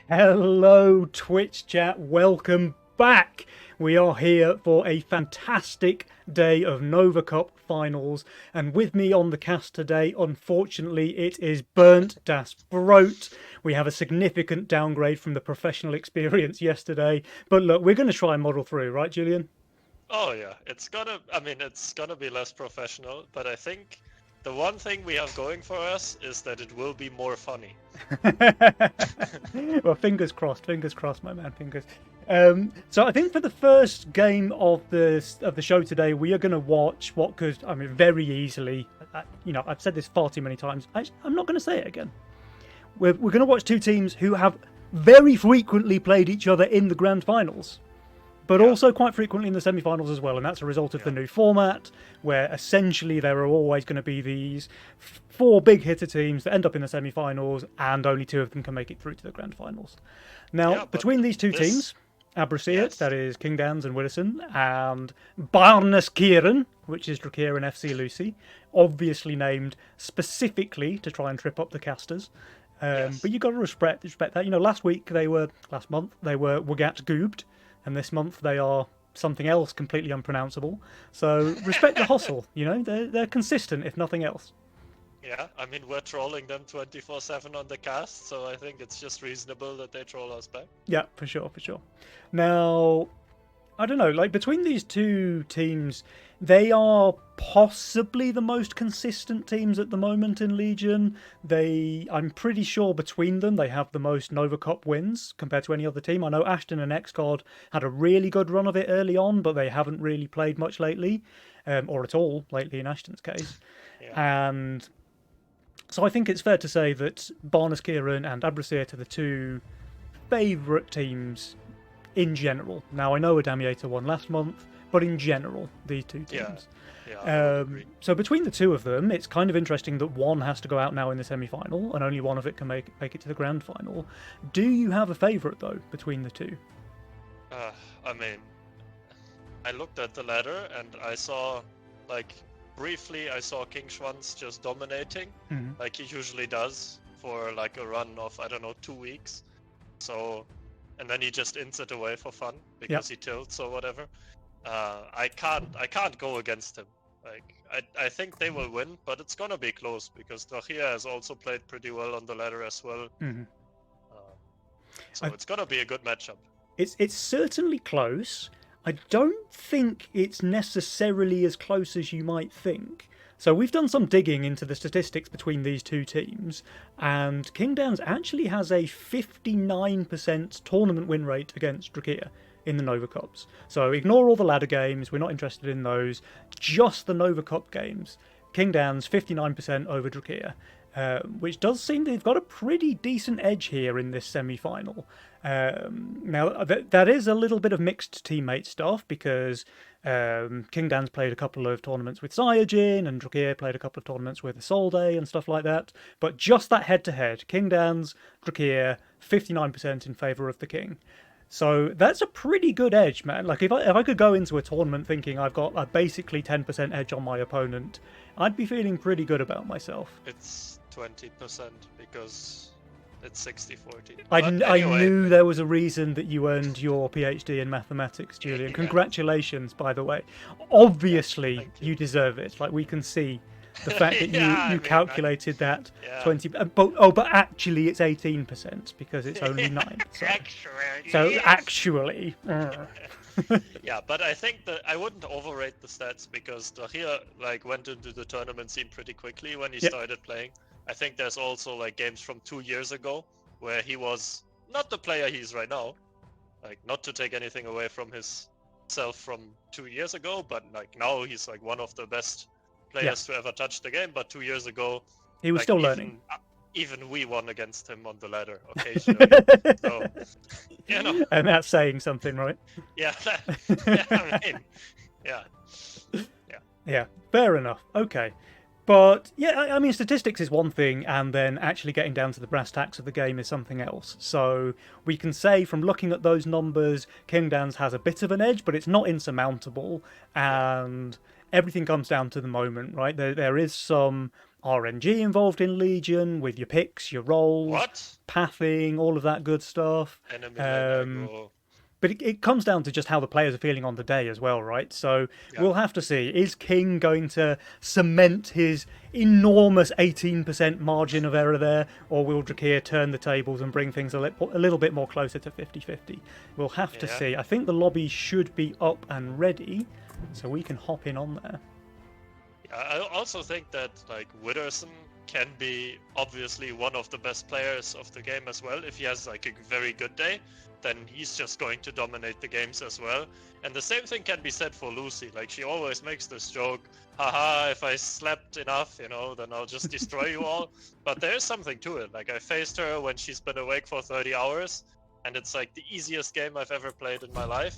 Hello, Twitch chat. Welcome back. We are here for a fantastic day of Nova Cup finals, and with me on the cast today, unfortunately, it is Bernd Das Brot. We have a significant downgrade from the professional experience yesterday, but look, we're going to try and model through, right, Julian? Oh yeah, it's gonna be less professional, but I think the one thing we have going for us is that it will be more funny. Well, fingers crossed, my man, fingers. So I think for the first game of the show today, we are going to watch what could, I mean, very easily. I've said this far too many times. I'm not going to say it again. We're going to watch two teams who have very frequently played each other in the grand finals, but Yeah. also quite frequently in the semi-finals as well, and that's a result of the new format, where essentially there are always going to be these four big hitter teams that end up in the semi-finals, and only two of them can make it through to the grand finals. Now, Yeah, but between these two this teams, Aberystwyth, yes. that is King Dans and Willison, and Barnes Kieran, which is Drakir and FC Lucy, obviously named specifically to try and trip up the casters. Yes. But you got to respect that. Last month they were Wagat Goobed, and this month they are something else completely unpronounceable. So respect the hustle. They're consistent if nothing else. Yeah, I mean we're trolling them 24/7 on the cast, so I think it's just reasonable that they troll us back. Yeah, for sure, for sure. Now, I don't know, like between these two teams, they are possibly the most consistent teams at the moment in Legion. I'm pretty sure between them, they have the most Nova Cup wins compared to any other team. I know Ashton and XCOD had a really good run of it early on, but they haven't really played much lately, or at all lately in Ashton's case. Yeah. And so I think it's fair to say that Barnes Kieran and Aberystwyth are the two favourite teams in general. Now, I know Adamiator won last month, but in general, these two teams. Yeah, I would agree. So between the two of them, it's kind of interesting that one has to go out now in the semi-final, and only one of it can make it to the grand final. Do you have a favourite, though, between the two? I mean, I looked at the ladder and I saw, like, briefly I saw King Schwanz just dominating, like he usually does for like a run of, I don't know, 2 weeks. So, and then he just ints it away for fun because he tilts or whatever. I can't go against him. Like, I think they will win, but it's gonna be close because Drachia has also played pretty well on the ladder as well. So it's gonna be a good matchup. It's certainly close. I don't think it's necessarily as close as you might think. So we've done some digging into the statistics between these two teams, and King Dans actually has a 59% tournament win rate against Drakir in the Nova Cups. So ignore all the ladder games, we're not interested in those, just the Nova Cup games. King Dans 59% over Drakir, which does seem they've got a pretty decent edge here in this semi-final. Now, that is a little bit of mixed teammate stuff because King Dan's played a couple of tournaments with Cyojin and Drakir played a couple of tournaments with Isolde and stuff like that. But just that head-to-head, King Dan's, Drakir, 59% in favour of the King. So that's a pretty good edge, man. Like, if I could go into a tournament thinking I've got a basically 10% edge on my opponent, I'd be feeling pretty good about myself. It's 20% because it's 60-40. I knew there was a reason that you earned your PhD in mathematics, Julian. Congratulations, by the way. Obviously, you deserve it. Like, we can see the fact that you calculated that 20. But actually, it's 18% because it's only 9. So actually. Yeah, but I think that I wouldn't overrate the stats because Drachia went into the tournament scene pretty quickly when he started playing. I think there's also like games from 2 years ago where he was not the player he is right now. Like, not to take anything away from his self from 2 years ago, but like now he's like one of the best players to ever touch the game. But 2 years ago, he was still learning. Even we won against him on the ladder occasionally. So, and that's saying something, right? Yeah. Yeah. Fair enough. Okay. But yeah, I mean, statistics is one thing, and then actually getting down to the brass tacks of the game is something else. So we can say from looking at those numbers, King Dans has a bit of an edge, but it's not insurmountable, and everything comes down to the moment, right? There is some RNG involved in Legion with your picks, your rolls, What? pathing, all of that good stuff. Enemy leg aggro. But it comes down to just how the players are feeling on the day as well, right? So Yeah. we'll have to see. Is King going to cement his enormous 18% margin of error there, or will Drakir turn the tables and bring things a little bit more closer to 50-50? We'll have to see. I think the lobby should be up and ready, so we can hop in on there. I also think that like Witherson can be obviously one of the best players of the game as well. If he has like a very good day, then he's just going to dominate the games as well. And the same thing can be said for Lucy. Like she always makes this joke, haha, if I slept enough, then I'll just destroy you all. But there is something to it. Like I faced her when she's been awake for 30 hours, and it's like the easiest game I've ever played in my life.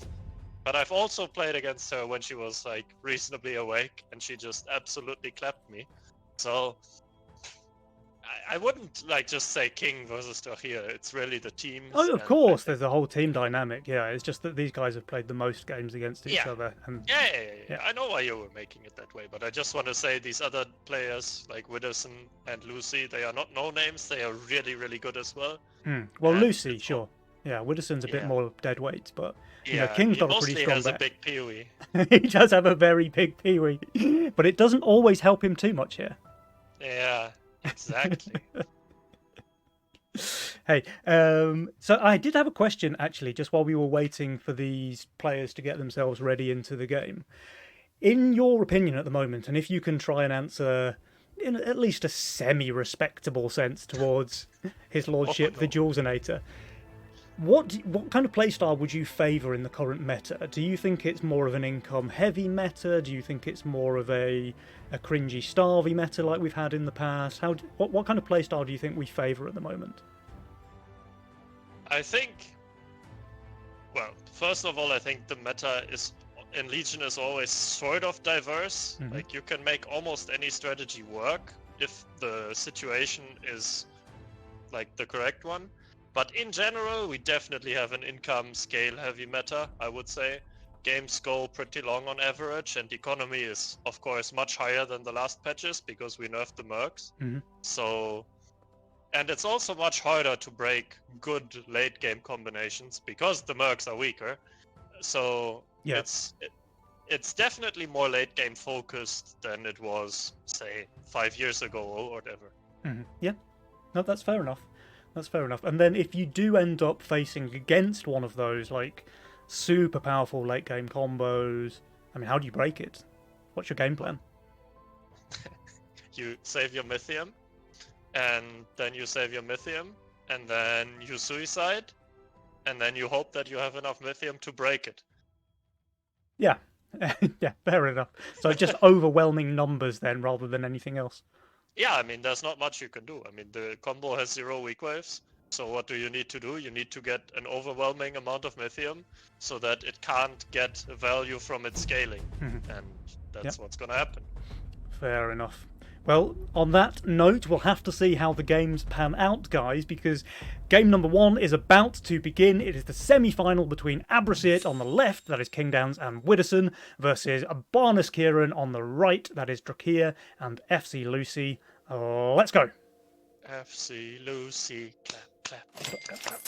But I've also played against her when she was like reasonably awake, and she just absolutely clapped me. So I wouldn't like just say King versus Drakir. It's really the teams. Oh, of course, there's a whole team dynamic. Yeah, it's just that these guys have played the most games against each other. And yeah. I know why you were making it that way, but I just want to say these other players like Witherson and Lucy, they are not no names. They are really, really good as well. Well, and Lucy, sure. Yeah, Witterson's a bit more dead weight, but King's got a pretty strong has a big peewee. He does have a very big peewee, but it doesn't always help him too much here. Yeah, exactly. Hey, so I did have a question actually, just while we were waiting for these players to get themselves ready into the game. In your opinion at the moment, and if you can try and answer in at least a semi-respectable sense towards his lordship, the Julesinator, what kind of playstyle would you favour in the current meta? Do you think it's more of an income-heavy meta? Do you think it's more of a cringy, starvy meta like we've had in the past? What kind of playstyle do you think we favour at the moment? I think, well, first of all, I think the meta in Legion is always sort of diverse. Mm-hmm. Like you can make almost any strategy work if the situation is like the correct one. But in general, we definitely have an income scale heavy meta, I would say. Games go pretty long on average, and economy is, of course, much higher than the last patches because we nerfed the mercs. Mm-hmm. So, and it's also much harder to break good late game combinations because the mercs are weaker. So it's definitely more late game focused than it was, say, 5 years ago or whatever. Mm-hmm. Yeah, no, that's fair enough. That's fair enough. And then if you do end up facing against one of those, like, super powerful late game combos, I mean, how do you break it? What's your game plan? You save your Mythium, and then you save your Mythium, and then you suicide, and then you hope that you have enough Mythium to break it. Yeah. Yeah, fair enough. So just overwhelming numbers then, rather than anything else. Yeah, I mean, there's not much you can do. I mean, the combo has 0 weak waves. So what do you need to do? You need to get an overwhelming amount of Mythium so that it can't get value from its scaling. Mm-hmm. And that's what's going to happen. Fair enough. Well, on that note, we'll have to see how the games pan out, guys, because game number 1 is about to begin. It is the semi-final between Abraceit on the left, that is Kingdowns and Witherson, versus Barnes Kieran on the right, that is Drakir and FC Lucy. Let's go. FC Lucy, clap, clap, clap, clap.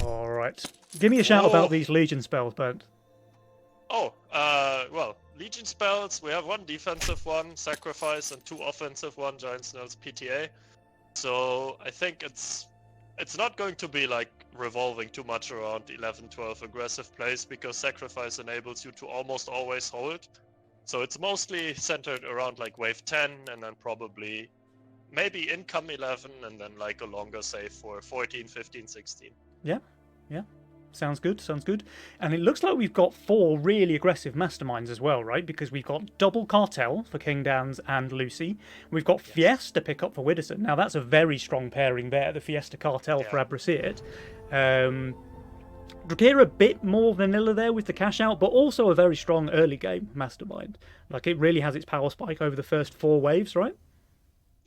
All right. Give me a shout about these Legion spells, Bernd. Well, Legion spells, we have 1 defensive one, Sacrifice, and 2 offensive one, Giant Snails PTA. So I think it's not going to be like revolving too much around 11-12 aggressive plays because Sacrifice enables you to almost always hold. So it's mostly centered around like wave 10 and then probably maybe income 11 and then like a longer save for 14, 15, 16. Yeah. Sounds good. And it looks like we've got 4 really aggressive masterminds as well, right? Because we've got double Cartel for Kingdowns and Lucy. We've got Fiesta pick up for Witherson. Now that's a very strong pairing there, the Fiesta Cartel for Abraceit. Drakir a bit more vanilla there with the cash out, but also a very strong early game mastermind. Like it really has its power spike over the first 4 waves, right?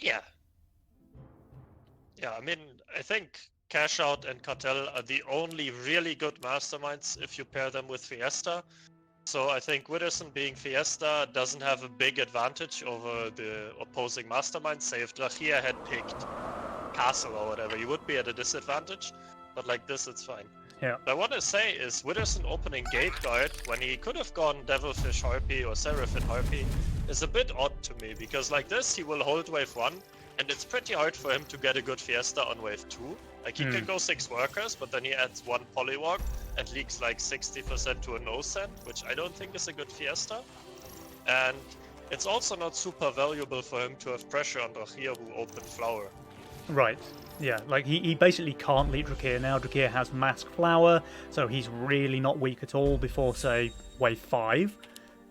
Yeah, I mean, I think Cash Out and Cartel are the only really good masterminds if you pair them with Fiesta. So I think Witherson being Fiesta doesn't have a big advantage over the opposing mastermind. Say if Drachia had picked Castle or whatever, you would be at a disadvantage. But like this, it's fine. Yeah. What I want to say is Witherson opening Gate Guard when he could have gone Devilfish Harpy or Seraphim Harpy is a bit odd to me, because like this he will hold wave 1 and it's pretty hard for him to get a good Fiesta on wave 2. Like he can go 6 workers, but then he adds 1 Polywalk and leaks like 60% to a no send, which I don't think is a good Fiesta. And it's also not super valuable for him to have pressure on Drachia who opened Flower. Right. Yeah, like he basically can't lead Dracir now. Dracir has Mask Flower, so he's really not weak at all before, say, wave 5.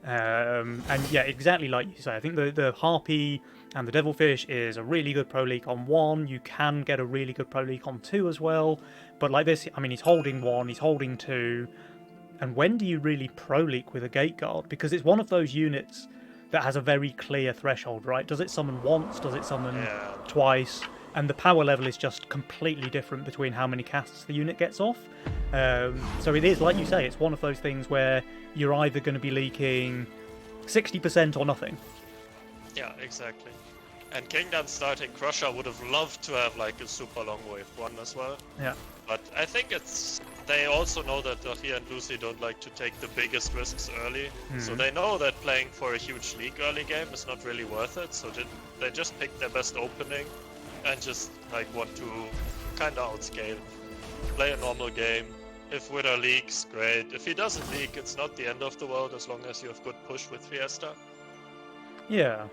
And yeah, exactly like you say, I think the Harpy and the Devilfish is a really good pro leak on 1. You can get a really good pro leak on 2 as well. But like this, I mean, he's holding 1, he's holding 2. And when do you really pro leak with a Gate Guard? Because it's one of those units that has a very clear threshold, right? Does it summon once? Does it summon twice? And the power level is just completely different between how many casts the unit gets off. So it is, like you say, it's one of those things where you're either going to be leaking 60% or nothing. Yeah, exactly. And Kingdom starting Crusher would have loved to have like a super long wave 1 as well. Yeah. But I think they also know that Drachia and Lucy don't like to take the biggest risks early. So they know that playing for a huge league early game is not really worth it. So they just pick their best opening and just like want to kind of outscale, play a normal game. If Wither leaks, great. If he doesn't leak, it's not the end of the world as long as you have good push with Fiesta. Yeah.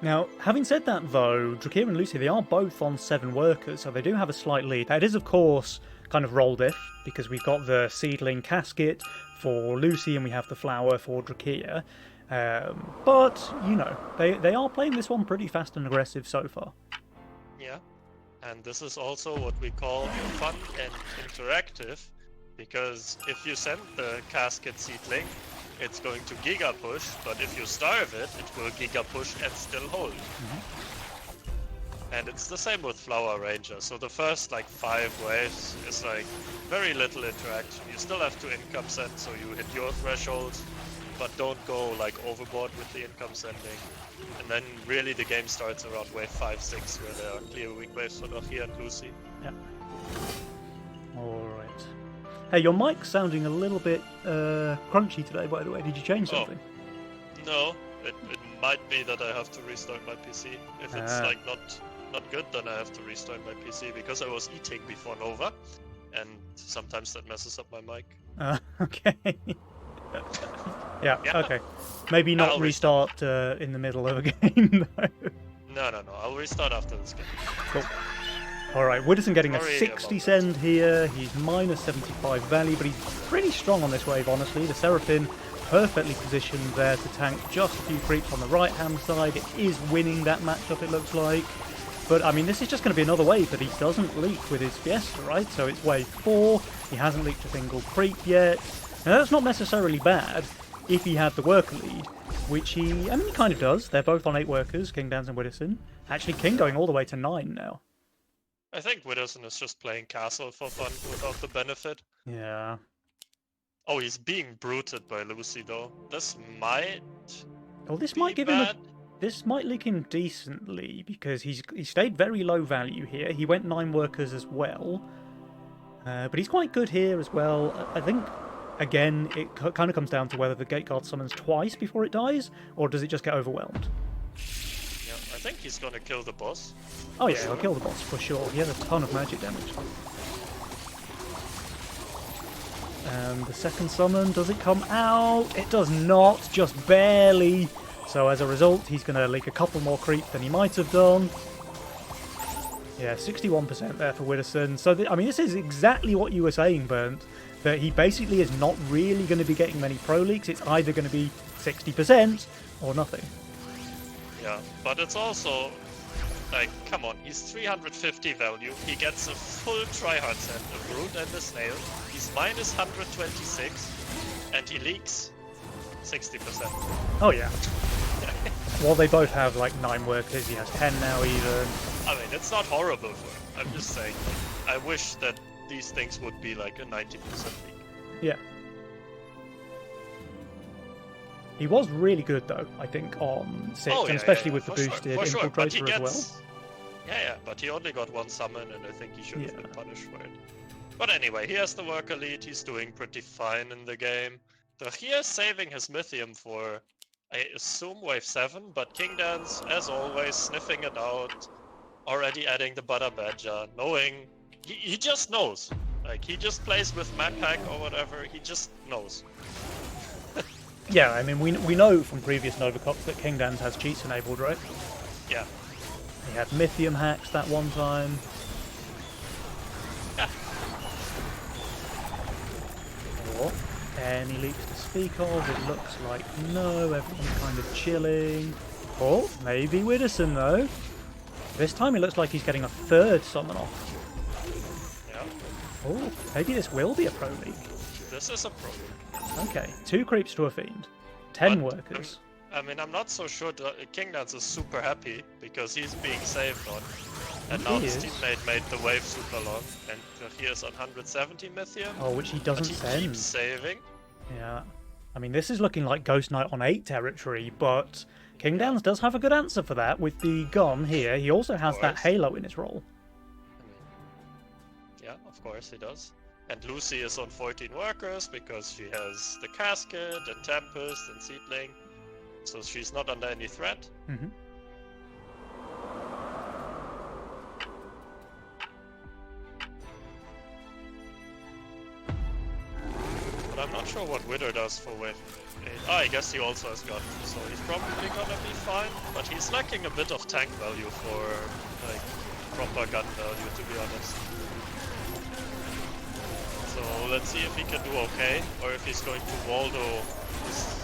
Now, having said that though, Dracir and Lucy, they are both on 7 workers, so they do have a slight lead. That is, of course, kind of roll diff, because we've got the Seedling Casket for Lucy and we have the Flower for Dracir. But, you know, they are playing this one pretty fast and aggressive so far. Yeah, and this is also what we call fun and interactive, because if you send the Casket Seedling, it's going to Giga Push, but if you starve it, it will Giga Push and still hold. And it's the same with Flower Ranger, so the first like 5 waves is like very little interaction. You still have to income send, so you hit your threshold, but don't go like overboard with the income sending. And then really the game starts around wave 5, 6, where there are clear weak waves for Drachia and Lucy. Yeah. Alright. Hey, your mic's sounding a little bit crunchy today, by the way. Did you change something? No, it might be that I have to restart my PC. If it's like not good, then I have to restart my PC, because I was eating before Nova, and sometimes that messes up my mic. Okay. Yeah, okay. Maybe not restart in the middle of a game, though. No, I'll restart after this game. Cool. Alright, Witherson getting a 60 send here. He's minus 75 value, but he's pretty strong on this wave, honestly. The Seraphim perfectly positioned there to tank just a few creeps on the right-hand side. It is winning that matchup, it looks like. But, I mean, this is just going to be another wave that he doesn't leak with his Fiesta, right? So it's wave 4. He hasn't leaked a single creep yet. Now, that's not necessarily bad if he had the worker lead, which he kind of does. They're both on 8 workers, King Dans and Witherson. Actually, King going all the way to 9 now. I think Witherson is just playing Castle for fun without the benefit. Yeah. Oh, he's being bruited by Lucy, though. This might... Well, this might give him This might leak him decently, because he stayed very low value here. He went 9 workers as well. But he's quite good here as well. I think, again, it kind of comes down to whether the Gate Guard summons twice before it dies, or does it just get overwhelmed? Yeah, I think he's gonna kill the boss. Oh yeah, he'll kill the boss for sure. He has a ton of magic damage. And the second summon, does it come out? It does not, just barely. So as a result, he's going to leak a couple more creep than he might have done. Yeah, 61% there for Witherson. So, this is exactly what you were saying, Bernd, that he basically is not really going to be getting many pro leaks. It's either going to be 60% or nothing. Yeah, but it's also, like, come on, he's 350 value, he gets a full tryhard set, a Brute and a Snail, he's minus 126, and he leaks 60%. Oh yeah. Well, they both have like 9 workers, he has 10 now even. I mean, it's not horrible for him, I'm just saying, I wish that these things would be like a 90% leak. Yeah. He was really good though, I think, on 6, Oh, and yeah, especially yeah, with the for boosted for sure. But he infiltrator as well. gets. Yeah, but he only got one summon, and I think he should have Yeah. been punished for it. But anyway, he has the worker lead. He's doing pretty fine in the game. Drahir is saving his Mythium for, I assume, wave 7, but King Dance, as always, sniffing it out, already adding the Butter Badger, knowing. He just knows. Like, he just plays with map pack or whatever, he just knows. Yeah, I mean, we know from previous Nova Cups that King Dance has cheats enabled, right? Yeah. He had Mythium hacks that one time. Yeah. Or any leaks to speak of, it looks like no, everyone's kind of chilling. Oh, maybe Widdowson though. This time it looks like he's getting a third summon off. Yeah. Oh, maybe this will be a Pro League. This is a pro. Okay, 2 creeps to a fiend. 10 But, workers. I mean, I'm not so sure King Dance is super happy because he's being saved on. And now He his is. teammate made the wave super long, and he is on 170 Mythium. Oh, which he But doesn't he send. keeps saving. Yeah. I mean, this is looking like Ghost Knight on 8 territory, but King Dance does have a good answer for that with the gun here. He also has that course. halo in his role. I mean, yeah, of course he does. And Lucy is on 14 workers because she has the Casket and Tempest and Seedling. So she's not under any threat. Mm-hmm. But I'm not sure what Wither does for wave 8. Ah, I guess he also has gun, so he's probably gonna be fine. But he's lacking a bit of tank value for, like, proper gun value, to be honest. So let's see if he can do okay, or if he's going to Waldo his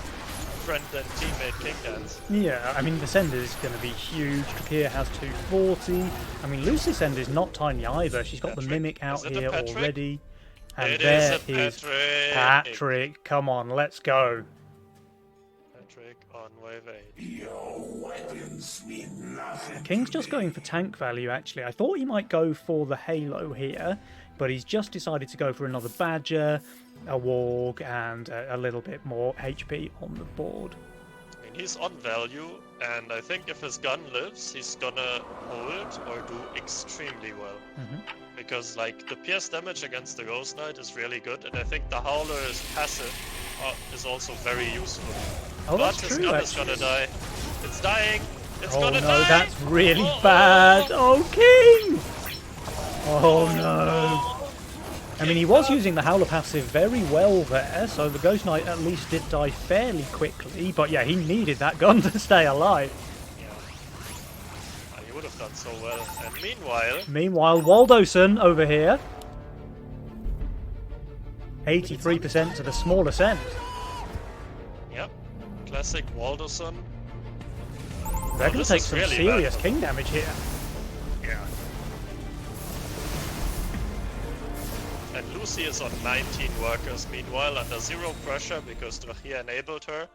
friend and teammate King Dance. Yeah, I mean, the send is going to be huge. Drakir has 240. I mean, Lucy's send is not tiny either. She's got the Patrick? Mimic out Is it a here Patrick? already. And It there is a Patrick. Patrick. Come on, let's go. Patrick on wave 8. Your weapons mean nothing. King's just going for tank value, actually. I thought he might go for the Halo here, but he's just decided to go for another Badger, a Warg, and a little bit more HP on the board. I mean, he's on value, and I think if his gun lives, he's gonna hold or do extremely well. Mm-hmm. Because, like, the pierce damage against the Ghost Knight is really good, and I think the Howler is passive is also very useful. Oh, But that's his true, gun actually. is gonna die. It's dying! It's Oh gonna no, die! that's really Oh, bad! oh, Oh, King! Oh no! I mean, he was using the Howler passive very well there, so the Ghost Knight at least did die fairly quickly, but yeah, he needed that gun to stay alive. Yeah. He would have done so well. And meanwhile, Meanwhile, Waldoson over here. 83% to the smallest end. yep, classic Waldoson. They're going to this take is some really serious bad. King damage here. Yeah. And Lucy is on 19 workers, meanwhile, under zero pressure because Drahir enabled her.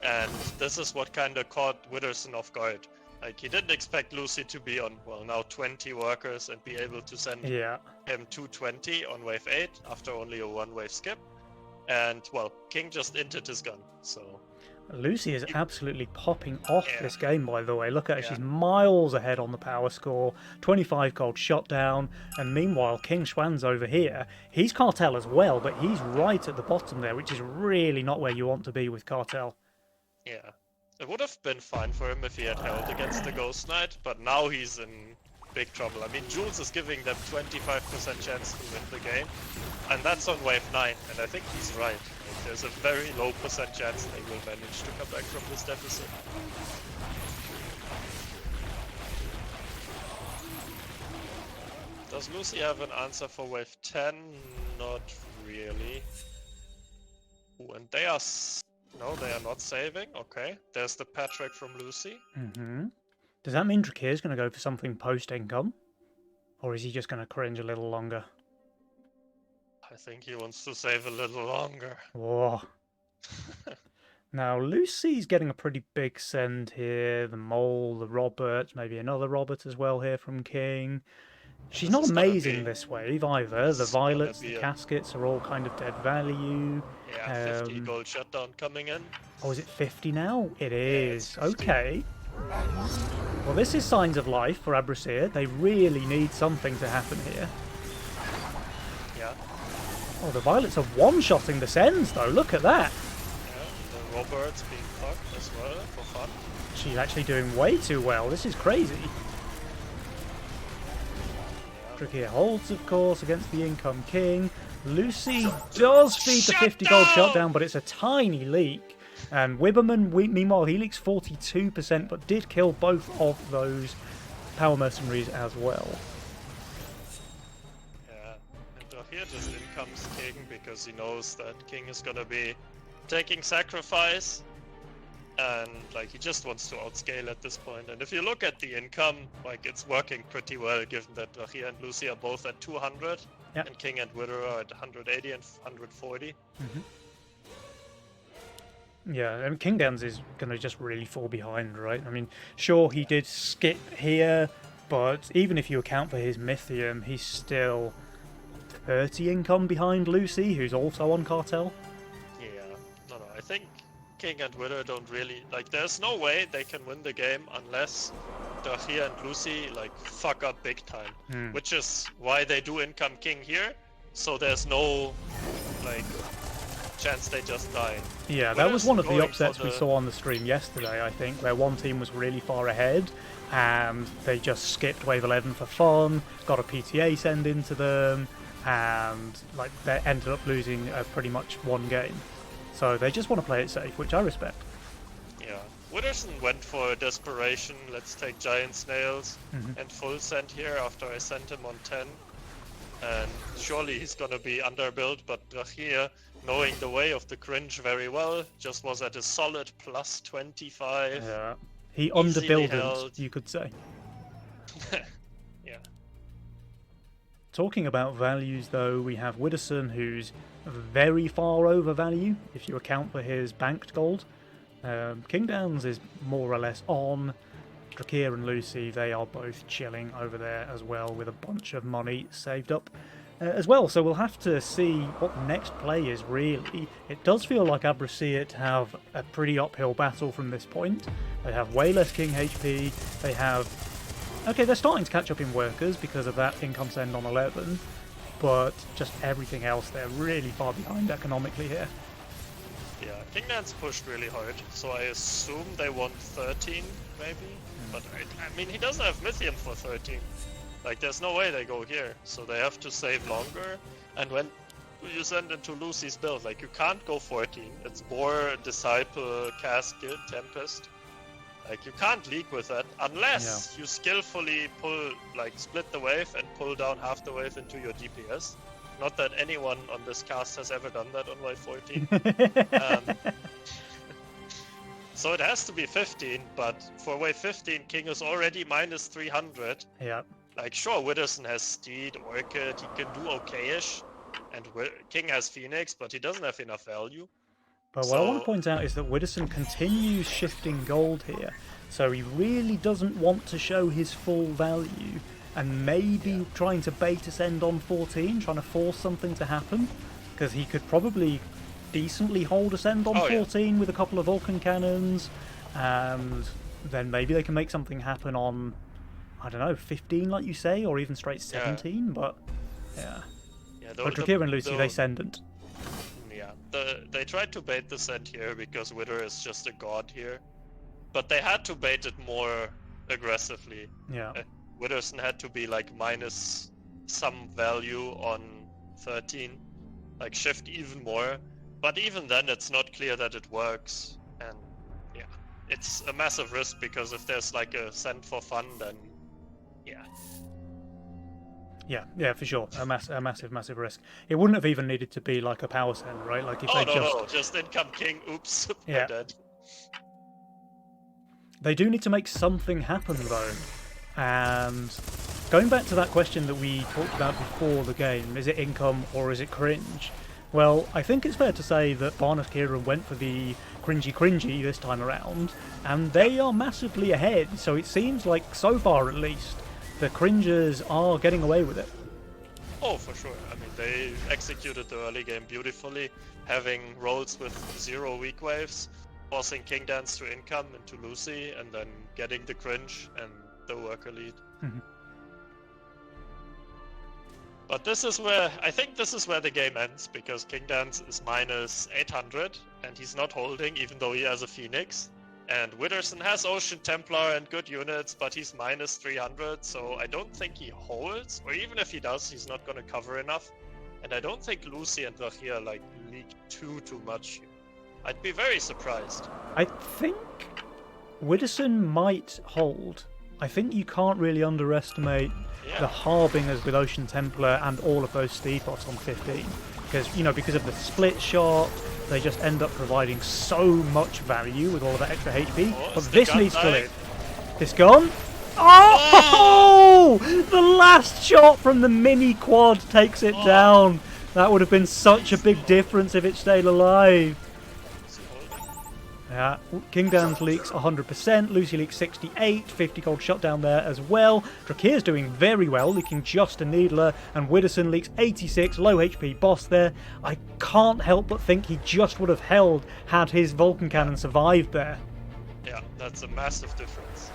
And this is what kind of caught Widdowson off guard. Like, he didn't expect Lucy to be on, well, now 20 workers and be able to send Yeah. him 220 on wave 8 after only a one wave skip. And, well, King just inted his gun, so... Lucy is absolutely popping off Yeah. this game, by the way. Look at her, Yeah. she's miles ahead on the power score, 25 gold shot down, and meanwhile King Schwan's over here. He's Cartel as well, but he's right at the bottom there, which is really not where you want to be with Cartel. Yeah. It would have been fine for him if he had held against the Ghost Knight, but now he's in big trouble. I mean, Jules is giving them 25% chance to win the game, and that's on wave 9, and I think he's right. Like, there's a very low percent chance they will manage to come back from this deficit. Does Lucy have an answer for wave 10? Not really. Ooh, and they are... No, they are not saving. Okay. There's the Patrick from Lucy. Mm-hmm. Does that mean Drakir's going to go for something post-income? Or is he just going to cringe a little longer? I think he wants to save a little longer. Whoa. Now, Lucy's getting a pretty big send here. The Mole, the Robert, maybe another Robert as well here from King. She's This not is gonna amazing be- this wave either. The It's gonna violets, be the a- caskets are all kind of dead value. Yeah, 50 gold shutdown coming in. Oh, is it 50 now? It it's is. 50. Okay. Well, this is signs of life for Abraxia. They really need something to happen here. Yeah, Oh, the violets are one-shotting the Sens, though. Look at that. yeah. The Roberts being fucked as well for fun. She's actually doing way too well. This is crazy. Drakeer holds, of course, against the Income King. Lucy does feed the 50 gold shutdown, but it's a tiny leak. And Wibberman, meanwhile, he leaks 42%, but did kill both of those power mercenaries as well. Yeah, and here just in comes King because he knows that King is gonna be taking sacrifice. And like he just wants to outscale at this point. And if you look at the income, like it's working pretty well given that Rahia and Lucy are both at 200 Yep. and King and Wither are at 180 and 140. Yeah, and King Downs is going to just really fall behind, right? I mean, sure, he did skip here, but even if you account for his Mythium, he's still 30 income behind Lucy, who's also on Cartel. Yeah, no, I think King and Wither don't really like. There's no way they can win the game unless Rahia and Lucy like fuck up big time, which is why they do income King here. So there's no like chance they just die. Yeah, that was Wither's one of the going upsets for we saw on the stream yesterday, I think, where one team was really far ahead and they just skipped Wave 11 for fun, got a PTA send into them, and like they ended up losing pretty much one game. So they just want to play it safe, which I respect. Yeah, Witherson went for desperation. Let's take giant snails and full send here after I sent him on 10. And surely he's gonna be underbuilt, but Rahia, knowing the way of the cringe very well, just was at a solid plus 25. Yeah, he Easily underbuilded, held. you could say. Yeah. Talking about values, though, we have Widdowson, who's very far over value if you account for his banked gold. King Downs is more or less on. Drakeer and Lucy, they are both chilling over there as well with a bunch of money saved up as well. So we'll have to see what the next play is, really. It does feel like Abraxia have a pretty uphill battle from this point. They have way less King HP. They have... Okay, they're starting to catch up in workers because of that income send on 11, but just everything else, they're really far behind economically here. Yeah, King Dance pushed really hard, so I assume they want 13, maybe? But I mean, he doesn't have Mythium for 13. Like, there's no way they go here, so they have to save longer. And when you send into Lucy's build, like, you can't go 14. It's Boar, Disciple, Casket, Tempest. Like, you can't leak with that unless you skillfully pull, like, split the wave and pull down half the wave into your DPS. Not that anyone on this cast has ever done that on wave 14. So it has to be 15, but for wave 15, King is already minus 300. Yeah. Like, sure, Widdowson has Steed, Orchid, he can do okay-ish. And King has Phoenix, but he doesn't have enough value. But what I want to point out is that Widdowson continues shifting gold here, so he really doesn't want to show his full value, and maybe trying to bait a send on 14, trying to force something to happen, because he could probably decently hold a send on 14 with a couple of Vulcan cannons, and then maybe they can make something happen on, I don't know, 15 like you say, or even straight 17, but yeah. But Drakeer and Lucy, they sendn't. Yeah, they tried to bait the send here because Wither is just a god here, but they had to bait it more aggressively. Yeah. Widdowson had to be like minus some value on 13, like shift even more. But even then, it's not clear that it works, and yeah, it's a massive risk because if there's like a send for fun, then yeah. Yeah, for sure. A massive risk. It wouldn't have even needed to be like a power send, right? Like if just income King. Oops, yeah. I'm dead. They do need to make something happen though. And going back to that question that we talked about before the game, is it income or is it cringe? Well, I think it's fair to say that Barnet Kieran went for the cringy this time around, and they are massively ahead. So it seems like, so far at least, the Cringers are getting away with it. Oh, for sure. I mean, they executed the early game beautifully, having rolls with 0 weak waves, forcing King Dance to income into Lucy, and then getting the Cringe and the Worker lead. But this is where, I think this is where the game ends, because King Dance is minus 800, and he's not holding, even though he has a Phoenix. And Witherson has Ocean Templar and good units, but he's minus 300, so I don't think he holds. Or even if he does, he's not gonna cover enough. And I don't think Lucy and Drachir like leak too much. I'd be very surprised. I think Witherson might hold. I think you can't really underestimate the Harbingers with Ocean Templar and all of those Steed bots on 15. Because, you know, because of the split shot, they just end up providing so much value with all of that extra HP. But this needs to live. This gone? Oh! The last shot from the mini quad takes it down. That would have been such a big difference if it stayed alive. Yeah, King Dance leaks 100%, Lucy leaks 68, 50 gold shutdown there as well. Drachir's doing very well, leaking just a Needler, and Witherson leaks 86, low HP boss there. I can't help but think he just would have held had his Vulcan Cannon survived there. Yeah, that's a massive difference.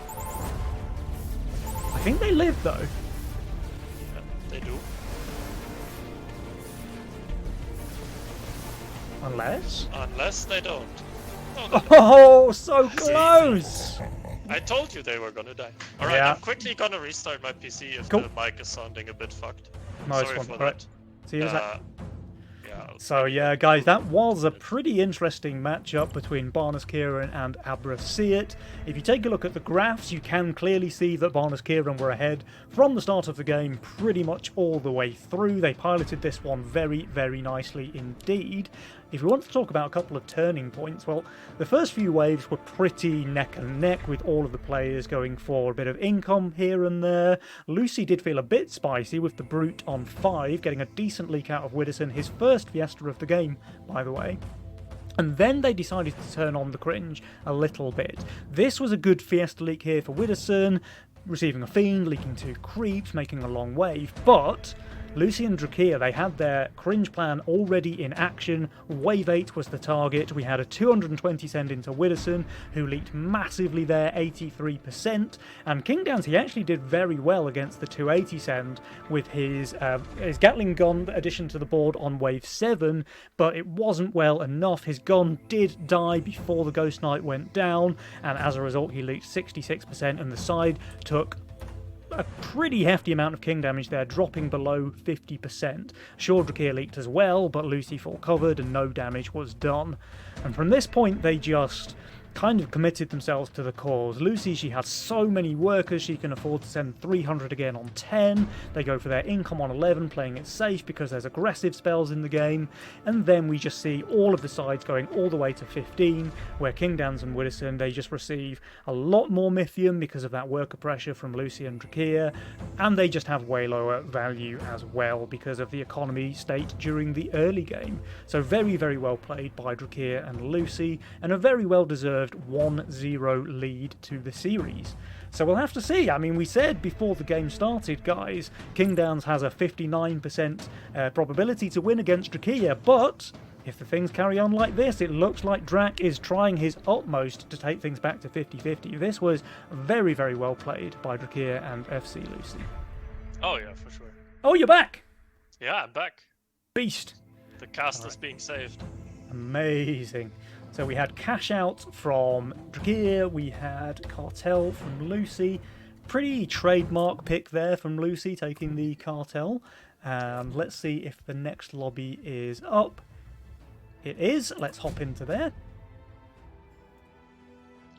I think they live though. Yeah, they do. Unless they don't. No, Oh, so close! I told you they were gonna die. Alright, Yeah. I'm quickly gonna restart my PC if Cool. the mic is sounding a bit fucked. Nice Sorry one. for Alright. that. See you in a sec. Yeah. So yeah, guys, that was a pretty interesting matchup between Barnes Kieran and Abra Seat. If you take a look at the graphs, you can clearly see that Barnes Kieran were ahead from the start of the game pretty much all the way through. They piloted this one very, very nicely indeed. If we want to talk about a couple of turning points, well, the first few waves were pretty neck and neck with all of the players going for a bit of income here and there. Lucy did feel a bit spicy with the Brute on 5, getting a decent leak out of Witherson, his first Fiesta of the game, by the way. And then they decided to turn on the Cringe a little bit. This was a good Fiesta leak here for Witherson, receiving a Fiend, leaking 2 Creeps, making a long wave, but Lucy and Drachir, they had their Cringe plan already in action. Wave 8 was the target. We had a 220 send into Witherson, who leaked massively there, 83%. And King Dance, he actually did very well against the 280 send with his Gatling gun addition to the board on wave 7, but it wasn't well enough. His gun did die before the Ghost Knight went down, and as a result, he leaked 66%, and the side took a pretty hefty amount of king damage there, dropping below 50%. Sure, Drachir leaked as well, but Lucy full covered and no damage was done. And from this point, they just kind of committed themselves to the cause. Lucy, she has so many workers, she can afford to send 300 again on 10. They go for their income on 11, playing it safe because there's aggressive spells in the game. And then we just see all of the sides going all the way to 15, where King Dance and Witherson, they just receive a lot more Mythium because of that worker pressure from Lucy and Drachir, and they just have way lower value as well because of the economy state during the early game. So very, very well played by Drachir and Lucy, and a very well deserved 1-0 lead to the series. So we'll have to see. I mean, we said before the game started, guys, King Dance has a 59% probability to win against Drachir, but if the things carry on like this, it looks like Drac is trying his utmost to take things back to 50-50. This was very, very well played by Drachir and FC Lucy. Oh yeah, for sure. Oh, you're back! Yeah, I'm back. Beast! The cast is being saved. Amazing. So we had Cash Out from Drachir, we had Cartel from Lucy. Pretty trademark pick there from Lucy, taking the Cartel. And let's see if the next lobby is up. It is. Let's hop into there.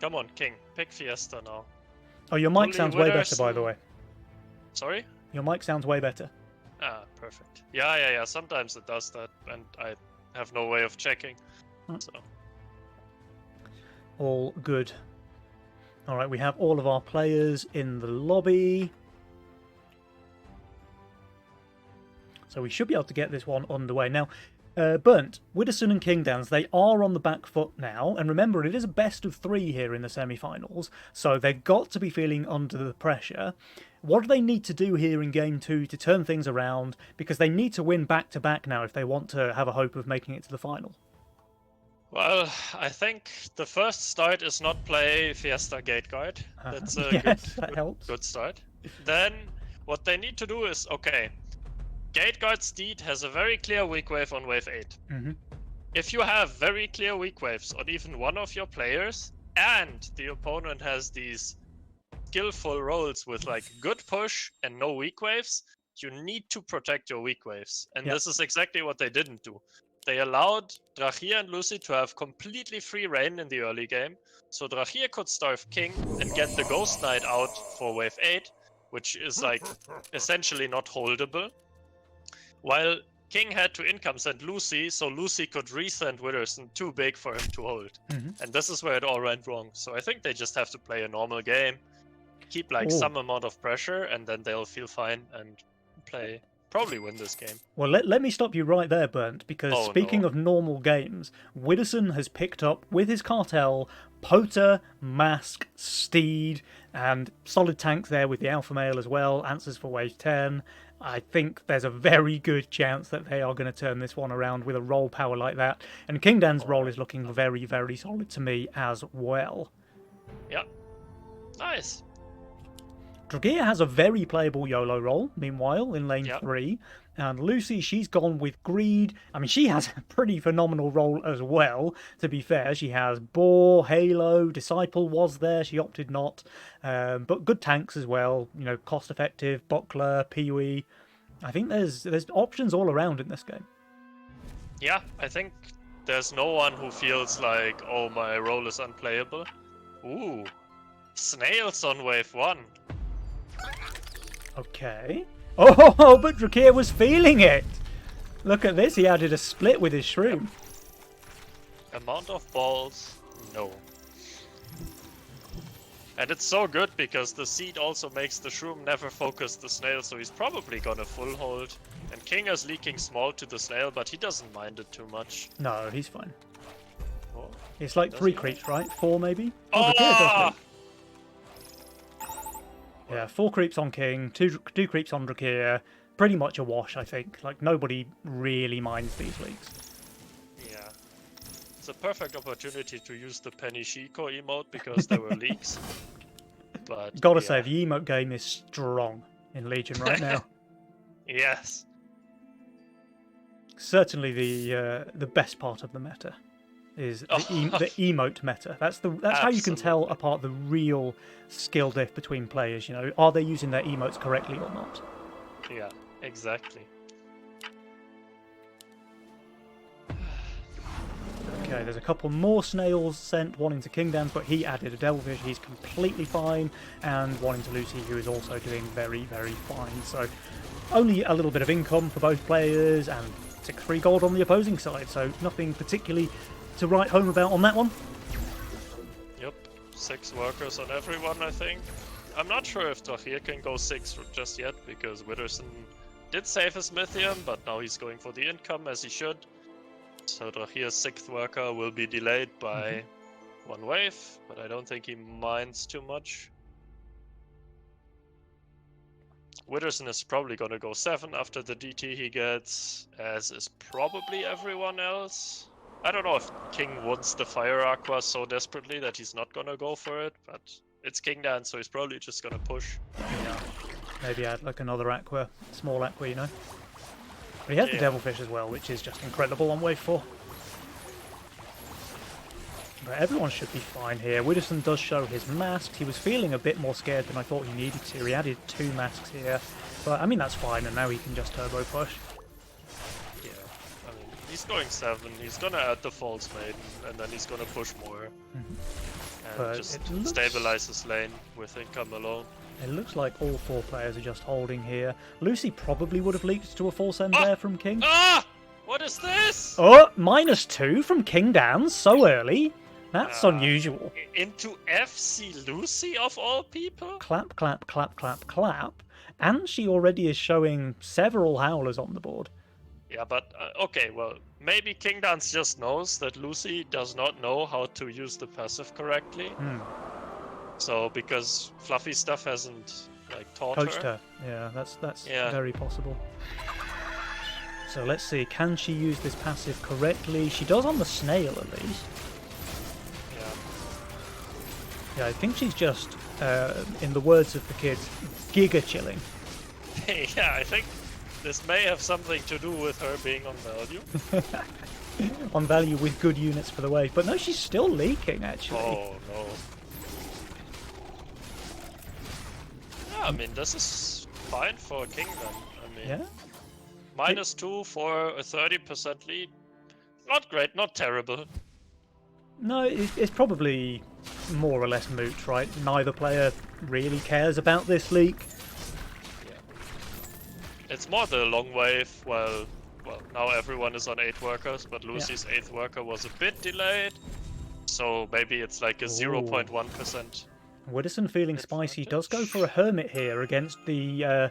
Come on, King. Pick Fiesta now. Oh, your mic Only sounds way better, Witherson. by the way. Sorry? Your mic sounds way better. Ah, perfect. Yeah. Sometimes it does that, and I have no way of checking. So. All good. Alright, we have all of our players in the lobby. So we should be able to get this one underway. Now, Burnt, Widdowson and Kingdowns, they are on the back foot now, and remember, it is a best of 3 here in the semi-finals, so they've got to be feeling under the pressure. What do they need to do here in Game 2 to turn things around? Because they need to win back-to-back now if they want to have a hope of making it to the final. Well, I think the first start is not play Fiesta Gateguard. That's a that helps. good start. Then what they need to do is, okay, Gateguard Steed has a very clear weak wave on wave 8. If you have very clear weak waves on even one of your players, and the opponent has these skillful rolls with like good push and no weak waves, you need to protect your weak waves. And this is exactly what they didn't do. They allowed Drachir and Lucy to have completely free reign in the early game, so Drachir could starve King and get the Ghost Knight out for wave 8, which is like essentially not holdable. While King had to income send Lucy, so Lucy could resend Widdowson too big for him to hold. And this is where it all went wrong. So I think they just have to play a normal game, keep like some amount of pressure, and then they'll feel fine and probably win this game. Well, let me stop you right there, Burnt, because speaking of normal games, Widdowson has picked up, with his cartel, Pota, Mask, Steed, and solid tank there with the Alpha Male as well, answers for wave 10. I think there's a very good chance that they are going to turn this one around with a roll power like that. And Kingdan's roll is looking very, very solid to me as well. Yep. Nice. Dragir has a very playable YOLO roll, meanwhile, in lane 3. And Lucy, she's gone with Greed. I mean, she has a pretty phenomenal roll as well, to be fair. She has Boar, Halo, Disciple was there, she opted not. But good tanks as well, you know, cost-effective, Buckler, Pee-wee. I think there's options all around in this game. Yeah, I think there's no one who feels like, oh, my roll is unplayable. Ooh, Snails on wave 1. Okay. Oh, but Dragir was feeling it! Look at this, he added a split with his Shroom. Amount of balls? No. And it's so good because the seed also makes the Shroom never focus the snail, so he's probably gonna full hold. And King is leaking small to the snail, but he doesn't mind it too much. No, he's fine. Oh, it's like 3 creeps, right? 4 maybe? Oh! Yeah, 4 creeps on King, 2 creeps on Dragir. Pretty much a wash, I think. Like, nobody really minds these leaks. Yeah. It's a perfect opportunity to use the Penny Shiko emote because there were leaks. But gotta say, the emote game is strong in Legion right now. Yes. Certainly the best part of the meta is the emote meta. That's how you can tell apart the real skill diff between players. You know, are they using their emotes correctly or not? Yeah, exactly. Okay, there's a couple more snails sent, one into Kingdowns, but he added a Devilfish, he's completely fine, and one into Lucy, who is also doing very, very fine. So only a little bit of income for both players, and 6 free gold on the opposing side, so nothing particularly to write home about on that one. Yep, 6 workers on everyone, I think. I'm not sure if Drachir can go 6 just yet, because Widdowson did save his Mythium, but now he's going for the income as he should. So Drachir's 6th worker will be delayed by 1 wave, but I don't think he minds too much. Widdowson is probably gonna go 7 after the DT he gets, as is probably everyone else. I don't know if King wants the Fire Aqua so desperately that he's not gonna go for it, but it's Kingdan, so he's probably just gonna push. Yeah, maybe add like another Aqua, small Aqua, you know. But he has the Devilfish as well, which is just incredible on wave 4. But everyone should be fine here. Widdowson does show his masks. He was feeling a bit more scared than I thought he needed to. He added 2 masks here. But, I mean, that's fine, and now he can just turbo push. Yeah, I mean, he's going 7. He's gonna add the False Maiden, and then he's gonna push more. And But just stabilize his lane with income alone. It looks like all 4 players are just holding here. Lucy probably would have leaked to a full send there from King. Ah! What is this? Oh, -2 from Kingdowns so early. That's unusual. Into FC Lucy of all people? Clap, clap, clap, clap, clap. And she already is showing several Howlers on the board. Yeah, but okay, well, maybe King Dance just knows that Lucy does not know how to use the passive correctly. So because Fluffy Stuff hasn't like taught Coached her. Yeah, that's very possible. So let's see, can she use this passive correctly? She does on the snail at least. Yeah, I think she's just, in the words of the kids, giga chilling. Yeah, I think this may have something to do with her being on value. On value with good units for the wave. But no, she's still leaking, actually. Oh, no. Yeah, I mean, this is fine for Kingdom. I mean, Yeah? -2 for a 30% lead. Not great, not terrible. No, it's probably more or less moot, right? Neither player really cares about this leak. It's more the long wave. Well, now everyone is on 8 workers, but Lucy's 8th worker was a bit delayed. So maybe it's like a 0.1%. Widdowson, feeling spicy, does go for a Hermit here against the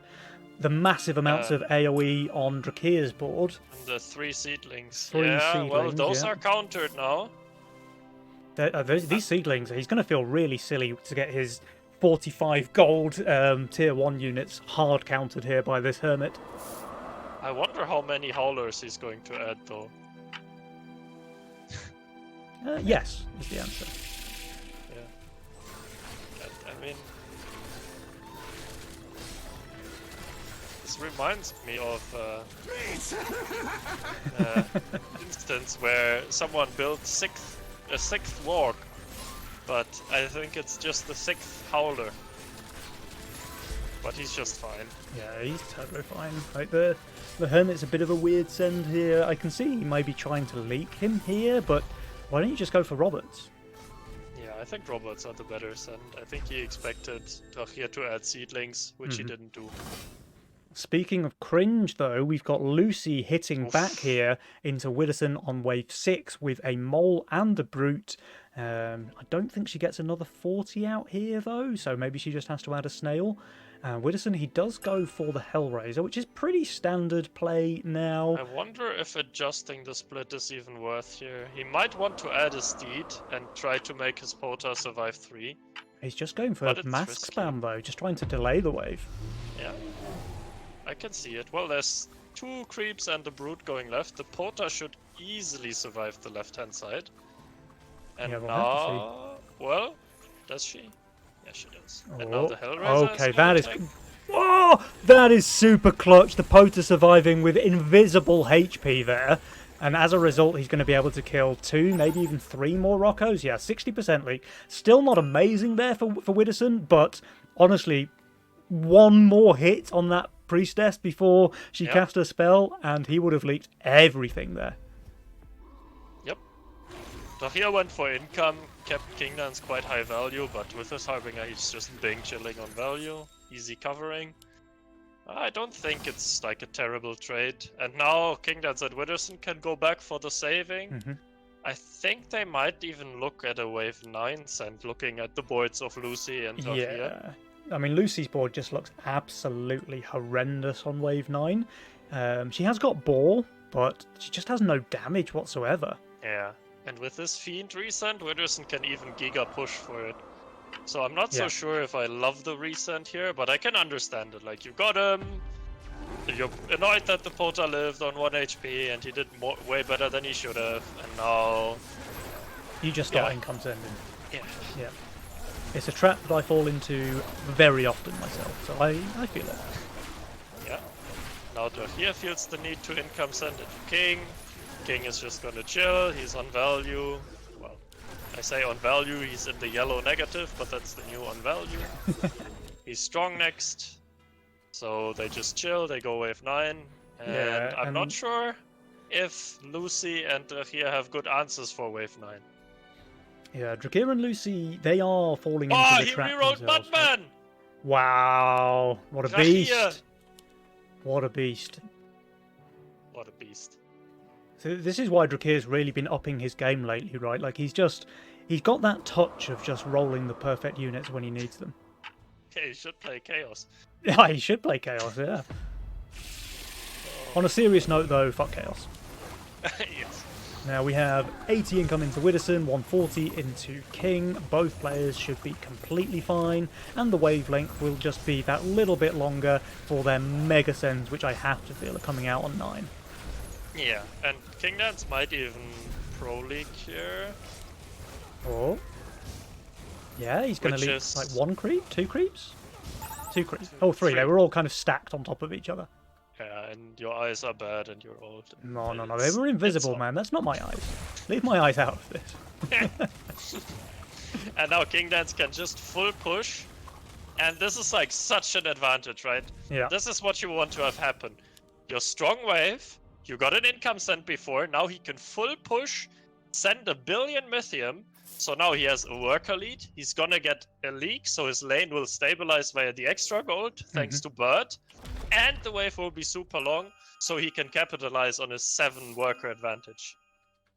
massive amounts of AoE on Drakir's board. And the 3 seedlings. Seedlings, well, those are countered now. These seedlings, he's going to feel really silly to get his 45 gold tier 1 units hard countered here by this Hermit. I wonder how many Howlers he's going to add, though. Yes, is the answer. Yeah. I mean, this reminds me of instance where someone built a 6th Warg, but I think it's just the 6th Howler. But he's just fine. Yeah, he's turbo fine. Like the Hermit's a bit of a weird send here. I can see he may be trying to leak him here, but why don't you just go for Roberts? Yeah, I think Roberts are the better send. I think he expected Drachir to add seedlings, which he didn't do. Speaking of cringe, though, we've got Lucy hitting back here into Widdowson on wave 6 with a Mole and a Brute. I don't think she gets another 40 out here, though, so maybe she just has to add a Snail. Widdowson, he does go for the Hellraiser, which is pretty standard play now. I wonder if adjusting the split is even worth here. He might want to add a Steed and try to make his Pota survive 3. He's just going for mask spam, though, just trying to delay the wave. Yeah. I can see it. Well, there's 2 creeps and a brute going left. The Pota should easily survive the left-hand side. And yeah, now... Well, does she? Yeah, she does. And now the Hellraiser okay, is that is... Oh, that is super clutch. The Pota surviving with invisible HP there. And as a result, he's going to be able to kill 2, maybe even 3 more Roccos. Yeah, 60% leak. Still not amazing there for Widdowson, but honestly, one more hit on that Priestess before she cast her spell, and he would have leaked everything there. Yep. Drachir went for income, kept Kingdance quite high value, but with his Harbinger he's just Bing chilling on value, easy covering. I don't think it's like a terrible trade. And now Kingdance and Widdowson can go back for the saving. I think they might even look at a wave 9 send, looking at the boards of Lucy and Drachir. Yeah. I mean, Lucy's board just looks absolutely horrendous on wave 9. She has got Ball, but she just has no damage whatsoever. Yeah, and with this Fiend resend, Widdowson can even Giga push for it. So I'm not so sure if I love the resend here, but I can understand it. Like, you got him, you're annoyed that the Pota lived on 1 HP, and he did way better than he should have, and now... You just start income sending. Yeah. It's a trap that I fall into very often myself, so I feel it. Yeah. Now Drachir feels the need to income send it to King. King is just gonna chill, he's on value. Well, I say on value, he's in the yellow negative, but that's the new on value. He's strong next. So they just chill, they go wave 9. And I'm not sure if Lucy and Drachir have good answers for wave 9. Yeah, Drachir and Lucy, they are falling into the trap themselves. Oh, he rewrote Mudman! Wow, what a Drachir. beast. What a beast. What a beast. So this is why Drakir's really been upping his game lately, right? Like, he's got that touch of just rolling the perfect units when he needs them. Okay, he should play Chaos. Yeah, he should play Chaos, yeah. Oh On a serious note, though, fuck Chaos. Yes. Now we have 80 income into Widdowson, 140 into King. Both players should be completely fine, and the wavelength will just be that little bit longer for their Mega Sends, which I have to feel are coming out on 9. Yeah, and King Dance might even Pro League here. Oh. Yeah, he's going to leave like 1 creep? 2 creeps? 2 creeps. Oh, 3. They were all kind of stacked on top of each other. Yeah, and your eyes are bad and you're old. No. They were invisible, man. That's not my eyes. Leave my eyes out of this. And now King Dance can just full push. And this is like such an advantage, right? Yeah. This is what you want to have happen. Your strong wave, you got an income send before, now he can full push, send a billion Mythium. So now he has a worker lead. He's gonna get a leak, so his lane will stabilize via the extra gold, thanks to Bird. And the wave will be super long, so he can capitalize on his 7 worker advantage.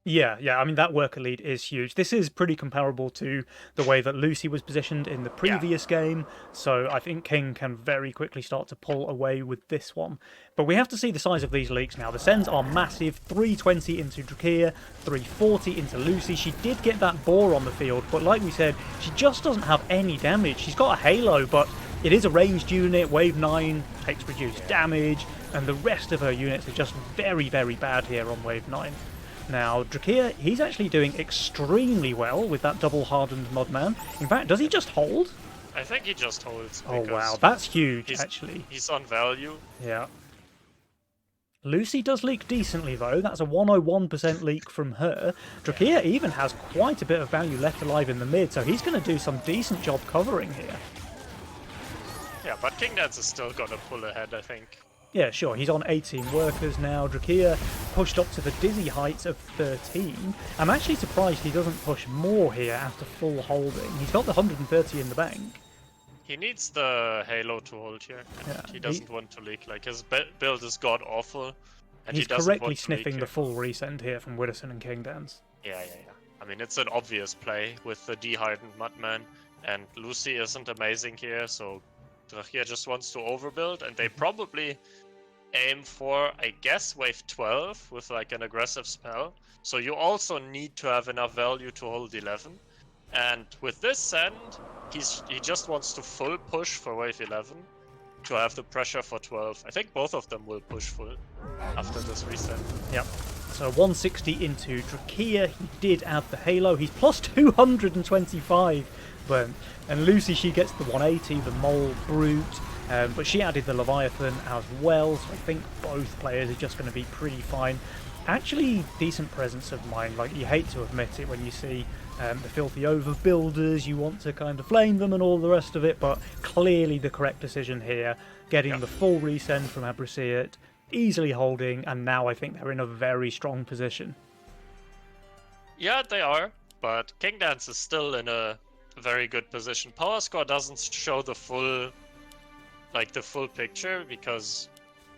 Yeah, I mean, that worker lead is huge. This is pretty comparable to the way that Lucy was positioned in the previous game, so I think King can very quickly start to pull away with this one. But we have to see the size of these leaks now. The sends are massive, 320 into Drakea, 340 into Lucy. She did get that boar on the field, but like we said, she just doesn't have any damage. She's got a halo, but it is a ranged unit. Wave 9 takes reduced damage, and the rest of her units are just very, very bad here on Wave 9. Now, Drakea, he's actually doing extremely well with that double hardened Mudman. In fact, does he just hold? I think he just holds. Oh wow, that's huge, actually. He's on value. Yeah. Lucy does leak decently, though. That's a 101% leak from her. Drakea even has quite a bit of value left alive in the mid, so he's going to do some decent job covering here. Yeah, but King Dance is still going to pull ahead, I think. Yeah, sure, he's on 18 workers now. Drakea pushed up to the dizzy heights of 13. I'm actually surprised he doesn't push more here after full holding. He's got the 130 in the bank. He needs the Halo to hold here. Yeah, he doesn't want to leak. Like, his build is god-awful. And he's he doesn't correctly want to sniffing leak the full resend here from Widdowson and King Dance. Yeah. I mean, it's an obvious play with the de-hardened Mudman. And Lucy isn't amazing here, so Drakea just wants to overbuild. And they probably aim for, I guess, wave 12 with like an aggressive spell. So you also need to have enough value to hold 11. And with this send, he just wants to full push for wave 11 to have the pressure for 12. I think both of them will push full after this reset. Yep. So 160 into Drakea. He did add the Halo. He's plus 225. And Lucy, she gets the 180, the Mole Brute. But she added the Leviathan as well, so I think both players are just going to be pretty fine. Actually, decent presence of mind. Like, you hate to admit it when you see the filthy overbuilders, you want to kind of flame them and all the rest of it, but clearly the correct decision here. Getting the full resend from Abrasiat, easily holding, and now I think they're in a very strong position. Yeah, they are, but King Dance is still in a very good position. Power score doesn't show the full picture because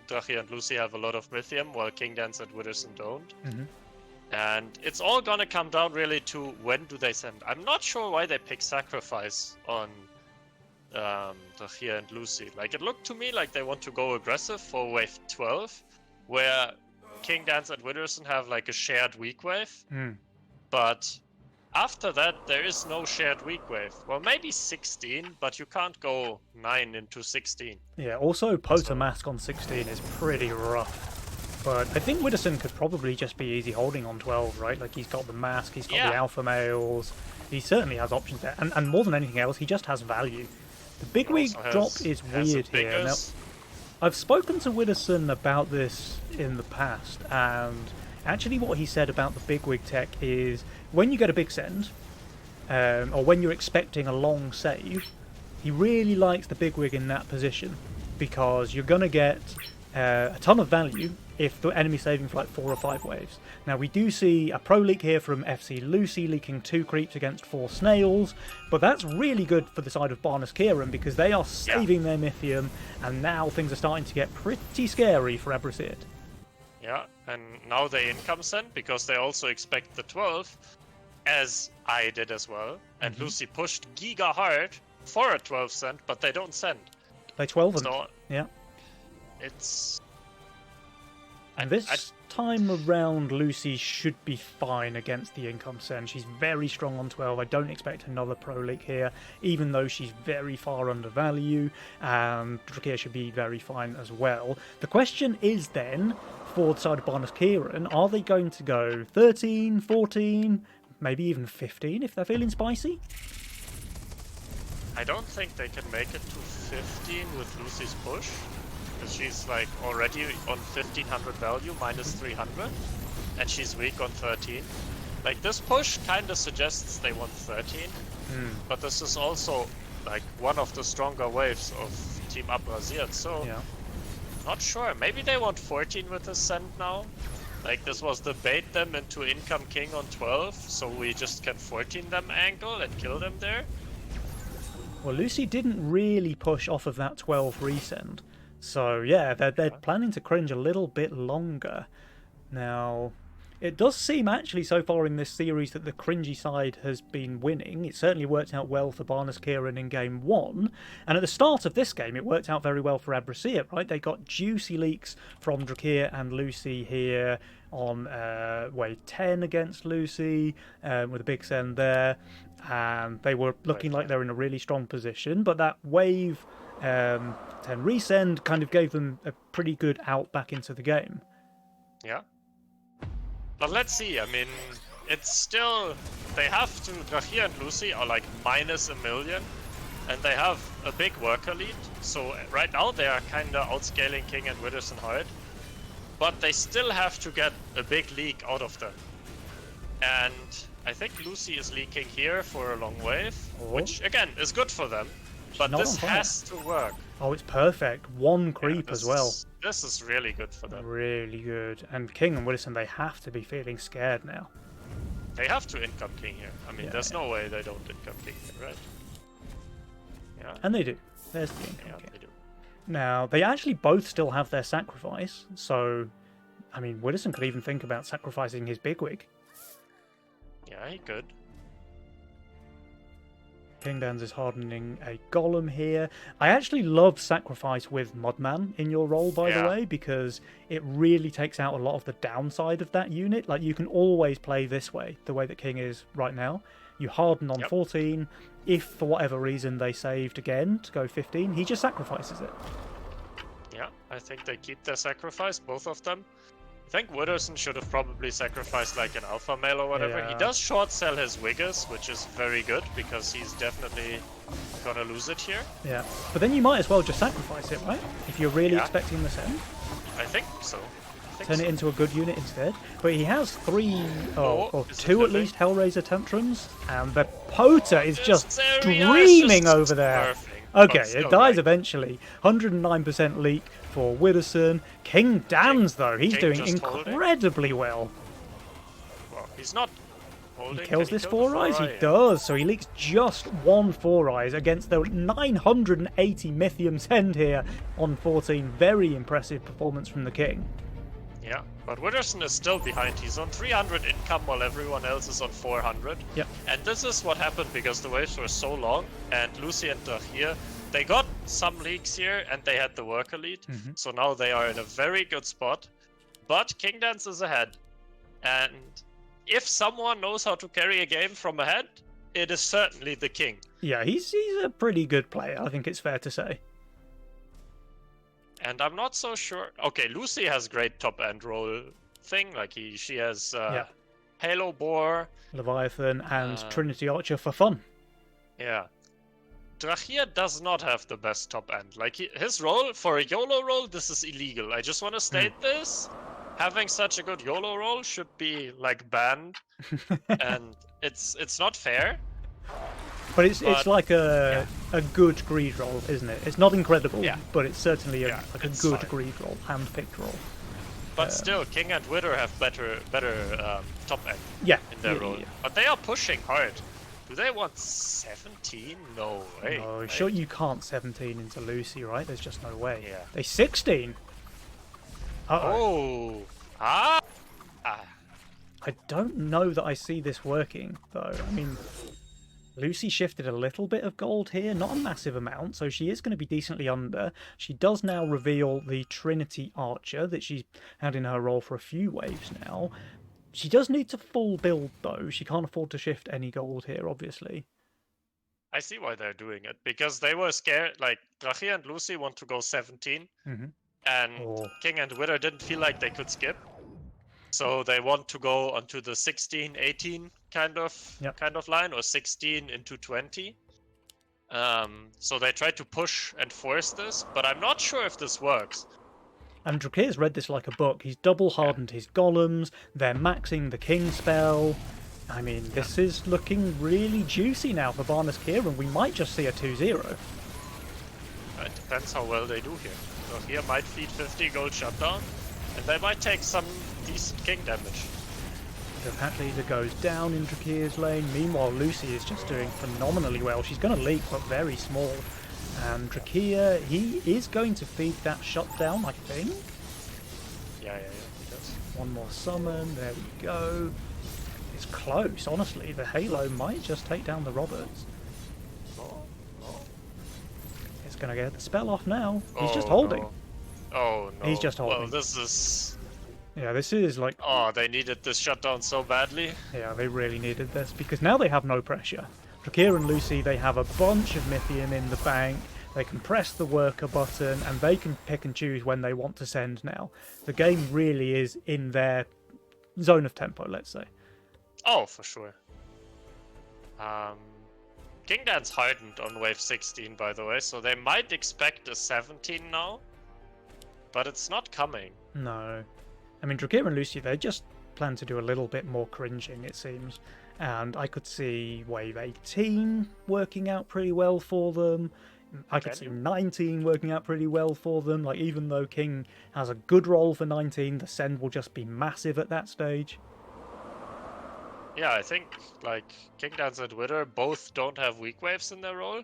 Drakea and Lucy have a lot of Mythium, while King Dance and Widdowson don't. And it's all gonna come down really to when do they send. I'm not sure why they pick Sacrifice on Drakea and Lucy. Like, it looked to me like they want to go aggressive for wave 12, where King Dance and Widdowson have like a shared weak wave. But after that, there is no shared weak wave. Well, maybe 16, but you can't go 9 into 16. Yeah, also Pota Mask on 16 is pretty rough. But I think Widdowson could probably just be easy holding on 12, right? Like, he's got the Mask, he's got the Alpha Males. He certainly has options there. And more than anything else, he just has value. The Bigwig drop is weird here. Now, I've spoken to Widdowson about this in the past, and actually what he said about the Bigwig tech is when you get a big send, or when you're expecting a long save, he really likes the Bigwig in that position because you're going to get a ton of value if the enemy's saving for like 4 or 5 waves. Now, we do see a pro leak here from FC Lucy leaking 2 creeps against 4 snails, but that's really good for the side of Barnes Kieran because they are saving their Mythium, and now things are starting to get pretty scary for Abrasiat. Yeah, and now they income send because they also expect the 12, as I did as well. And Lucy pushed giga hard for a 12 send, but they don't send. They 12 and so yeah. It's And this time around, Lucy should be fine against the Income Sen. She's very strong on 12. I don't expect another Pro League here, even though she's very far under value. And Drakir should be very fine as well. The question is then, for the side of Barnes Kieran, are they going to go 13, 14, maybe even 15 if they're feeling spicy? I don't think they can make it to 15 with Lucy's push. Because she's like already on 1500 value, minus 300. And she's weak on 13. Like this push kind of suggests they want 13. But this is also like one of the stronger waves of Team Abrasiert. So, Yeah. not sure. Maybe they want 14 with Ascend now. Like this was the bait them into Income King on 12. So we just can 14 them angle and kill them there. Well, Lucy didn't really push off of that 12 resend. So, yeah, they're planning to cringe a little bit longer. Now, it does seem actually so far in this series that the cringy side has been winning. It certainly worked out well for Barnes Kieran in Game 1. And at the start of this game, it worked out very well for Abrasiert, right? They got juicy leaks from Drakir and Lucy here on wave 10 against Lucy, with a big send there. And they were looking like they're in a really strong position. But that wave 10 resend kind of gave them a pretty good out back into the game. Yeah. But let's see, I mean, it's still... They have to... Drakir and Lucy are like minus 1 million. And they have a big worker lead. So right now they are kinda outscaling King and Witherson Hoyt. But they still have to get a big leak out of them. And I think Lucy is leaking here for a long wave. Which, again, is good for them. But this has to work. Oh, it's perfect. One creep as well. This is really good for them. Really good. And King and Witherson, they have to be feeling scared now. They have to Income King here. I mean, Yeah. there's no way they don't Income King here, right? Yeah. And they do. There's the Income Yeah, King. they do. Now, they actually both still have their sacrifice. So, I mean, Witherson could even think about sacrificing his bigwig. Yeah, he could. Kingdans is hardening a golem here. I actually love sacrifice with Mudman in your role, by the way, because it really takes out a lot of the downside of that unit. Like, you can always play this way, the way that King is right now. You harden on 14. If, for whatever reason, they saved again to go 15, he just sacrifices it. Yeah, I think they keep their sacrifice, both of them. I think Witherson should have probably sacrificed like an alpha male or whatever. Yeah. He does short sell his Wiggers, which is very good because he's definitely gonna lose it here. Yeah, but then you might as well just sacrifice it, right? If you're really expecting the send. I think so. Turn it into a good unit instead. But he has or is two it at least Hellraiser Tantrums, and the Pota is just This area is streaming just over there. perfect, Okay, but it still, dies like, eventually. 109% leak for Witherson. King Dans, though, he's King doing just holding. incredibly well. Well, he's not holding. He kills Can this kill the 4 eyes? He Eye? does. So he leaks just one 4 eyes against the 980 Mythium send here on 14. Very impressive performance from the King. Yeah, but Witherson is still behind. He's on 300 income while everyone else is on 400. Yep. And this is what happened because the waves were so long, and Lucy and Drakir, they got some leaks here and they had the worker lead. So now they are in a very good spot. But King Dance is ahead. And if someone knows how to carry a game from ahead, it is certainly the King. Yeah, he's a pretty good player, I think it's fair to say. And I'm not so sure. Okay, Lucy has great top end roll thing. Like she has Halo Boar, Leviathan and Trinity Archer for fun. Yeah. Drakir does not have the best top end. Like his roll for a YOLO roll, this is illegal. I just want to state this. Having such a good YOLO roll should be like banned, and it's not fair. But it's like a good greed roll, isn't it? It's not incredible, but it's certainly like a good fine. greed roll, hand-picked roll. But still, King and Wither have better top end in their roll. Yeah. But they are pushing hard. Do they want 17? No way. No, right? sure you can't 17 into Lucy, right? There's just no way. Yeah. They 16. Oh. Ah. I don't know that I see this working, though. I mean, Lucy shifted a little bit of gold here, not a massive amount, so she is going to be decently under. She does now reveal the Trinity Archer that she's had in her role for a few waves now. She does need to full build, though. She can't afford to shift any gold here, obviously. I see why they're doing it, because they were scared. Like, Drachia and Lucy want to go 17, and King and Wither didn't feel like they could skip. So they want to go onto the 16, 18 kind of line, or 16 into 20. So they try to push and force this, but I'm not sure if this works. And Drakir's read this like a book. He's double hardened his golems. They're maxing the king spell. I mean, this is looking really juicy now for Barnes Kieran. We might just see a 2-0. It depends how well they do here. So here might feed 50 gold shutdown, and they might take some decent king damage. The Pact Leader goes down in Drakir's lane. Meanwhile, Lucy is just doing phenomenally well. She's going to leak, but very small. And Drakir, he is going to feed that shutdown, I think. Yeah, he does. One more summon, there we go. It's close, honestly. The Halo might just take down the Roberts. It's going to get the spell off now. He's just holding. No. Oh, no. He's just holding. Well, this is... Yeah, this is like... Oh, they needed this shutdown so badly. Yeah, they really needed this, because now they have no pressure. Drakir and Lucy, they have a bunch of Mythium in the bank. They can press the worker button, and they can pick and choose when they want to send now. The game really is in their zone of tempo, let's say. Oh, for sure. King Dan's hardened on wave 16, by the way, so they might expect a 17 now. But it's not coming. No. I mean, Drakir and Lucy, they just plan to do a little bit more cringing, it seems. And I could see wave 18 working out pretty well for them. I could see 19 working out pretty well for them. Like, even though King has a good role for 19, the send will just be massive at that stage. Yeah, I think, like, King Dance and Wither both don't have weak waves in their role.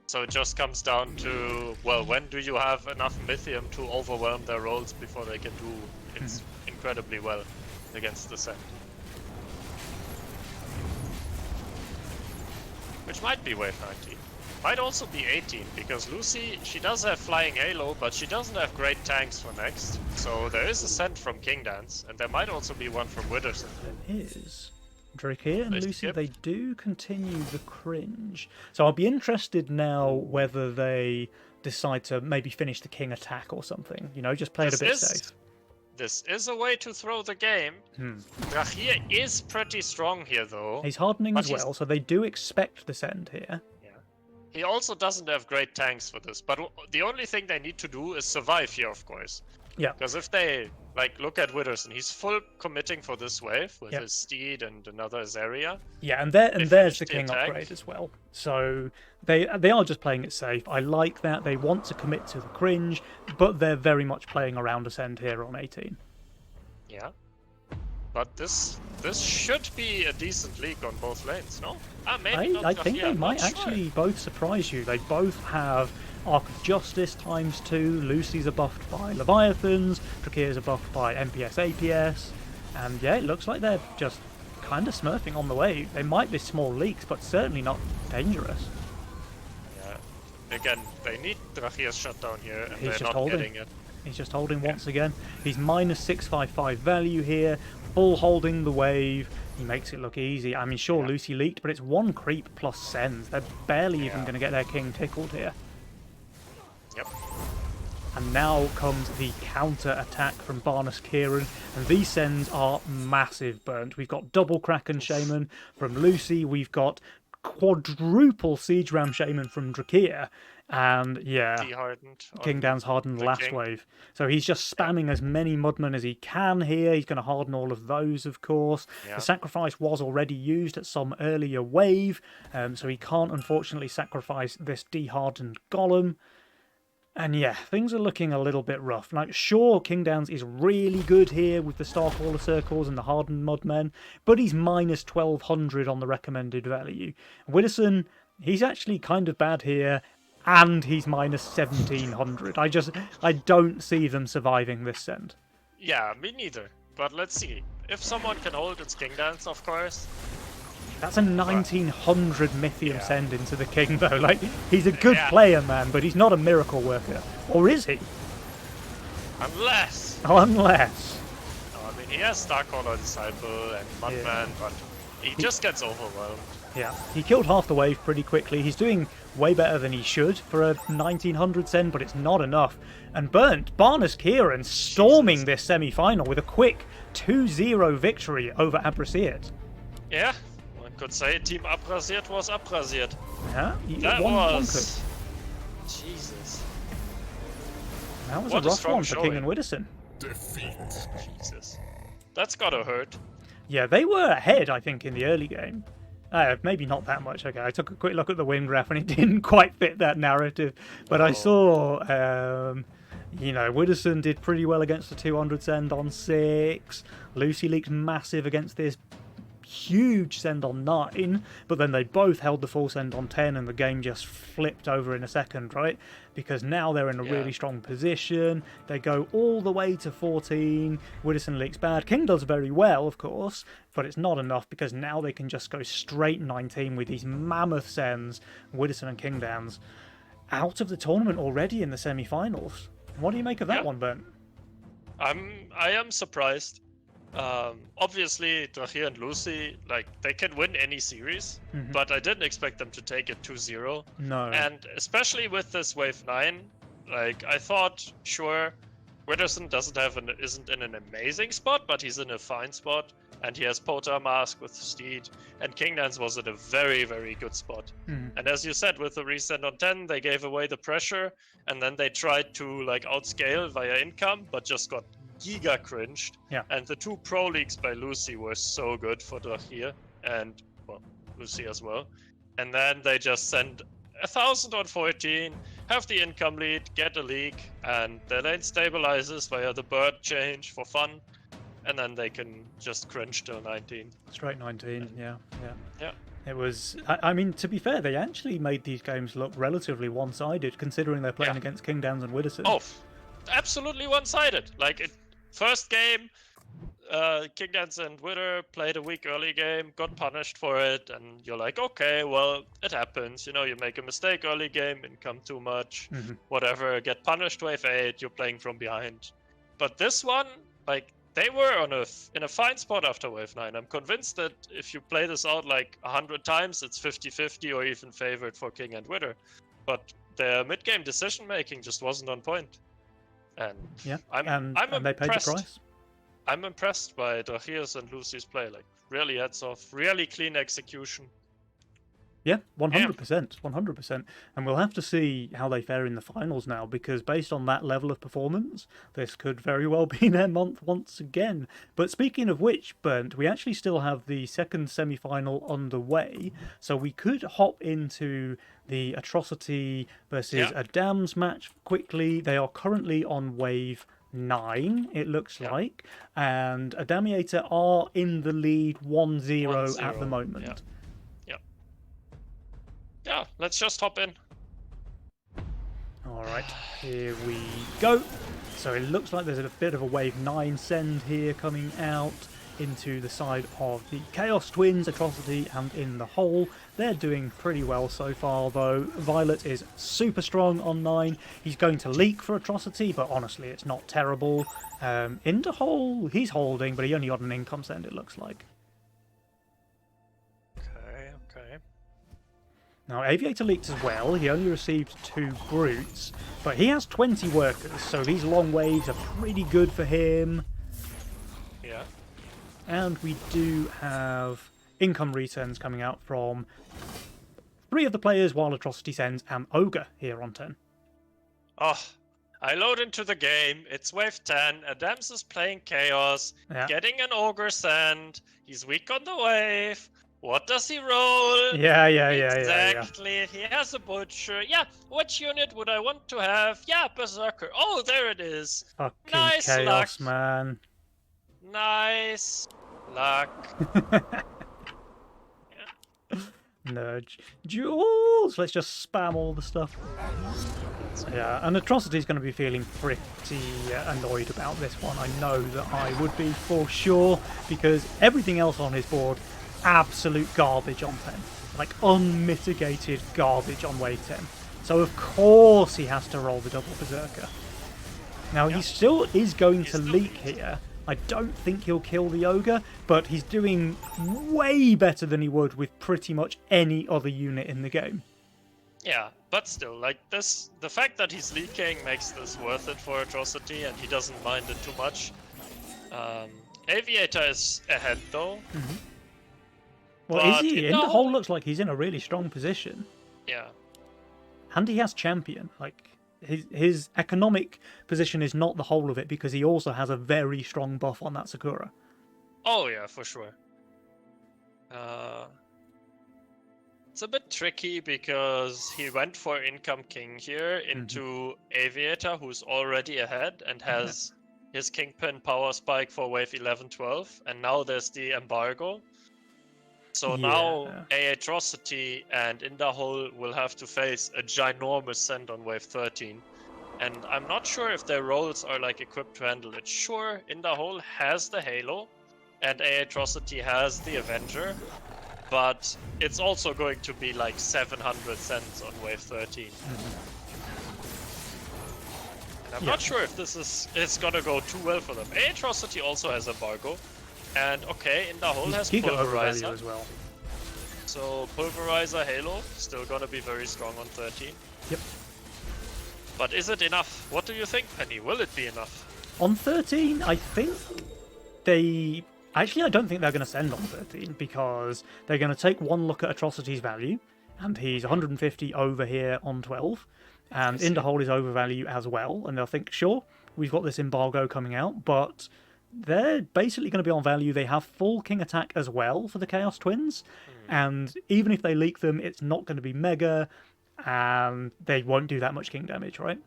So it just comes down to, well, when do you have enough Mythium to overwhelm their roles before they can do incredibly well against the send. Which might be wave 19. Might also be 18, because Lucy, she does have Flying Halo, but she doesn't have great tanks for next. So there is a send from King Dance, and there might also be one from Witherson. There is. Drakir and Lucy, they do continue the cringe. So I'll be interested now whether they decide to maybe finish the king attack or something. You know, just play it a bit safe. This is a way to throw the game. Drachir is pretty strong here, though. He's hardening as well, so they do expect the send here. Yeah. He also doesn't have great tanks for this, but the only thing they need to do is survive here, of course. Yeah. Because if they, like, look at Witherson, he's full committing for this wave with his Steed and another Zarya. Yeah, and there's the king upgrade as well. So they are just playing it safe. I like that. They want to commit to the cringe, but they're very much playing around Ascend here on 18. Yeah. But this should be a decent league on both lanes, no? Maybe not. I think they might actually both surprise you. They both have Arc of Justice ×2. Lucy's are buffed by Leviathans. Drakir's are buffed by MPS APS. And yeah, it looks like they're just kind of smurfing on the way. They might be small leaks, but certainly not dangerous. Yeah. Again, they need Drachir's shutdown here, and He's they're just not getting it. He's just holding once again. He's minus 655 value here. Full holding the wave. He makes it look easy. I mean, sure, Lucy leaked, but it's one creep plus sends. They're barely even going to get their king tickled here. Yep. And now comes the counter attack from Barnes Kieran, and these sends are massive burnt. We've got double Kraken Shaman from Lucy. We've got quadruple Siege Ram Shaman from Drakir. And yeah, King Dan's hardened last wave. So he's just spamming as many Mudmen as he can here. He's going to harden all of those, of course. Yeah. The sacrifice was already used at some earlier wave, so he can't unfortunately sacrifice this dehardened golem. And yeah, things are looking a little bit rough. Like, sure, King Downs is really good here with the Starcaller Circles and the hardened Mudmen, but he's minus 1200 on the recommended value. Witherson, he's actually kind of bad here, and he's minus 1700. I don't see them surviving this send. Yeah, me neither. But let's see. If someone can hold its King Dance, of course. That's a 1900 Mythium send into the king, though. Like, he's a good player, man, but he's not a miracle worker. Or is he? Unless. Unless. No, I mean, he has Starcaller Disciple and Mudman, but he just gets overwhelmed. Yeah, he killed half the wave pretty quickly. He's doing way better than he should for a 1900 send, but it's not enough. And Barnes Kieran storming this semi-final with a quick 2-0 victory over Abrasiert. Yeah, one could say Team Abrasiert was abrasiert. Yeah, That one was... Jesus. That was What a rough strong one for King showing. and Widdowson. Defeat. Jesus. That's gotta hurt. Yeah, they were ahead, I think, in the early game. Maybe not that much. Okay, I took a quick look at the win graph and it didn't quite fit that narrative. But I saw, Widdowson did pretty well against the 200 send on 6. Lucy Leak's massive against this huge send on 9. But then they both held the full send on 10 and the game just flipped over in a second, right? Because now they're in a really strong position. They go all the way to 14. Widdowson Leak's bad. King does very well, of course, but it's not enough because now they can just go straight 19 with these mammoth sends. Widdowson and King Downs out of the tournament already in the semi-finals. What do you make of that one, Bernd? I am surprised. Obviously, Drachir and Lucy, like, they can win any series, but I didn't expect them to take it 2-0. No. And especially with this Wave 9, like, I thought, sure, Widdowson isn't in an amazing spot, but he's in a fine spot, and he has Potar Mask with Steed, and Kingdance was in a very, very good spot. And as you said, with the resend on 10, they gave away the pressure, and then they tried to, like, outscale via income, but just got giga cringed. Yeah. And the 2 Pro Leagues by Lucy were so good for Drachir, and, well, Lucy as well. And then they just send 1,000 on 14, have the income lead, get a league, and their lane stabilizes via the bird change for fun, and then they can just cringe till 19. Straight 19, yeah. Yeah. It was, I mean, to be fair, they actually made these games look relatively one-sided, considering they're playing against King Downs and Widdowson. Oh, absolutely one-sided. Like, first game, King Dance and Widder played a weak early game, got punished for it, and you're like, okay, well, it happens. You know, you make a mistake early game, income too much, whatever, get punished wave 8, you're playing from behind. But this one, like, they were in a fine spot after wave 9. I'm convinced that if you play this out like 100 times, it's 50-50 or even favored for King and Widder. But their mid-game decision-making just wasn't on point. And I'm they paid the price. I'm impressed by Drachir's and Lucy's play. Like, really heads off, really clean execution. Yeah, 100%, 100%. And we'll have to see how they fare in the finals now, because based on that level of performance, this could very well be their month once again. But speaking of which, Bernd, we actually still have the second semi-final underway, so we could hop into the Atrocity versus Adams match quickly. They are currently on wave 9, it looks like, and Adamiator are in the lead 1-0 at the moment. Yeah, let's just hop in. Alright, here we go. So it looks like there's a bit of a wave 9 send here coming out into the side of the Chaos Twins, Atrocity, and in the hole. They're doing pretty well so far, though. Violet is super strong on 9. He's going to leak for Atrocity, but honestly, it's not terrible. Into hole, he's holding, but he only got an income send, it looks like. Okay. Now, Aviator leaked as well. He only received 2 brutes, but he has 20 workers, so these long waves are pretty good for him. Yeah. And we do have income returns coming out from 3 of the players, while Atrocity sends and Ogre here on 10. Oh, I load into the game. It's wave 10. Adams is playing Chaos, getting an Ogre send. He's weak on the wave. What does he roll? Yeah. Exactly. He has a Butcher. Yeah, which unit would I want to have? Yeah, Berserker. Oh, there it is. Fucking nice Chaos, luck. man. Nice luck. Nudge. Jules! Let's just spam all the stuff. Yeah, and Atrocity's going to be feeling pretty annoyed about this one. I know that I would be for sure, because everything else on his board absolute garbage on 10. Like, unmitigated garbage on wave 10. So of course he has to roll the double Berserker. Now, he still is going to leak here. I don't think he'll kill the Ogre, but he's doing way better than he would with pretty much any other unit in the game. Yeah, but still, like this, the fact that he's leaking makes this worth it for Atrocity, and he doesn't mind it too much. Aviator is ahead though. Mm-hmm. Well, is he? In the hole looks like he's in a really strong position. Yeah. And he has Champion. Like, his economic position is not the whole of it, because he also has a very strong buff on that Sakura. Oh yeah, for sure. It's a bit tricky because he went for Income King here into Aviator, who's already ahead and has his Kingpin power spike for wave 11-12, and now there's the embargo. So now Atrocity and In the Hole will have to face a ginormous send on wave 13. And I'm not sure if their roles are like equipped to handle it. Sure, In the Hole has the Halo, and Atrocity has the Avenger, but it's also going to be like 700 cents on wave 13. And I'm not sure if this is gonna go too well for them. Atrocity also has Embargo, and okay, In the Hole has Pulverizer as well. So Pulverizer Halo still gonna be very strong on 13. Yep. But is it enough? What do you think, Penny? Will it be enough? On 13, I think they... Actually, I don't think they're going to send on 13, because they're going to take one look at Atrocity's value, and he's 150 over here on 12, and In the Hole is overvalue as well, and they'll think, sure, we've got this embargo coming out, but they're basically going to be on value. They have full King attack as well for the Chaos Twins, and even if they leak them, it's not going to be mega, and they won't do that much King damage, right?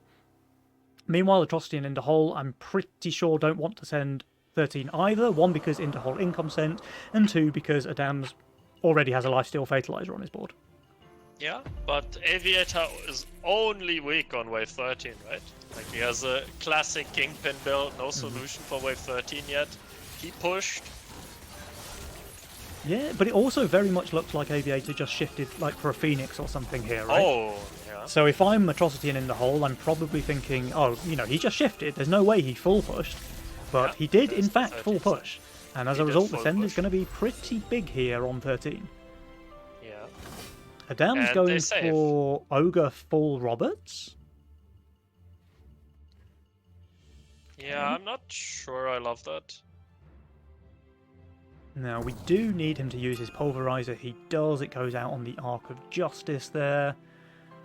Meanwhile, Atrocity and In the Hole, I'm pretty sure don't want to send 13 either. One, because In the Hole income sent, and two, because Adams already has a Lifesteal Fatalizer on his board. Yeah, but Aviator is only weak on wave 13, right? Like, he has a classic Kingpin build, no solution for wave 13 yet. He pushed. Yeah, but it also very much looks like Aviator just shifted like for a Phoenix or something here, right? Oh, yeah. So if I'm Atrocity and In the Hole, I'm probably thinking, oh, you know, he just shifted. There's no way he full pushed. But he did, in fact, full push. And as a result, the send is going to be pretty big here on 13. Yeah. Adam's going for Ogre full Roberts. Yeah, I'm not sure I love that. Now, we do need him to use his Pulverizer. He does. It goes out on the Arc of Justice there.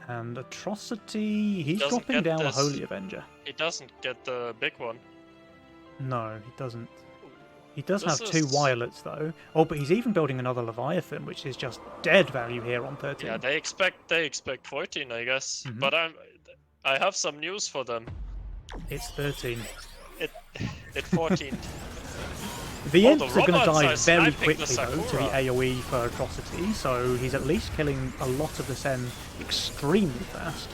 And Atrocity, he's dropping down a Holy Avenger. He doesn't get the big one. No, he doesn't. He does have two Violets, though. Oh, but he's even building another Leviathan, which is just dead value here on 13. Yeah, they expect 14, I guess. But I have some news for them. It's 13. It's 14. The Imps are going to die very quickly, though, to the AoE for Atrocity, so he's at least killing a lot of the Sen extremely fast.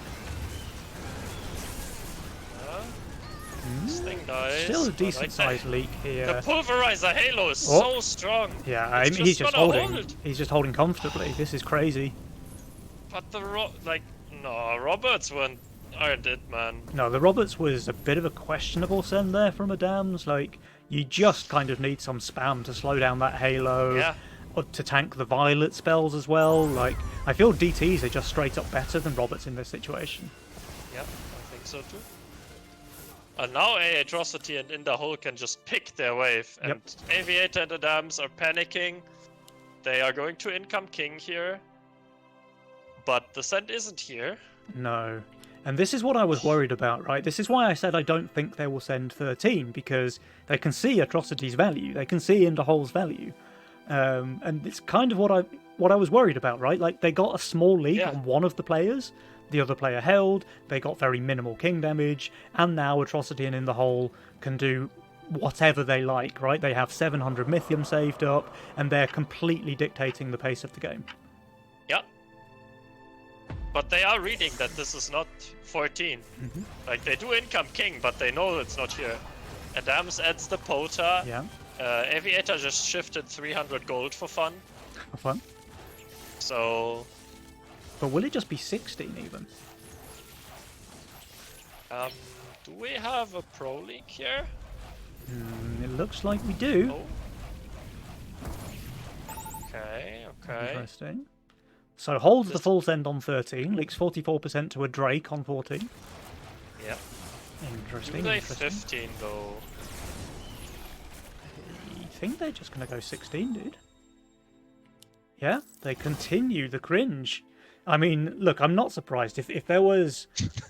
This thing dies. Still a decent-sized leak here. The Pulverizer Halo is so strong. Yeah, I mean, he's just holding. He's just holding comfortably. This is crazy. But the Roberts aren't it, man. No, the Roberts was a bit of a questionable send there from Adams. Like, you just kind of need some spam to slow down that Halo. Yeah. Or to tank the Violet spells as well. Like, I feel DTs are just straight up better than Roberts in this situation. Yeah, I think so too. And now Atrocity and In the Hole can just pick their wave, and Aviator and Adams are panicking. They are going to Income King here, but the send isn't here. No. And this is what I was worried about, right? This is why I said I don't think they will send 13, because they can see Atrocity's value. They can see In the Hole's value. And it's kind of what I was worried about, right? Like, they got a small lead on one of the players. The other player held, they got very minimal King damage, and now Atrocity and In the Hole can do whatever they like, right? They have 700 Mythium saved up, and they're completely dictating the pace of the game. Yeah. But they are reading that this is not 14. Like, they do Income King, but they know it's not here. Adams adds the Pota. Yeah. Aviator just shifted 300 gold for fun. Have fun. So, But will it just be 16 even? do we have a Pro League here? It looks like we do. Oh. Okay, okay. Interesting. So holds the This- full send on 13, leaks 44% to a Drake on 14. Yeah. Interesting. Do they Interesting. 15 though? I think they're just going to go 16, dude. Yeah, they continue the cringe. I mean, look, I'm not surprised. If there was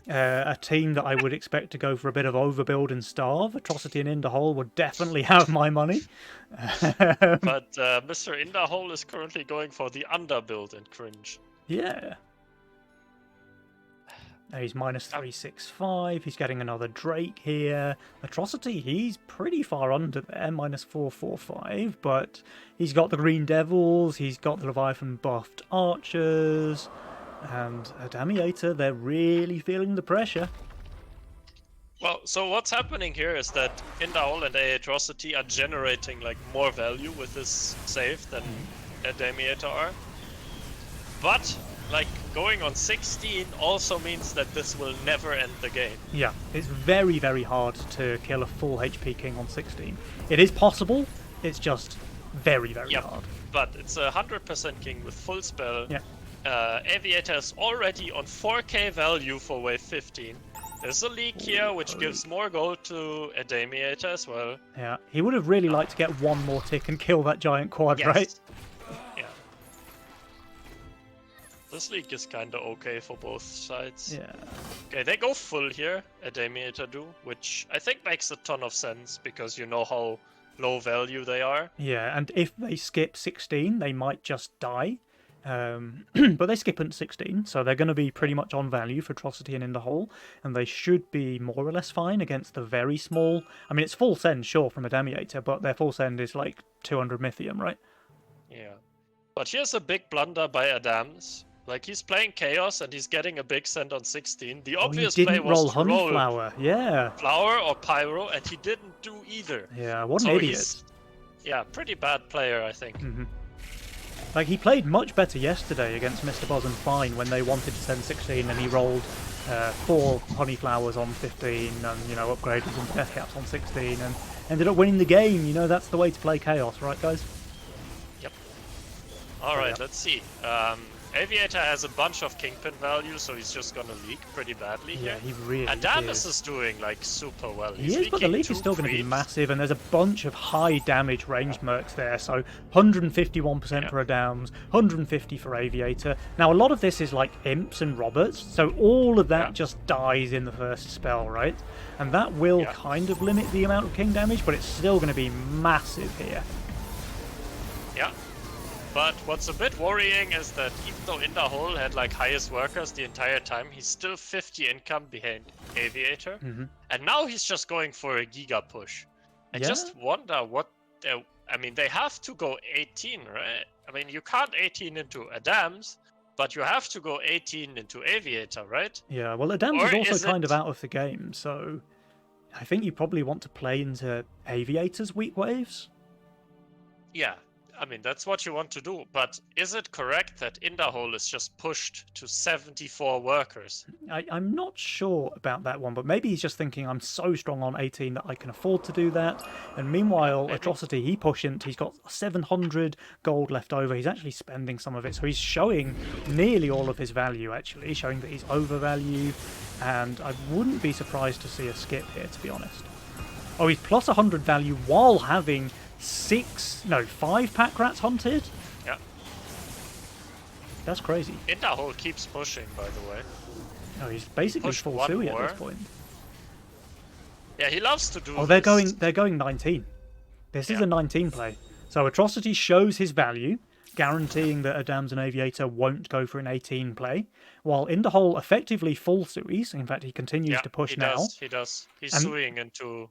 a team that I would expect to go for a bit of overbuild and starve, Atrocity and Inderhole would definitely have my money. But Mr. Inderhole is currently going for the underbuild and cringe. Yeah. He's minus 365. He's getting another Drake here. Atrocity, he's pretty far under there, minus 445. But he's got the Green Devils. He's got the Leviathan buffed Archers. And Damiator, they're really feeling the pressure. Well, so what's happening here is that Inderhole and Atrocity are generating like more value with this save than Damiator are. But like going on 16 also means that this will never end the game. Yeah, it's very, very hard to kill a full HP king on 16. It is possible, it's just very, very hard. But it's a 100% king with full spell. Yeah. Aviator is already on 4k value for wave 15. There's a leak here which gives more gold to a Damiator as well. Yeah, he would have really liked to get one more tick and kill that giant quad, Yes. right? Yeah. This league is kinda okay for both sides. Yeah. Okay, they go full here, a Damiator do, which I think makes a ton of sense because you know how low value they are. Yeah, and if they skip 16, they might just die. But they skip at 16, so they're going to be pretty much on value for Atrocity and Inderhole, and they should be more or less fine against the very small... I mean, it's full send, sure, from a Damiator, but their full send is like 200 Mythium, right? Yeah. But here's a big blunder by Adams. Like, he's playing Chaos and he's getting a big send on 16. The Oh, he obvious play didn't was roll to roll Honeyflower. Yeah. Flower or Pyro, and he didn't do either. Yeah, what an So idiot. he's- Yeah, pretty bad player, I think. Like, he played much better yesterday against Mr. Boz and Fine when they wanted to send 16 and he rolled 4 Honeyflowers on 15 and, you know, upgraded some Death Caps on 16 and ended up winning the game. You know, that's the way to play Chaos, right, guys? Yep. Alright, yeah. let's see. Aviator has a bunch of Kingpin value, so he's just gonna leak pretty badly Yeah, here. he really Adamus is. is doing, like, super well. He He's is, but the leaking leak 2 is still going to be creeps. massive, and there's a bunch of high damage ranged mercs there. So 151% Yeah. for Adams, 150 for Aviator. Now, a lot of this is like Imps and Roberts, so all of that Yeah. just dies in the first spell, right? And that will Yeah. kind of limit the amount of king damage, but it's still going to be massive here. Yeah. But what's a bit worrying is that even though Inderhole had like highest workers the entire time, he's still 50 income behind Aviator. And now he's just going for a Giga push. I Yeah. just wonder what I mean, they have to go 18, right? I mean, you can't 18 into Adams, but you have to go 18 into Aviator, right? Yeah, well, Adams Or is also is kind of it- out of the game, so I think you probably want to play into Aviator's weak waves. Yeah. I mean, that's what you want to do, but is it correct that Inderhole is just pushed to 74 workers? I'm not sure about that one, but maybe he's just thinking I'm so strong on 18 that I can afford to do that. And meanwhile, Maybe. Atrocity, he pushed, he's got 700 gold left over. He's actually spending some of it, so he's showing nearly all of his value, actually, showing that he's overvalued. And I wouldn't be surprised to see a skip here, to be honest. Oh, he's plus 100 value while having 5 pack rats hunted? Yeah. That's crazy. Inderhole keeps pushing, by the way. Oh, he's basically Push full one Sui at more. this point. Yeah, he loves to do Oh, this. they're going 19. This is Yeah. a 19 play. So Atrocity shows his value, guaranteeing that Adams and Aviator won't go for an 18 play, while Inderhole effectively full Suis. In fact, he continues to push he now. Does, he does. He's And- suing into...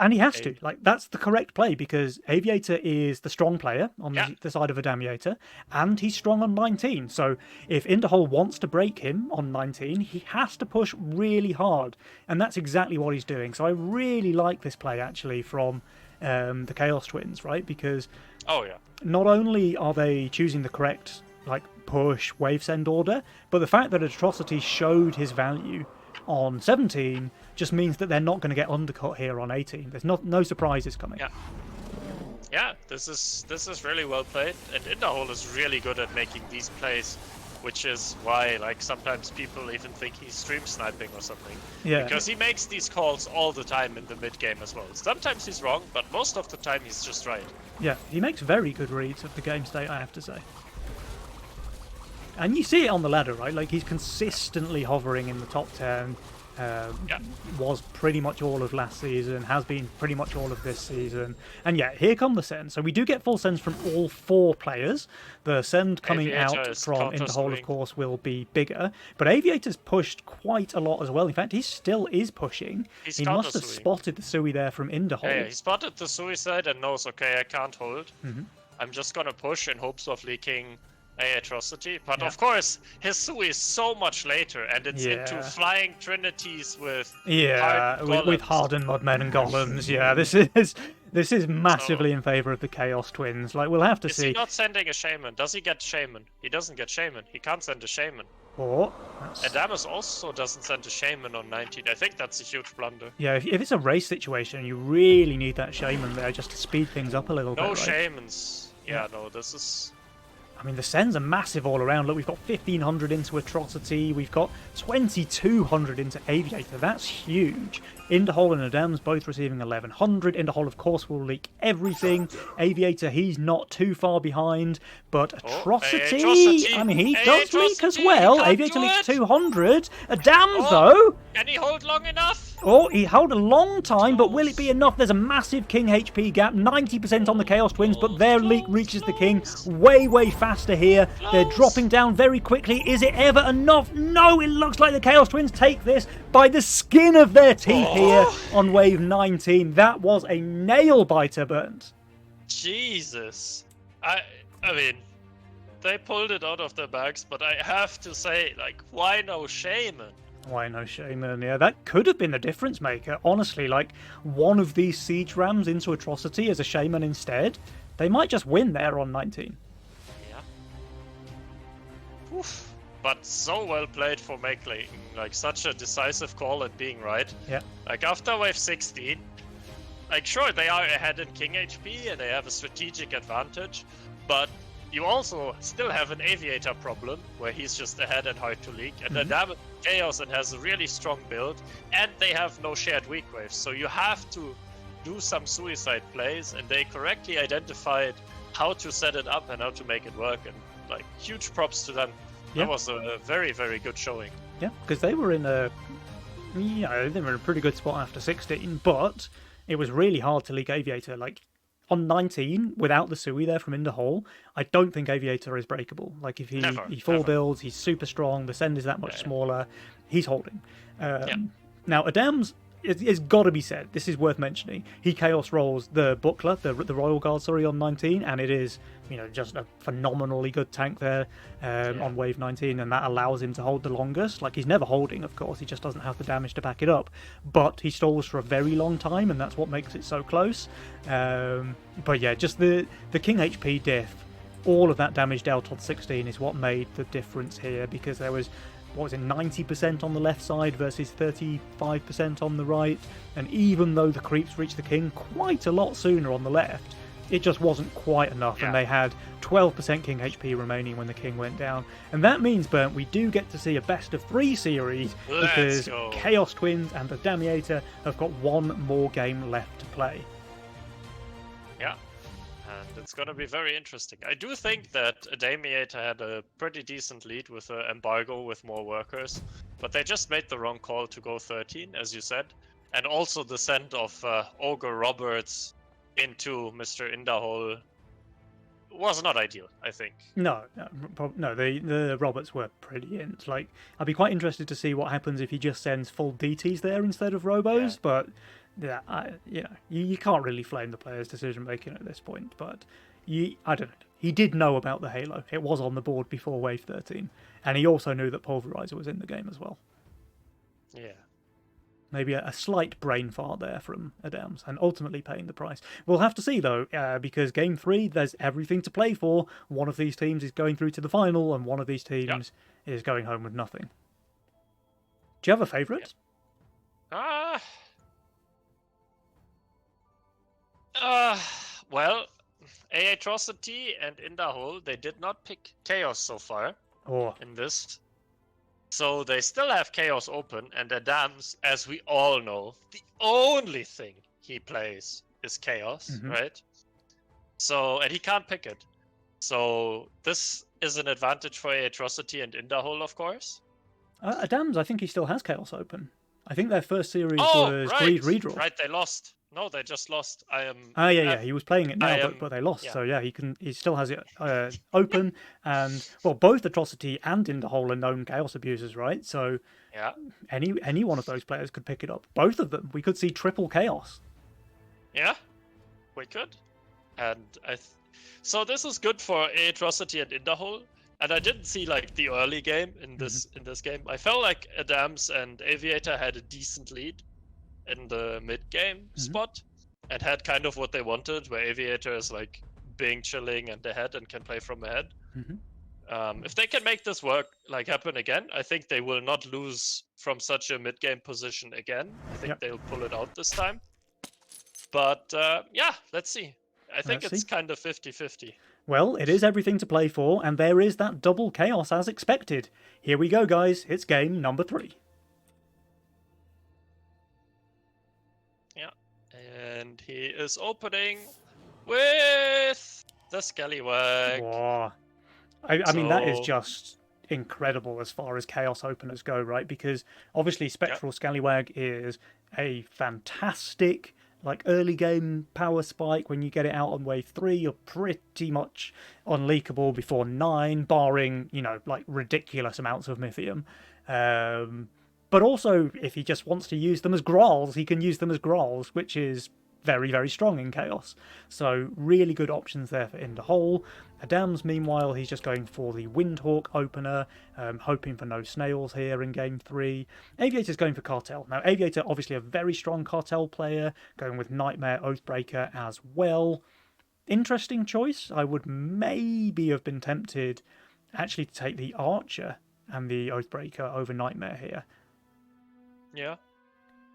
And he has to. Like, that's the correct play because Aviator is the strong player on Yeah. the side of Adamiator, and he's strong on 19. So if Inderhole wants to break him on 19, he has to push really hard, and that's exactly what he's doing. So I really like this play, actually, from the Chaos Twins, right? Because Oh yeah. not only are they choosing the correct like push wave send order, but the fact that Atrocity showed his value on 17 just means that they're not going to get undercut here on 18. There's no surprises coming. Yeah. Yeah, this is really well played, and Inderhole is really good at making these plays, which is why like sometimes people even think he's stream sniping or something. Yeah. Because he makes these calls all the time in the mid game as well. Sometimes he's wrong, but most of the time he's just right. Yeah, he makes very good reads of the game state, I have to say. And you see it on the ladder, right? Like, he's consistently hovering in the top 10. Was pretty much all of last season, has been pretty much all of this season. And yeah, here come the sends. So we do get full sends from all 4 players. The send coming Aviator out is from counter Interhole, of swing. course, will be bigger. But Aviator's pushed quite a lot as well. In fact, he still is pushing. He's He must have counter-swinging. spotted the Sui there from Interhole. Yeah, he spotted the suicide and knows, okay, I can't hold. Mhm. I'm just gonna push in hopes of leaking a Atrocity. But Yeah. of course, his Sui is so much later, and it's Yeah. into flying trinities with Yeah, hard with golems. hardened mudmen and golems. Yeah, this is massively in favour of the Chaos Twins. Like, we'll have to Is see. he not sending a Shaman? Does he get Shaman? He doesn't get Shaman. He can't send a Shaman. Or that's- Adamus also doesn't send a Shaman on 19. I think that's a huge blunder. yeah, if it's a race situation, you really need that Shaman there just to speed things up a little No bit. Right? Shamans. Yeah, no, this is... I mean, the sends are massive all around. Look, we've got 1,500 into Atrocity. We've got 2,200 into Aviator. That's huge. Interhole and Adams both receiving 1,100. Interhole, of course, will leak everything. Aviator, he's not too far behind. But Atrocity, Atrocity. I mean, he Hey, does leak as Atrocity, well. he can't Aviator do leaks it. 200. Adams, Oh. though... Can he hold long enough? Oh, he held a long time, but will it be enough? There's a massive King HP gap, 90% on the Chaos Twins, but their leak reaches the King way faster here. They're dropping down very quickly. Is it ever enough? No, it looks like the Chaos Twins take this by the skin of their teeth here on wave 19. That was a nail biter, Burnt. Jesus. I mean, they pulled it out of their bags, but I have to say, like, why no Shaman? Why no Shaman? Yeah, that could have been the difference maker. Honestly, like, one of these siege rams into Atrocity as a Shaman instead, they might just win there on 19. Yeah. Oof. But so well played for making like such a decisive call at being right. Yeah. Like after wave 16, like sure they are ahead in King HP and they have a strategic advantage, but you also still have an Aviator problem where he's just ahead and hard to leak, and Adam Chaos and has a really strong build, and they have no shared weak waves, so you have to do some suicide plays, and they correctly identified how to set it up and how to make it work, and like huge props to them. Yeah. That was a very, very good showing. Yeah, because they were in a, they were in a pretty good spot after 16, but it was really hard to leak Aviator. Like, on 19, without the Sui there from Interhole, I don't think Aviator is breakable. Like, if he full Never. builds, he's super strong, the send is that much Yeah. smaller, he's holding. Now, Adams, it's got to be said, this is worth mentioning, he Chaos rolls the Buckler, the Royal Guard, on 19, and it is, just a phenomenally good tank there on wave 19, and that allows him to hold the longest. Like, he's never holding, of course, he just doesn't have the damage to back it up, but he stalls for a very long time, and that's what makes it so close. But yeah, just the King HP diff, all of that damage dealt on 16 is what made the difference here, because there was, 90% on the left side versus 35% on the right, and even though the creeps reached the King quite a lot sooner on the left, it just wasn't quite enough, and they had 12% King HP remaining when the King went down. And that means, Burnt, we do get to see a best of 3 series, Let's because go. Chaos Twins and the Damiator have got one more game left to play. Yeah. And it's gonna be very interesting. I do think that Damiator had a pretty decent lead with an embargo with more workers, but they just made the wrong call to go 13, as you said. And also the send of Ogre Roberts into Mr. Inderhole was not ideal, I think. No, the Roberts were pretty int. Like, I'd be quite interested to see what happens if he just sends full DTs there instead of Robos, but yeah, you can't really flame the player's decision making at this point. But I don't know. He did know about the Halo. It was on the board before Wave 13, and he also knew that Pulverizer was in the game as well. Yeah. Maybe a slight brain fart there from Adams, and ultimately paying the price. We'll have to see, though, because Game 3, there's everything to play for. One of these teams is going through to the final, and one of these teams is going home with nothing. Do you have a favourite? Well, Atrocity and Inderhole, they did not pick Chaos so far in this. So they still have Chaos open, and Adams, as we all know, the only thing he plays is Chaos, right? So, and he can't pick it. So this is an advantage for Atrocity and Inderhole, of course. Adams, I think he still has Chaos open. I think their first series was Greed Redraw. Right, they lost. No, they just lost. He was playing it now, but they lost. Yeah. So yeah, he still has it open, and well, both Atrocity and Inderhole are known Chaos abusers, right? So yeah, any one of those players could pick it up. Both of them, we could see triple Chaos. Yeah, we could, and so this is good for Atrocity and Inderhole. And I didn't see like the early game in this game. I felt like Adams and Aviator had a decent lead in the mid-game spot, and had kind of what they wanted, where Aviator is like being chilling and ahead and can play from ahead. If they can make this work, like happen again, I think they will not lose from such a mid-game position again. I think they'll pull it out this time. But yeah, let's see. I think it's kind of 50-50. Well, it is everything to play for, and there is that double Chaos as expected. Here we go, guys. It's game number 3. Yeah, and he is opening with the Scallywag. Wow. I mean, that is just incredible as far as Chaos openers go, right? Because obviously Spectral Scallywag is a fantastic like early game power spike. When you get it out on wave 3, you're pretty much unleakable before 9, barring, you know, like ridiculous amounts of Mythium. But also, if he just wants to use them as Grolls, he can use them as Grolls, which is very, very strong in Chaos. So really good options there for Inderhole. Adams, meanwhile, he's just going for the Windhawk opener, hoping for no snails here in game 3. Aviator's going for Cartel. Now, Aviator, obviously a very strong Cartel player, going with Nightmare Oathbreaker as well. Interesting choice. I would maybe have been tempted actually to take the Archer and the Oathbreaker over Nightmare here. Yeah.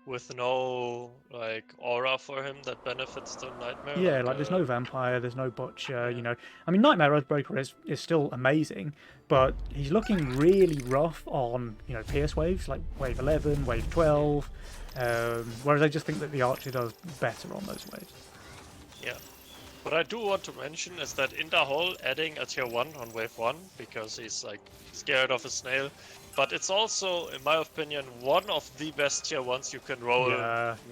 With no, like, aura for him that benefits the Nightmare? Yeah, like there's no Vampire, there's no Butcher, you know. I mean, Nightmare Oathbreaker is still amazing, but he's looking really rough on, you know, Pierce waves, like wave 11, wave 12, whereas I just think that the Archer does better on those waves. Yeah. What I do want to mention is that Inderhole adding a tier 1 on wave 1, because he's, like, scared of a snail. But it's also, in my opinion, one of the best tier 1s you can roll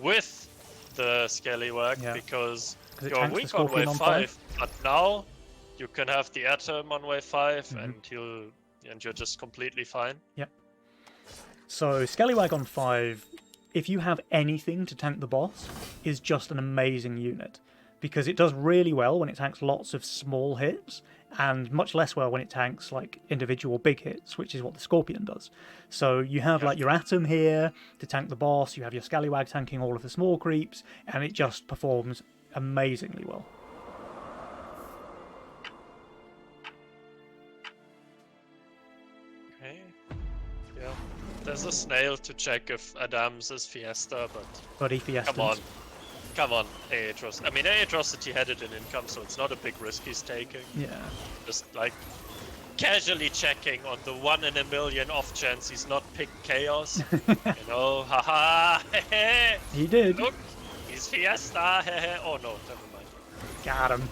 with the Scallywag, because you're weak on wave 5, but now you can have the Atom on wave 5 and you're just completely fine. Yep. So Scallywag on 5, if you have anything to tank the boss, is just an amazing unit, because it does really well when it tanks lots of small hits, and much less well when it tanks like individual big hits, which is what the Scorpion does. So you have like your Atom here to tank the boss, you have your Scallywag tanking all of the small creeps, and it just performs amazingly well. Okay. Yeah. There's a snail to check if Adams is Fiesta, but he Fiestas. Come on, Atrocity. I mean, Atrocity had it in income, so it's not a big risk he's taking. Yeah. Just, like, casually checking on the 1 in a million off chance he's not picked Chaos. You know, haha, hehe. He did. Look, he's Fiesta, hehe. Oh no, never mind. Got him.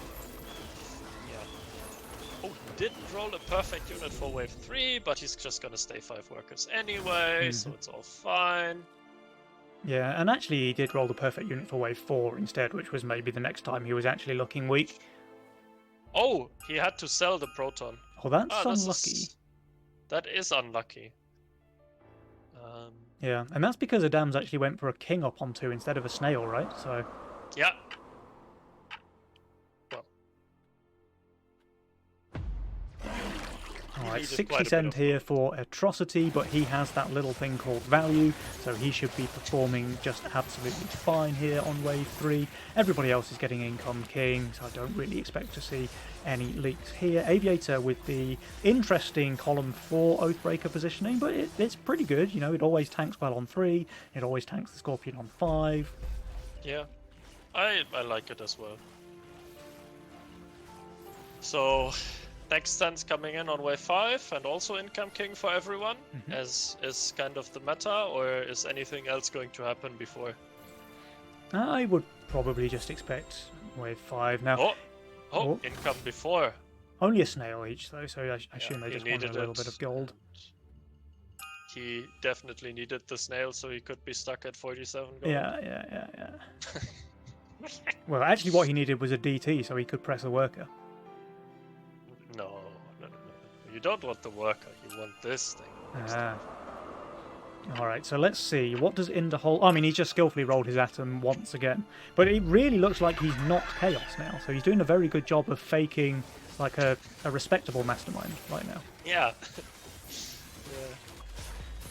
Yeah. Oh, didn't roll a perfect unit for wave 3, but he's just gonna stay 5 workers anyway, so it's all fine. Yeah, and actually he did roll the perfect unit for wave 4 instead, which was maybe the next time he was actually looking weak. Oh, he had to sell the Proton. Oh, that's unlucky. That is unlucky. Yeah, and that's because Adams actually went for a King up on 2 instead of a Snail, right? So. Yeah. Well. Oh, Alright, needed 60 quite a bit cent of here gold. for Atrocity, but he has that little thing called Value, so he should be performing just absolutely fine here on Wave 3. Everybody else is getting Income King, so I don't really expect to see any leaks here. Aviator with the interesting column 4 Oathbreaker positioning, but it's pretty good. You know, it always tanks well on 3, it always tanks the Scorpion on 5. Yeah, I like it as well. So, next stand's coming in on wave 5 and also Income King for everyone, as is kind of the meta, or is anything else going to happen before? I would probably just expect Wave 5. Now, Oh, income before. only a snail each though, so I assume they he just wanted a needed little it, bit of gold. and he definitely needed the snail, so he could be stuck at 47 gold. Yeah. Well, actually what he needed was a DT so he could press a worker. No. You don't want the worker, you want this thing. Ah. Alright, so let's see. What does Inderhol... I mean, he just skillfully rolled his Atom once again. But it really looks like he's not Chaos now. So he's doing a very good job of faking like a respectable Mastermind right now. Yeah. Yeah.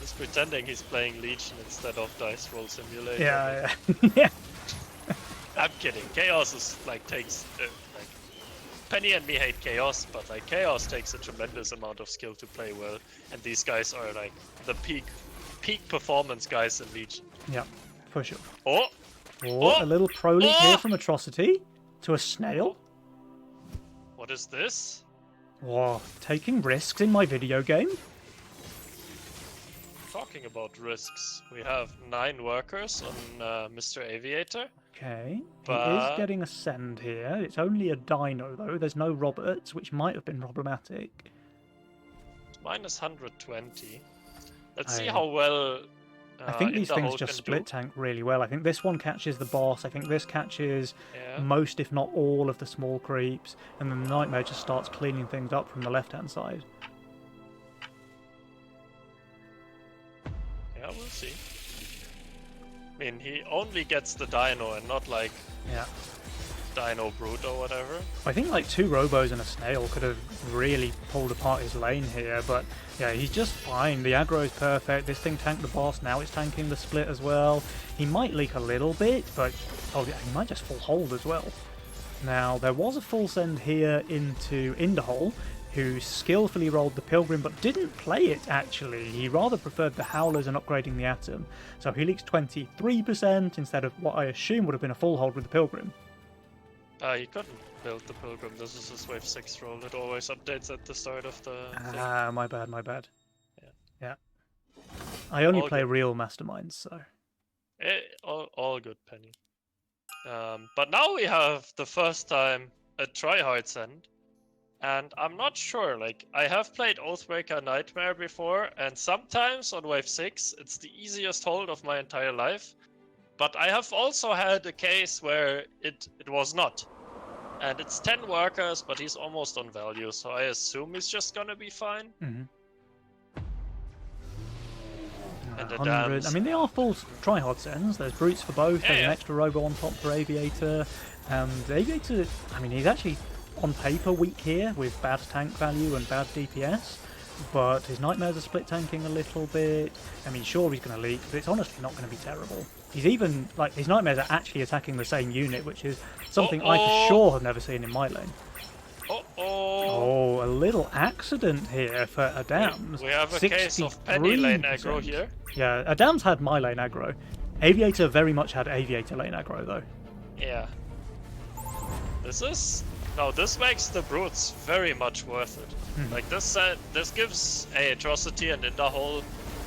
Just pretending he's playing Legion instead of Dice Roll Simulator. Yeah. Yeah. I'm kidding. Chaos is takes like Penny and me hate Chaos, but like Chaos takes a tremendous amount of skill to play well, and these guys are like the peak performance guys in Legion. Yeah, for sure. Oh, A little pro leak here from Atrocity to a snail. what is this? Whoa, taking risks in my video game? Talking about risks, we have 9 workers on Mr. Aviator. Okay, he But- is getting a send here. It's only a dino though, there's no Roberts, which might have been problematic. Minus 120. Let's see I- how well. I think these things Interhold just can split do. tank really well. I think this one catches the boss, I think this catches Yeah. most if not all of the small creeps, and then the Nightmare just starts cleaning things up from the left hand side. Yeah, we'll see. I mean, he only gets the Dino and not like Yeah. Dino Brute or whatever. I think like 2 Robos and a Snail could have really pulled apart his lane here, but yeah, he's just fine. The aggro is perfect. This thing tanked the boss, now it's tanking the split as well. He might leak a little bit, but oh yeah, he might just full hold as well. Now, there was a full send here into Inderhol, who skillfully rolled the Pilgrim but didn't play it actually. He rather preferred the Howlers and upgrading the Atom. So he leaks 23% instead of what I assume would have been a full hold with the Pilgrim. He couldn't build the Pilgrim. This is his wave 6 roll. It always updates at the start of the thing. Ah, my bad. Yeah. Yeah. I only All play good. real Masterminds, so... All good, Penny. But now we have the first time a tryhard send. And I'm not sure, like, I have played Oathbreaker Nightmare before, and sometimes on wave 6, it's the easiest hold of my entire life. But I have also had a case where it was not. And it's 10 workers, but he's almost on value, so I assume he's just gonna be fine. Mm-hmm. And the 100. dams. I mean, they are full tryhard sends. There's brutes for both. There's an Yeah. extra robo on top for Aviator. And Aviator, I mean, he's actually on paper weak here with bad tank value and bad DPS. But his Nightmares are split tanking a little bit. I mean, sure, he's going to leak, but it's honestly not going to be terrible. He's even, like, his Nightmares are actually attacking the same unit, which is something I for sure have never seen in my lane. Oh, a little accident here for Adams. We have a case of Penny lane aggro 63%. here. Yeah, Adams had my lane aggro. Aviator very much had Aviator lane aggro, though. Yeah. This makes the brutes very much worth it. Like this gives a Atrocity and Inderhol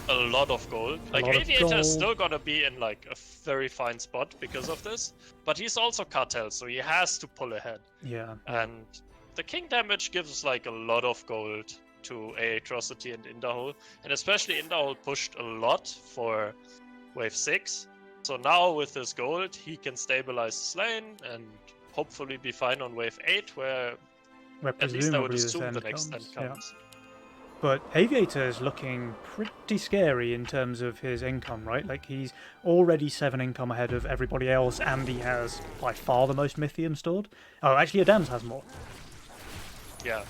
a lot of gold. Like lot of Aviator is gold. still gonna be in like a very fine spot because of this, but he's also cartel, so he has to pull ahead. Yeah. And the king damage gives like a lot of gold to a Atrocity and Inderhol, and especially Inderhol pushed a lot for wave 6. So now with this gold, he can stabilize his lane and hopefully be fine on wave 8, where at least I would presumably this assume end the next comes. end Yeah. comes. But Aviator is looking pretty scary in terms of his income, right? Like, he's already 7 income ahead of everybody else, and he has by far the most Mythium stored. Oh, actually, Adams has more. Yeah.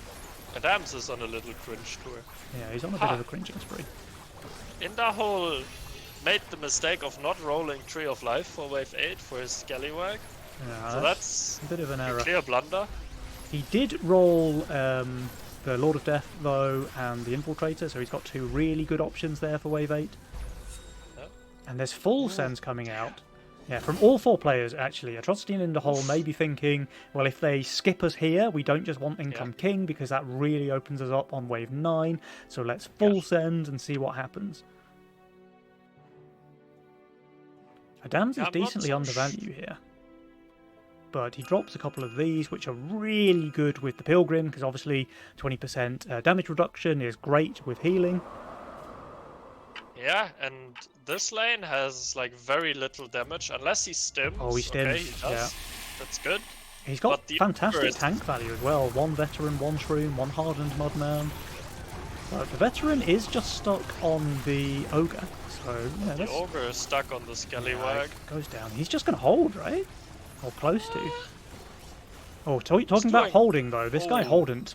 Adams is on a little cringe tour. Yeah, he's on a bit of a cringing spree. Indahol made the mistake of not rolling Tree of Life for wave 8 for his Scallywag. Yeah, So that's a bit of an a error. clear blunder. He did roll the Lord of Death, though, and the Infiltrator, so he's got 2 really good options there for wave 8. Yep. And there's Full Sends coming out. Yeah, from all 4 players, actually. Atrocity and Indahol may be thinking, well, if they skip us here, we don't just want Income King, because that really opens us up on wave 9, so let's Full Send and see what happens. Adams is decently undervalued here. But he drops a couple of these, which are really good with the Pilgrim, because obviously 20% damage reduction is great with healing. Yeah, and this lane has like very little damage, unless he stims. Oh, he stims, okay, he does. yeah. That's good. He's got But the fantastic ogre tank value as well. 1 Veteran, 1 Shroom, 1 Hardened Mudman. But the Veteran is just stuck on the Ogre, so yeah, The Ogre is stuck on the Scallywag. goes down. He's just going to hold, right? Or close to. Oh, talking about doing- holding though, this guy Oh. Holdent.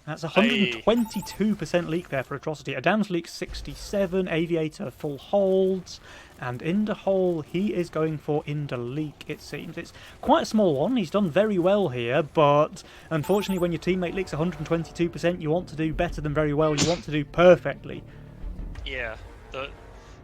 That's 122% leak there for Atrocity. Adam's leak 67, Aviator full holds, and Indahol, he is going for leak, it seems. It's quite a small one, he's done very well here, but unfortunately when your teammate leaks 122%, you want to do better than very well, you want to do perfectly. Yeah,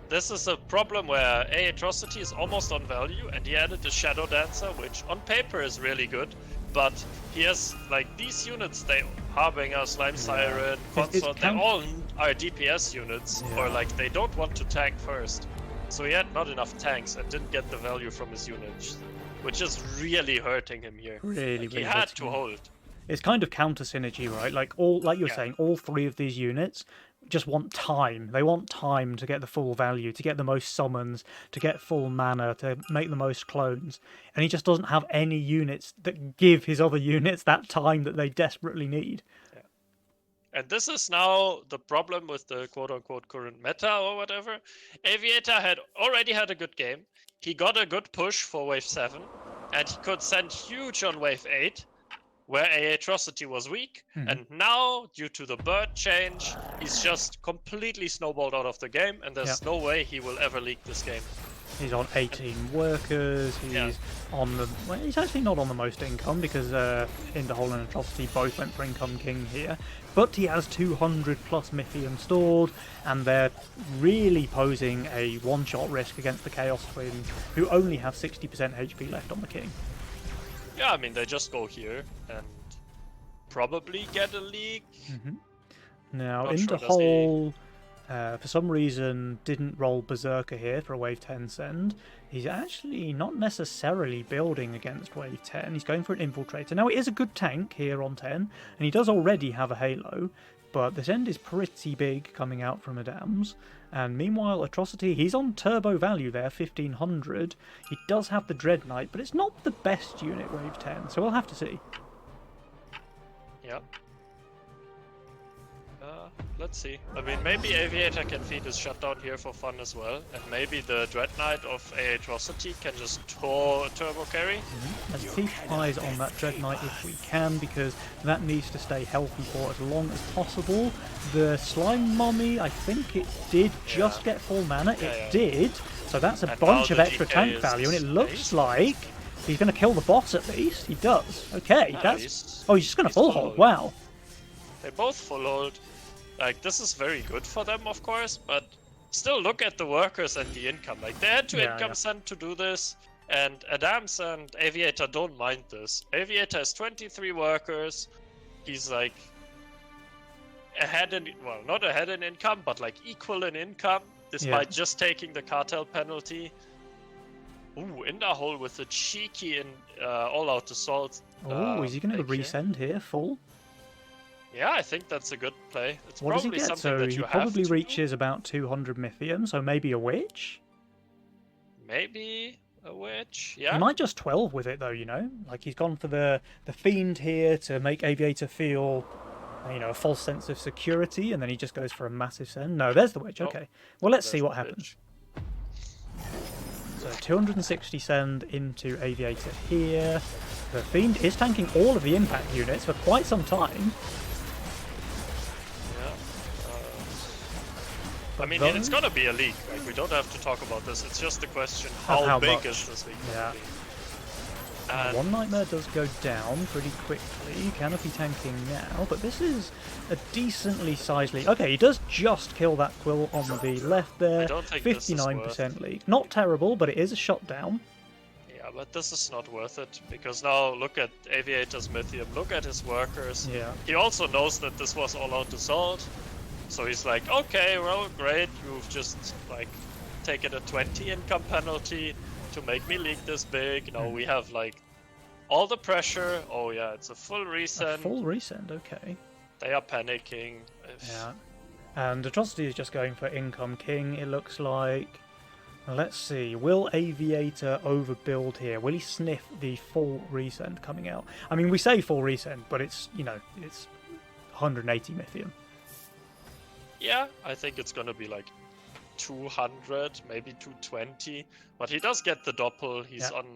this is a problem where Atrocity is almost on value, and he added the Shadow Dancer, which on paper is really good, but he has, like, these units, they Harbinger, Slime Siren, Consort, they all are DPS units, or like, they don't want to tank first. So he had not enough tanks and didn't get the value from his units, which is really hurting him here. Really, He had to hold. It's kind of counter synergy, right? Like you're saying, all 3 of these units just want time. They want time to get the full value, to get the most summons, to get full mana, to make the most clones. And he just doesn't have any units that give his other units that time that they desperately need. Yeah. And this is now the problem with the quote-unquote current meta or whatever. Aviator had already had a good game. He got a good push for wave 7, and he could send huge on wave 8, where Atrocity was weak, and now, due to the bird change, he's just completely snowballed out of the game, and there's no way he will ever leak this game. He's on 18 workers, he's on the... Well, he's actually not on the most income, because Indahol and Atrocity both went for Income King here, but he has 200 plus Mythium stored, and they're really posing a one-shot risk against the Chaos Twins, who only have 60% HP left on the King. Yeah, I mean, they just go here and probably get a leak. Now, Not sure, Indahol, for some reason, didn't roll Berserker here for a Wave 10 send. He's actually not necessarily building against Wave 10. He's going for an Infiltrator. Now, it is a good tank here on 10, and he does already have a Halo, but the send is pretty big coming out from Adams. And meanwhile, Atrocity, he's on turbo value there, 1500. He does have the Dread Knight, but it's not the best unit, Wave 10, so we'll have to see. Yep. Let's see. I mean, maybe Aviator can feed his shutdown here for fun as well, and maybe the Dread Knight of Atrocity can just turbo carry. Let's keep eyes on that Dread Knight if we can, because that needs to stay healthy for as long as possible. The Slime Mummy, I think it did just get full mana. It did, so that's a bunch of extra tank value, and it looks like he's going to kill the boss at least. He does. Okay, that's... Oh, he's just going to full hold. Wow. They both full hold. Like, this is very good for them, of course, but still look at the workers and the income. Like, they had to income send to do this, and Adams and Aviator don't mind this. Aviator has 23 workers. He's, like, ahead in... Well, not ahead in income, but, like, equal in income, despite just taking the cartel penalty. Ooh, Indahol with a cheeky all-out assault. Oh, is he going to resend here, full? Yeah, I think that's a good play. It's what does he probably get? something So that he you have probably to reaches about 200 Mythium, so maybe a Witch? Maybe a Witch, yeah. He might just 12 with it, though, you know? Like, he's gone for the Fiend here to make Aviator feel, you know, a false sense of security, and then he just goes for a massive send. No, there's the Witch, okay. Well, let's see what happens. So 260 send into Aviator here. The Fiend is tanking all of the impact units for quite some time. Yeah. I mean, then- it's gonna be a leak. Like, we don't have to talk about this. It's just a question: how big much? is this leak? Yeah. And One Nightmare does go down pretty quickly. Canopy tanking now, but this is a decently sized leak. Okay, he does just kill that Quill on the left there. I don't think this is 59% leak. Not terrible, but it is a shot down. yeah, but this is not worth it because now look at Aviator's Mythium. Look at his workers. Yeah. He also knows that this was all-out assault, so he's like, okay, well, great, you've just like taken a 20 income penalty to make me leak this big. Now we have like all the pressure. Oh yeah, it's a full resend. A full resend, okay. They are panicking. Yeah. And Atrocity is just going for Income King, it looks like. Let's see, will Aviator overbuild here? Will he sniff the full resend coming out? I mean, we say full resend, but it's, you know, it's 180 Mythium. Yeah, I think it's gonna be like 200, maybe 220. But he does get the doppel. He's Yeah. on.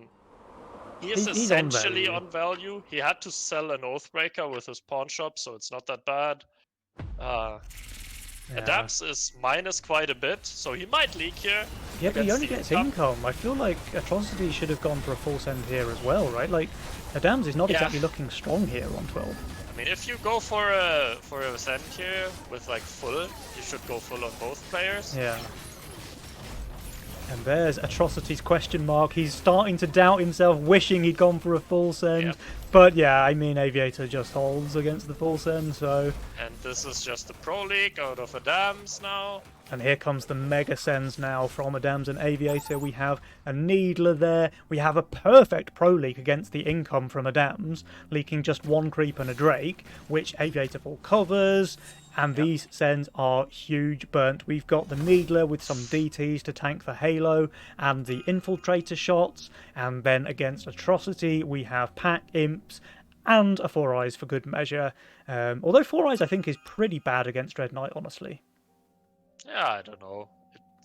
He is He's on essentially value. on value. He had to sell an Oathbreaker with his pawn shop, so it's not that bad. Yeah. Adams is minus quite a bit, so he might leak here. Yeah, but he against only the gets income. income. I feel like Atrocity should have gone for a full send here as well, right? Like, Adams is not Yeah. exactly looking strong here on 12. I mean, if you go for a send here with like full, you should go full on both players. Yeah. And there's Atrocity's question mark. He's starting to doubt himself, wishing he'd gone for a full send. Yep. But yeah, I mean, Aviator just holds against the full send, so... And this is just a pro league out of Adams now. And here comes the mega sends now from Adams and Aviator. We have a Needler there. We have a perfect pro leak against the income from Adams, leaking just one creep and a Drake, which Aviator full covers. And these sends are huge burnt. We've got the Needler with some DTs to tank the Halo and the Infiltrator shots. And then against Atrocity, we have Pack Imps and a Four Eyes for good measure. Although Four Eyes, I think, is pretty bad against Dread Knight, honestly. Yeah, I don't know.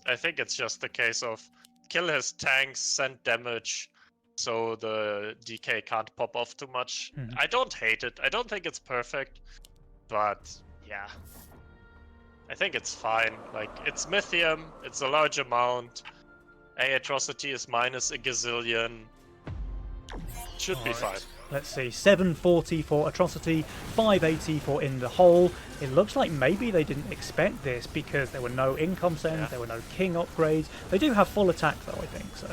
I think it's just a case of kill his tanks, send damage, so the DK can't pop off too much. I don't hate it. I don't think it's perfect, but yeah. I think it's fine. Like, it's Mythium, it's a large amount. Atrocity is minus a gazillion. Should be fine. Let's see, 740 for Atrocity, 580 for In the Hole. It looks like maybe they didn't expect this because there were no income sends, there were no king upgrades. They do have full attack though, I think, so.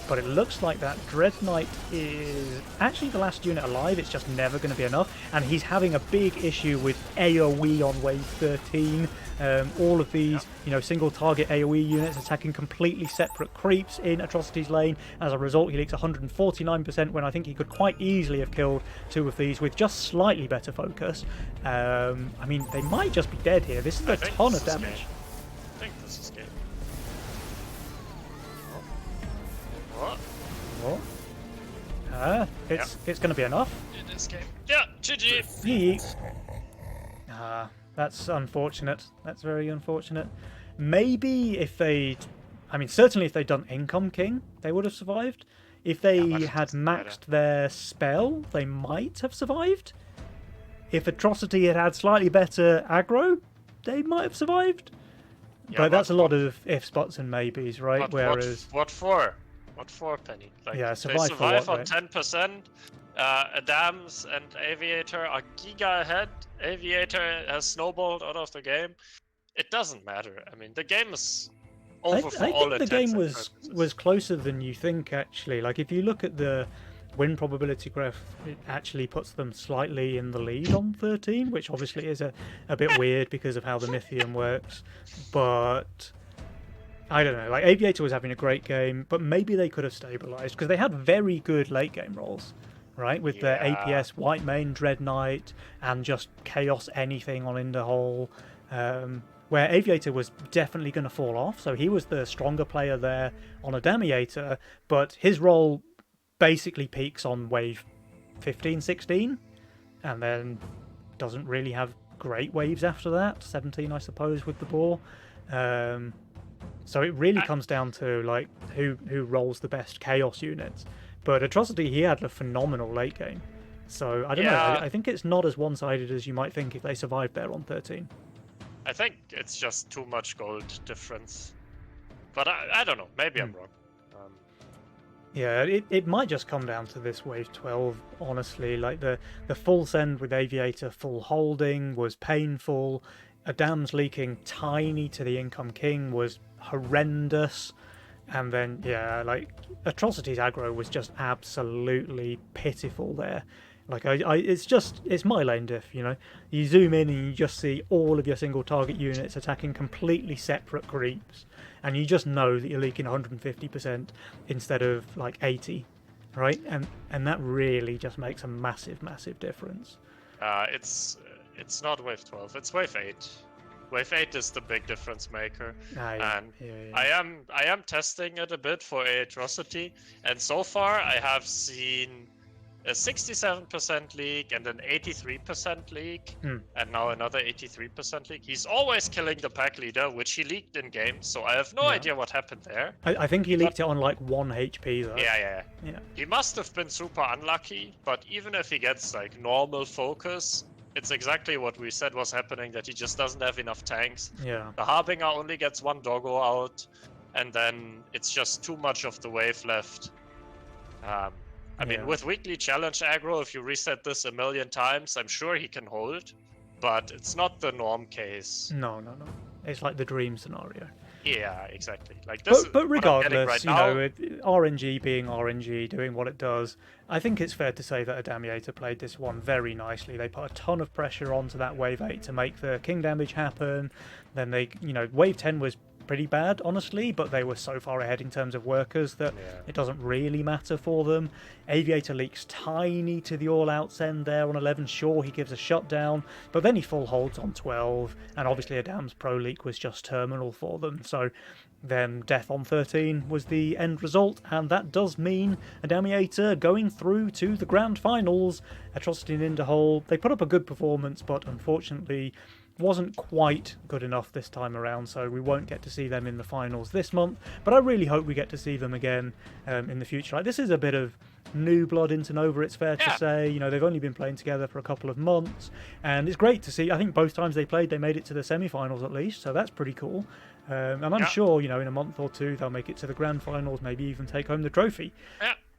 But it looks like that Dread Knight is actually the last unit alive. It's just never going to be enough. And he's having a big issue with AoE on wave 13. All of these, you know, single target AoE units attacking completely separate creeps in Atrocity's lane. As a result, he leaks 149% when I think he could quite easily have killed two of these with just slightly better focus. I mean, they might just be dead here. This is a ton of damage. I think this is game. What? What? It's going to be enough. It is game. Yeah, GG. Yeet. That's unfortunate. That's very unfortunate. Maybe if they'd... I mean, certainly if they'd done Income King, they would have survived. If they had maxed their spell, they might have survived. If Atrocity had had slightly better aggro, they might have survived. Yeah, but that's a lot of ifs, buts, and maybes, right? But Whereas... what for? What for, Penny? Like, Yeah, they survive for survive what, on 10%. Adams and Aviator are giga ahead. Aviator has snowballed out of the game. It doesn't matter. I mean, the game is over for I all think the game intents and was closer than you think, actually. Like, if you look at the win probability graph, it actually puts them slightly in the lead on 13, which obviously is a bit weird because of how the Mythium works. But I don't know. Like, Aviator was having a great game, but maybe they could have stabilized because they had very good late game rolls, right? With their APS White Mane, Dread Knight, and just Chaos anything on In the Hole. Where Aviator was definitely going to fall off, so he was the stronger player there on a Damiator, but his role basically peaks on wave 15, 16, and then doesn't really have great waves after that. 17, I suppose, with the Boar. So it really comes down to like who rolls the best Chaos units, But Atrocity, he had a phenomenal late game. So I don't know. I think it's not as one-sided as you might think if they survived there on 13. I think it's just too much gold difference. But I don't know. Maybe I'm wrong. Yeah, it might just come down to this wave 12, honestly. Like the full send with Aviator full holding was painful. Adam's leaking tiny to the Income King was horrendous. And then, yeah, like Atrocity's aggro was just absolutely pitiful there. Like it's my lane diff, you know. You zoom in and you just see all of your single target units attacking completely separate creeps, and you just know that you're leaking 150% instead of like 80, right? And that really just makes a massive difference. It's not wave 12. It's wave 8. Wave 8 is the big difference maker, and I am testing it a bit for Atrocity, and so far I have seen a 67% leak and an 83% leak, and now another 83% leak. He's always killing the pack leader, which he leaked in game, so I have no idea what happened there. I think he leaked it on like 1 HP though. Yeah. He must have been super unlucky, but even if he gets like normal focus, it's exactly what we said was happening, that he just doesn't have enough tanks. Yeah. The Harbinger only gets 1 doggo out, and then it's just too much of the wave left. I mean, with weekly challenge aggro, if you reset this a million times, I'm sure he can hold, but it's not the norm case. No. It's like the dream scenario. Yeah, exactly. Like this. But regardless, right you know, RNG being RNG, doing what it does, I think it's fair to say that Adamiator played this one very nicely. They put a ton of pressure onto that wave 8 to make the king damage happen. Then they, you know, wave 10 was pretty bad, honestly, but they were so far ahead in terms of workers that it doesn't really matter for them. Aviator leaks tiny to the all-out send there on 11. Sure, he gives a shutdown, but then he full holds on 12, and obviously Adam's pro leak was just terminal for them. So then death on 13 was the end result, and that does mean Adamiator going through to the grand finals. Atrocity and Ninderhole, they put up a good performance, but unfortunately wasn't quite good enough this time around, so we won't get to see them in the finals this month, but I really hope we get to see them again in the future. Like, this is a bit of new blood into Nova, it's fair to say. You know, they've only been playing together for a couple of months, and it's great to see. I think both times they played, they made it to the semi-finals at least, so that's pretty cool. And I'm sure, you know, in a month or two they'll make it to the grand finals, maybe even take home the trophy.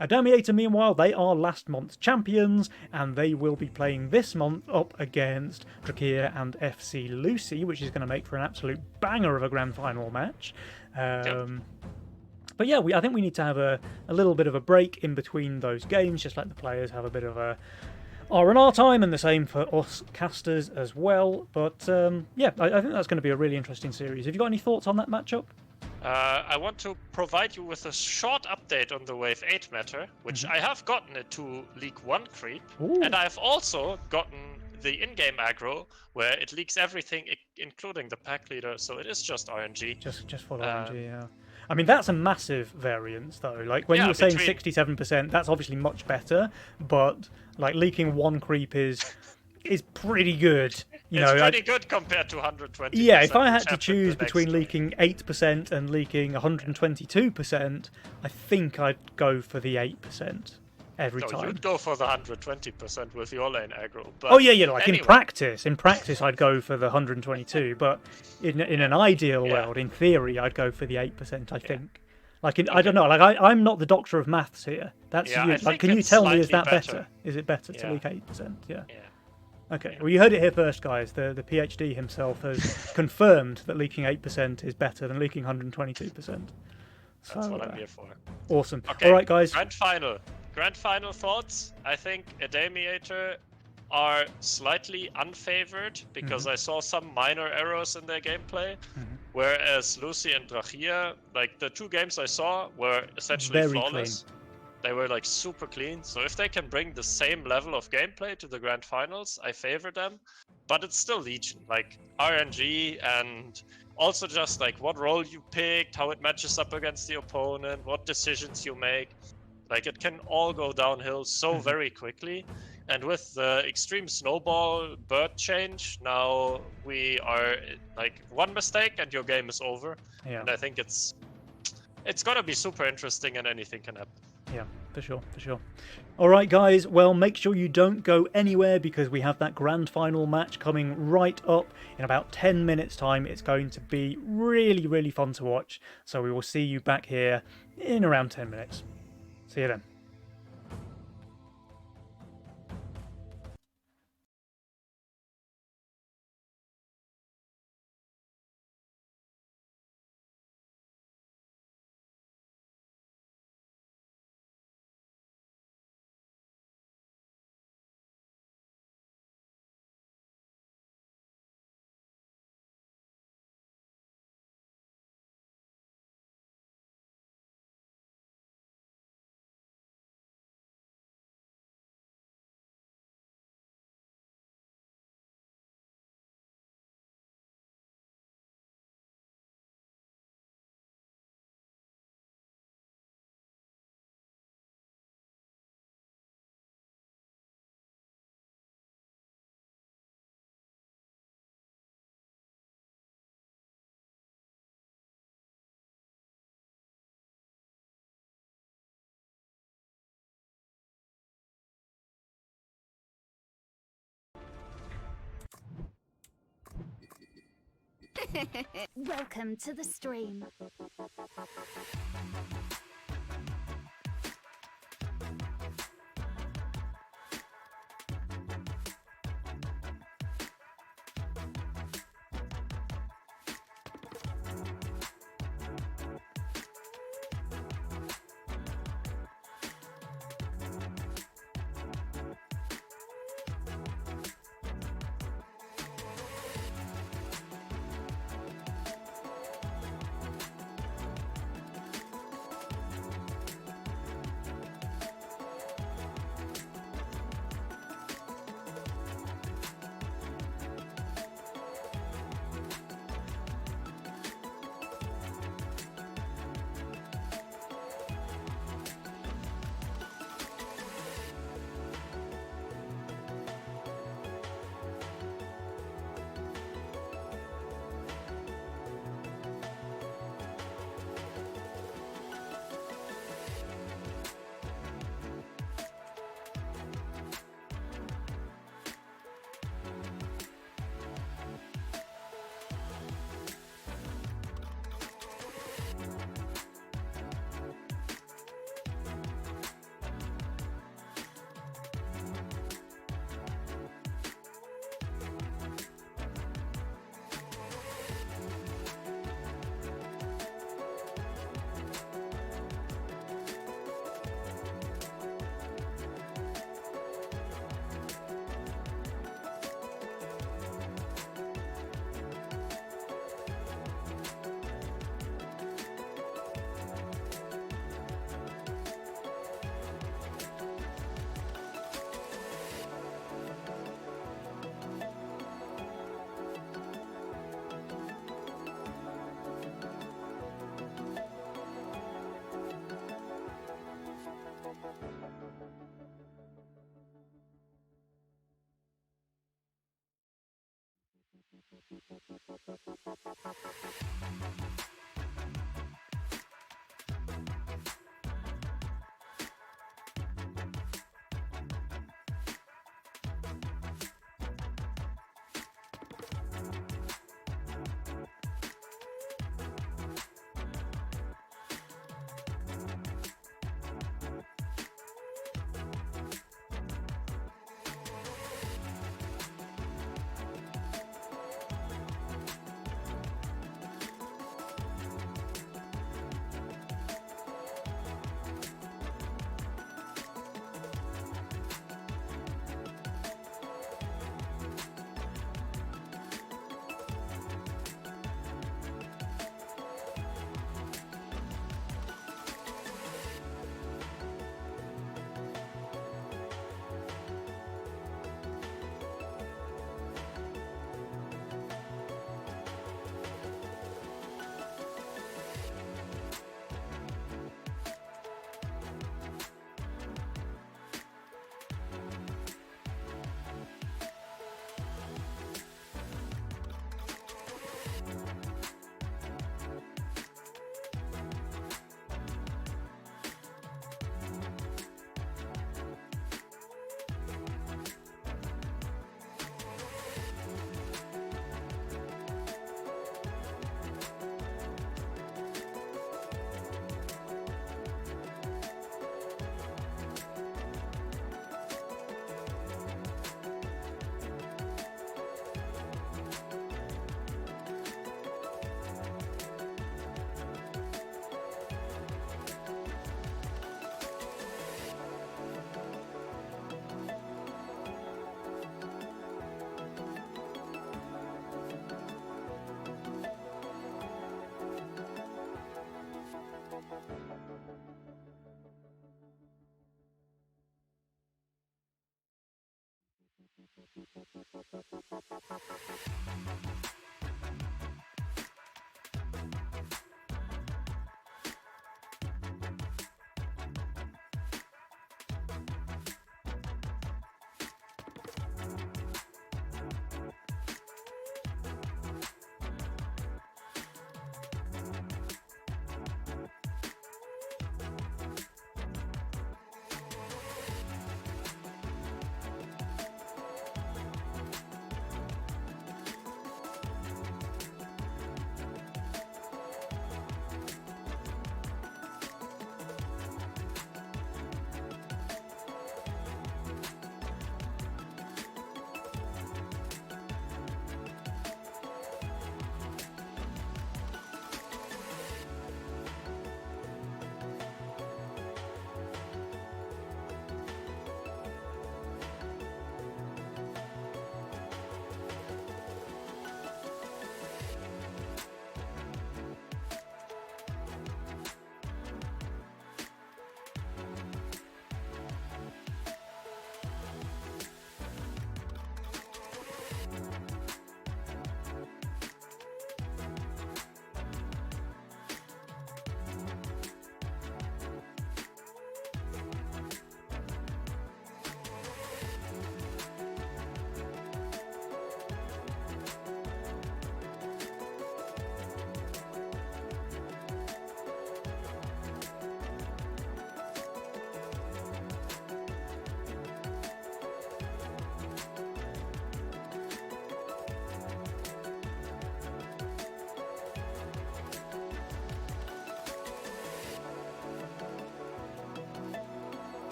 Adamiator, meanwhile, they are last month's champions, and they will be playing this month up against Drakir and FC Lucy, which is going to make for an absolute banger of a grand final match. But yeah, I think we need to have a little bit of a break in between those games, just let the players have a bit of a R&R time, and the same for us casters as well. But yeah, I think that's going to be a really interesting series. Have you got any thoughts on that matchup? I want to provide you with a short update on the Wave 8 matter, which I have gotten it to leak 1 creep, and I've also gotten the in-game aggro, where it leaks everything, including the pack leader, so it is just RNG. Just full RNG, yeah. I mean, that's a massive variance, though. Like, when you were saying 67%, that's obviously much better, but, like, leaking 1 creep is pretty good. It's pretty good compared to 120%. Yeah, if I had to choose between leaking 8% and leaking 122%, I think I'd go for the 8% every time. You'd go for the 120% with your lane aggro. But like anyway. In practice I'd go for the 122, but in an ideal world, in theory, I'd go for the 8%, I think. Like, I don't know, like, I'm not the doctor of maths here. That's you. Like, can you tell me, is that better? Is it better to leak 8%? Yeah. Okay, well, you heard it here first, guys. The PhD himself has confirmed that leaking 8% is better than leaking 122%. That's what I'm here for. Awesome. Okay, all right, guys. Grand final thoughts. I think Adamiator are slightly unfavored because I saw some minor errors in their gameplay, whereas Lucy and Drakir, like the 2 games I saw, were essentially very flawless. Clean. They were like super clean, so if they can bring the same level of gameplay to the grand finals, I favor them. But it's still Legion, like RNG, and also just like what role you picked, how it matches up against the opponent, what decisions you make. Like, it can all go downhill so very quickly. And with the extreme snowball bird change, now we are like 1 mistake and your game is over. And I think it's gonna be super interesting, and anything can happen. Yeah, for sure, for sure. All right, guys. Well, make sure you don't go anywhere because we have that grand final match coming right up in about 10 minutes' time. It's going to be really, really fun to watch. So we will see you back here in around 10 minutes. See you then. Welcome to the stream.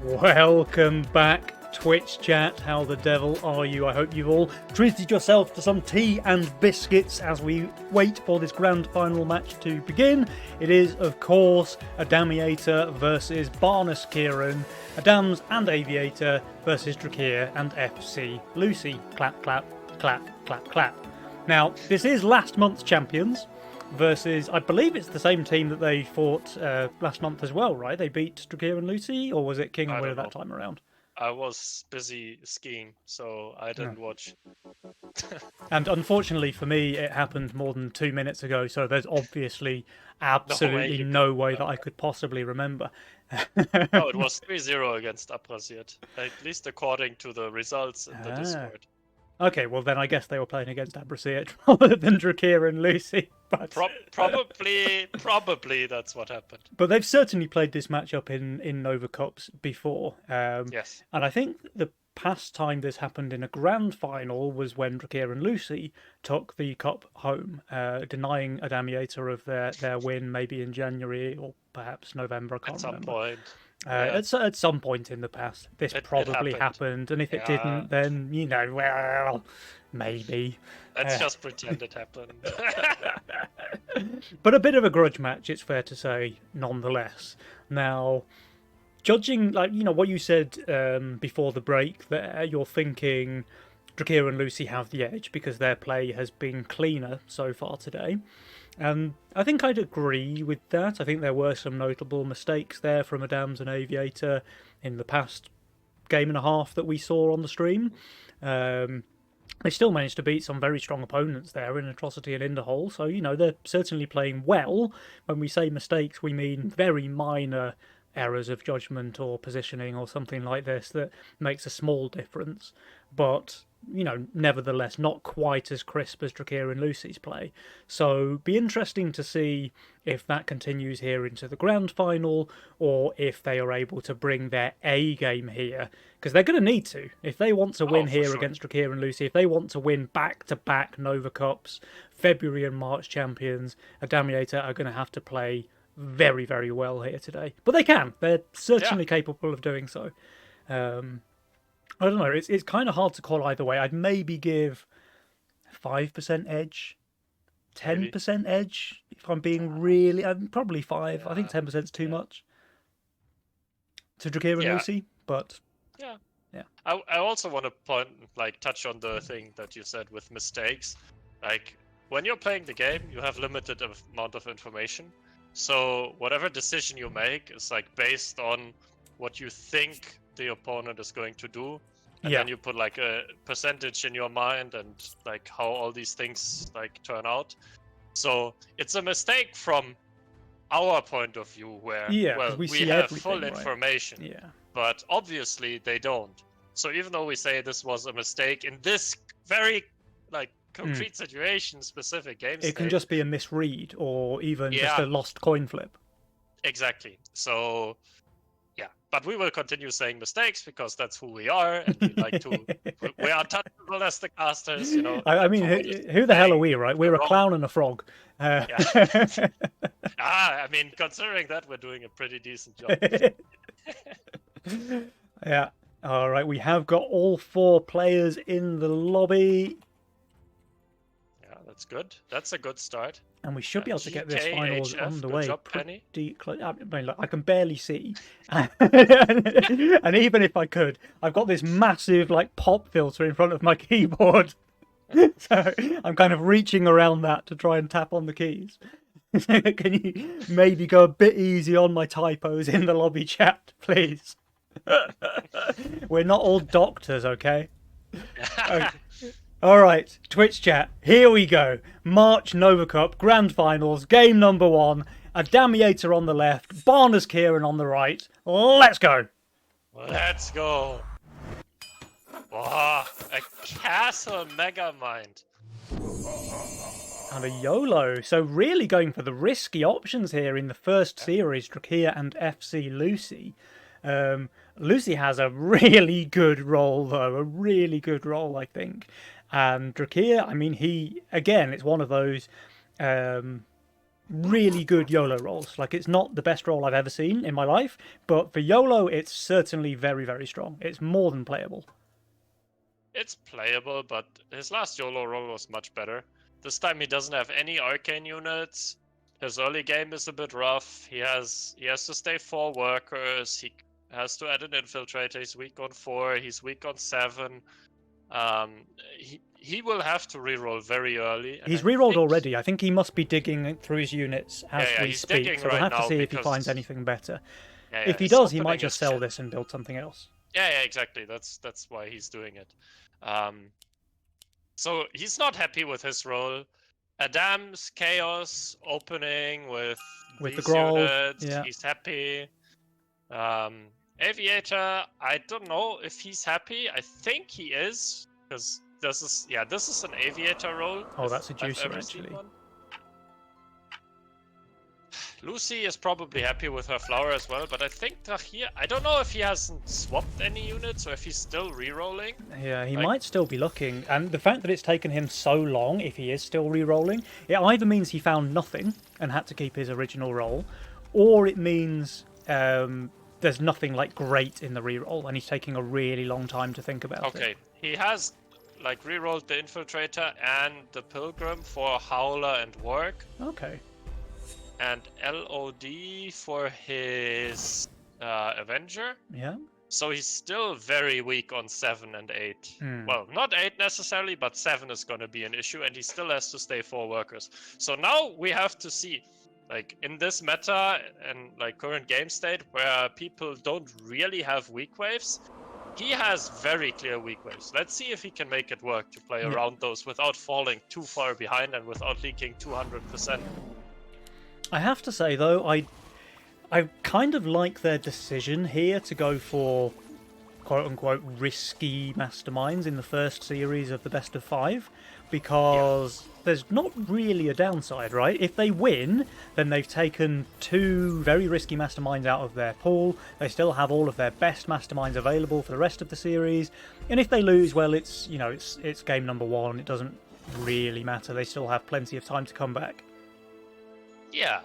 Welcome back, Twitch chat. How the devil are you? I hope you've all treated yourself to some tea and biscuits as we wait for this grand final match to begin. It is, of course, Adamiator versus Barnes Kieran, Adams and Aviator versus Drakir and FC Lucy. Clap, clap, clap, clap, clap. Now, this is last month's champions versus, I believe it's the same team that they fought last month as well, right? They beat Drakir and Lucy, or was it King and Winner that time around? I was busy skiing, so I didn't watch. And unfortunately for me, it happened more than 2 minutes ago, so there's obviously absolutely no way that I could possibly remember. No, it was 3-0 against Abrasiert, at least according to the results in the Discord. Okay, well then I guess they were playing against Abrasiert rather than Drakir and Lucy. But Probably that's what happened. But they've certainly played this matchup in Nova Cups before. Yes. And I think the past time this happened in a grand final was when Drakir and Lucy took the cup home, denying Adamiator of their win maybe in January or perhaps November, I can't remember. At some point. At some point in the past, this probably happened, and if it didn't, then, you know, well, maybe. Let's just pretend it happened. But a bit of a grudge match, it's fair to say, nonetheless. Now, judging, like, you know, what you said before the break there, you're thinking Drakir and Lucy have the edge because their play has been cleaner so far today. And I think I'd agree with that. I think there were some notable mistakes there from Adams and Aviator in the past game and a half that we saw on the stream. They still managed to beat some very strong opponents there in Atrocity and Interhole, so, you know, they're certainly playing well. When we say mistakes, we mean very minor errors of judgment or positioning or something like this that makes a small difference. But, you know, nevertheless, not quite as crisp as Drakir and Lucy's play. So, be interesting to see if that continues here into the grand final, or if they are able to bring their A game here, because they're going to need to. If they want to win here against Drakir and Lucy, if they want to win back-to-back Nova Cups, February and March champions, Adamiator are going to have to play very, very well here today. But they can. They're certainly capable of doing so. I don't know, it's kind of hard to call either way. I'd maybe give 5% edge, 10% edge, if I'm being really... probably 5. I think 10% is too much to Drakir and Lucy, but... Yeah. I also want to touch on the thing that you said with mistakes. Like, when you're playing the game, you have limited amount of information. So whatever decision you make is like based on what you think the opponent is going to do. And then you put like a percentage in your mind and like how all these things like turn out. So it's a mistake from our point of view where we have full information. Yeah. But obviously they don't. So even though we say this was a mistake in this very like concrete situation, specific game it can just be a misread or even just a lost coin flip. Exactly. So yeah, but we will continue saying mistakes because that's who we are, and we like to. We are touchable as the casters, you know. I mean, who the hell are we, right? We're a clown and a frog. I mean, considering that, we're doing a pretty decent job. Yeah. All right, we have got all 4 players in the lobby. Yeah, that's good. That's a good start. And we should be able to get this finals underway Penny. pretty. I mean, look, I can barely see, and even if I could, I've got this massive like pop filter in front of my keyboard, so I'm kind of reaching around that to try and tap on the keys. Can you maybe go a bit easy on my typos in the lobby chat, please? We're not all doctors, okay? Okay. All right, Twitch chat, here we go. March Nova Cup Grand Finals, game number 1. Adamiator on the left, Barnes Kieran on the right. Let's go. Let's go. Oh, a Castle Megamind. And a YOLO. So really going for the risky options here in the first series, Drakir and FC Lucy. Lucy has a really good role, though. A really good role, I think. And Drakir, I mean, it's one of those really good YOLO rolls. Like, it's not the best roll I've ever seen in my life, but for YOLO, it's certainly very, very strong. It's more than playable. It's playable, but his last YOLO roll was much better. This time he doesn't have any arcane units. His early game is a bit rough. He has to stay 4 workers. He has to add an infiltrator. He's weak on 4. He's weak on 7. He will have to reroll very early. He's rerolled already. I think he must be digging through his units as we speak. So we'll have to see if he finds anything better. If he does, he might just sell this and build something else. Yeah, exactly. That's why he's doing it. So he's not happy with his role. Adam's Chaos opening with the Growl. Units. Yeah. He's happy. Aviator, I don't know if he's happy. I think he is, because this is an Aviator role. Oh, that's a juicer, actually. Lucy is probably happy with her flower as well, but I think Drahir, I don't know if he hasn't swapped any units or if he's still re-rolling. Yeah, he Like- might still be looking, and the fact that it's taken him so long, if he is still re-rolling, it either means he found nothing and had to keep his original roll, or it means there's nothing like great in the re-roll, and he's taking a really long time to think about it. Okay, he has like re-rolled the Infiltrator and the Pilgrim for Howler and Work, Okay. and LOD for his Avenger. Yeah. So he's still very weak on 7 and 8. Hmm. Well, not 8 necessarily, but 7 is going to be an issue, and he still has to stay 4 workers. So now we have to see, like, in this meta and like current game state where people don't really have weak waves, he has very clear weak waves. Let's see if he can make it work to play Yeah. around those without falling too far behind and without leaking 200%. I have to say though, I kind of like their decision here to go for quote unquote risky masterminds in the first series of the best of 5, because there's not really a downside, right? If they win, then they've taken 2 very risky masterminds out of their pool. They still have all of their best masterminds available for the rest of the series. And if they lose, well, it's, you know, it's game number 1. It doesn't really matter. They still have plenty of time to come back. Yeah,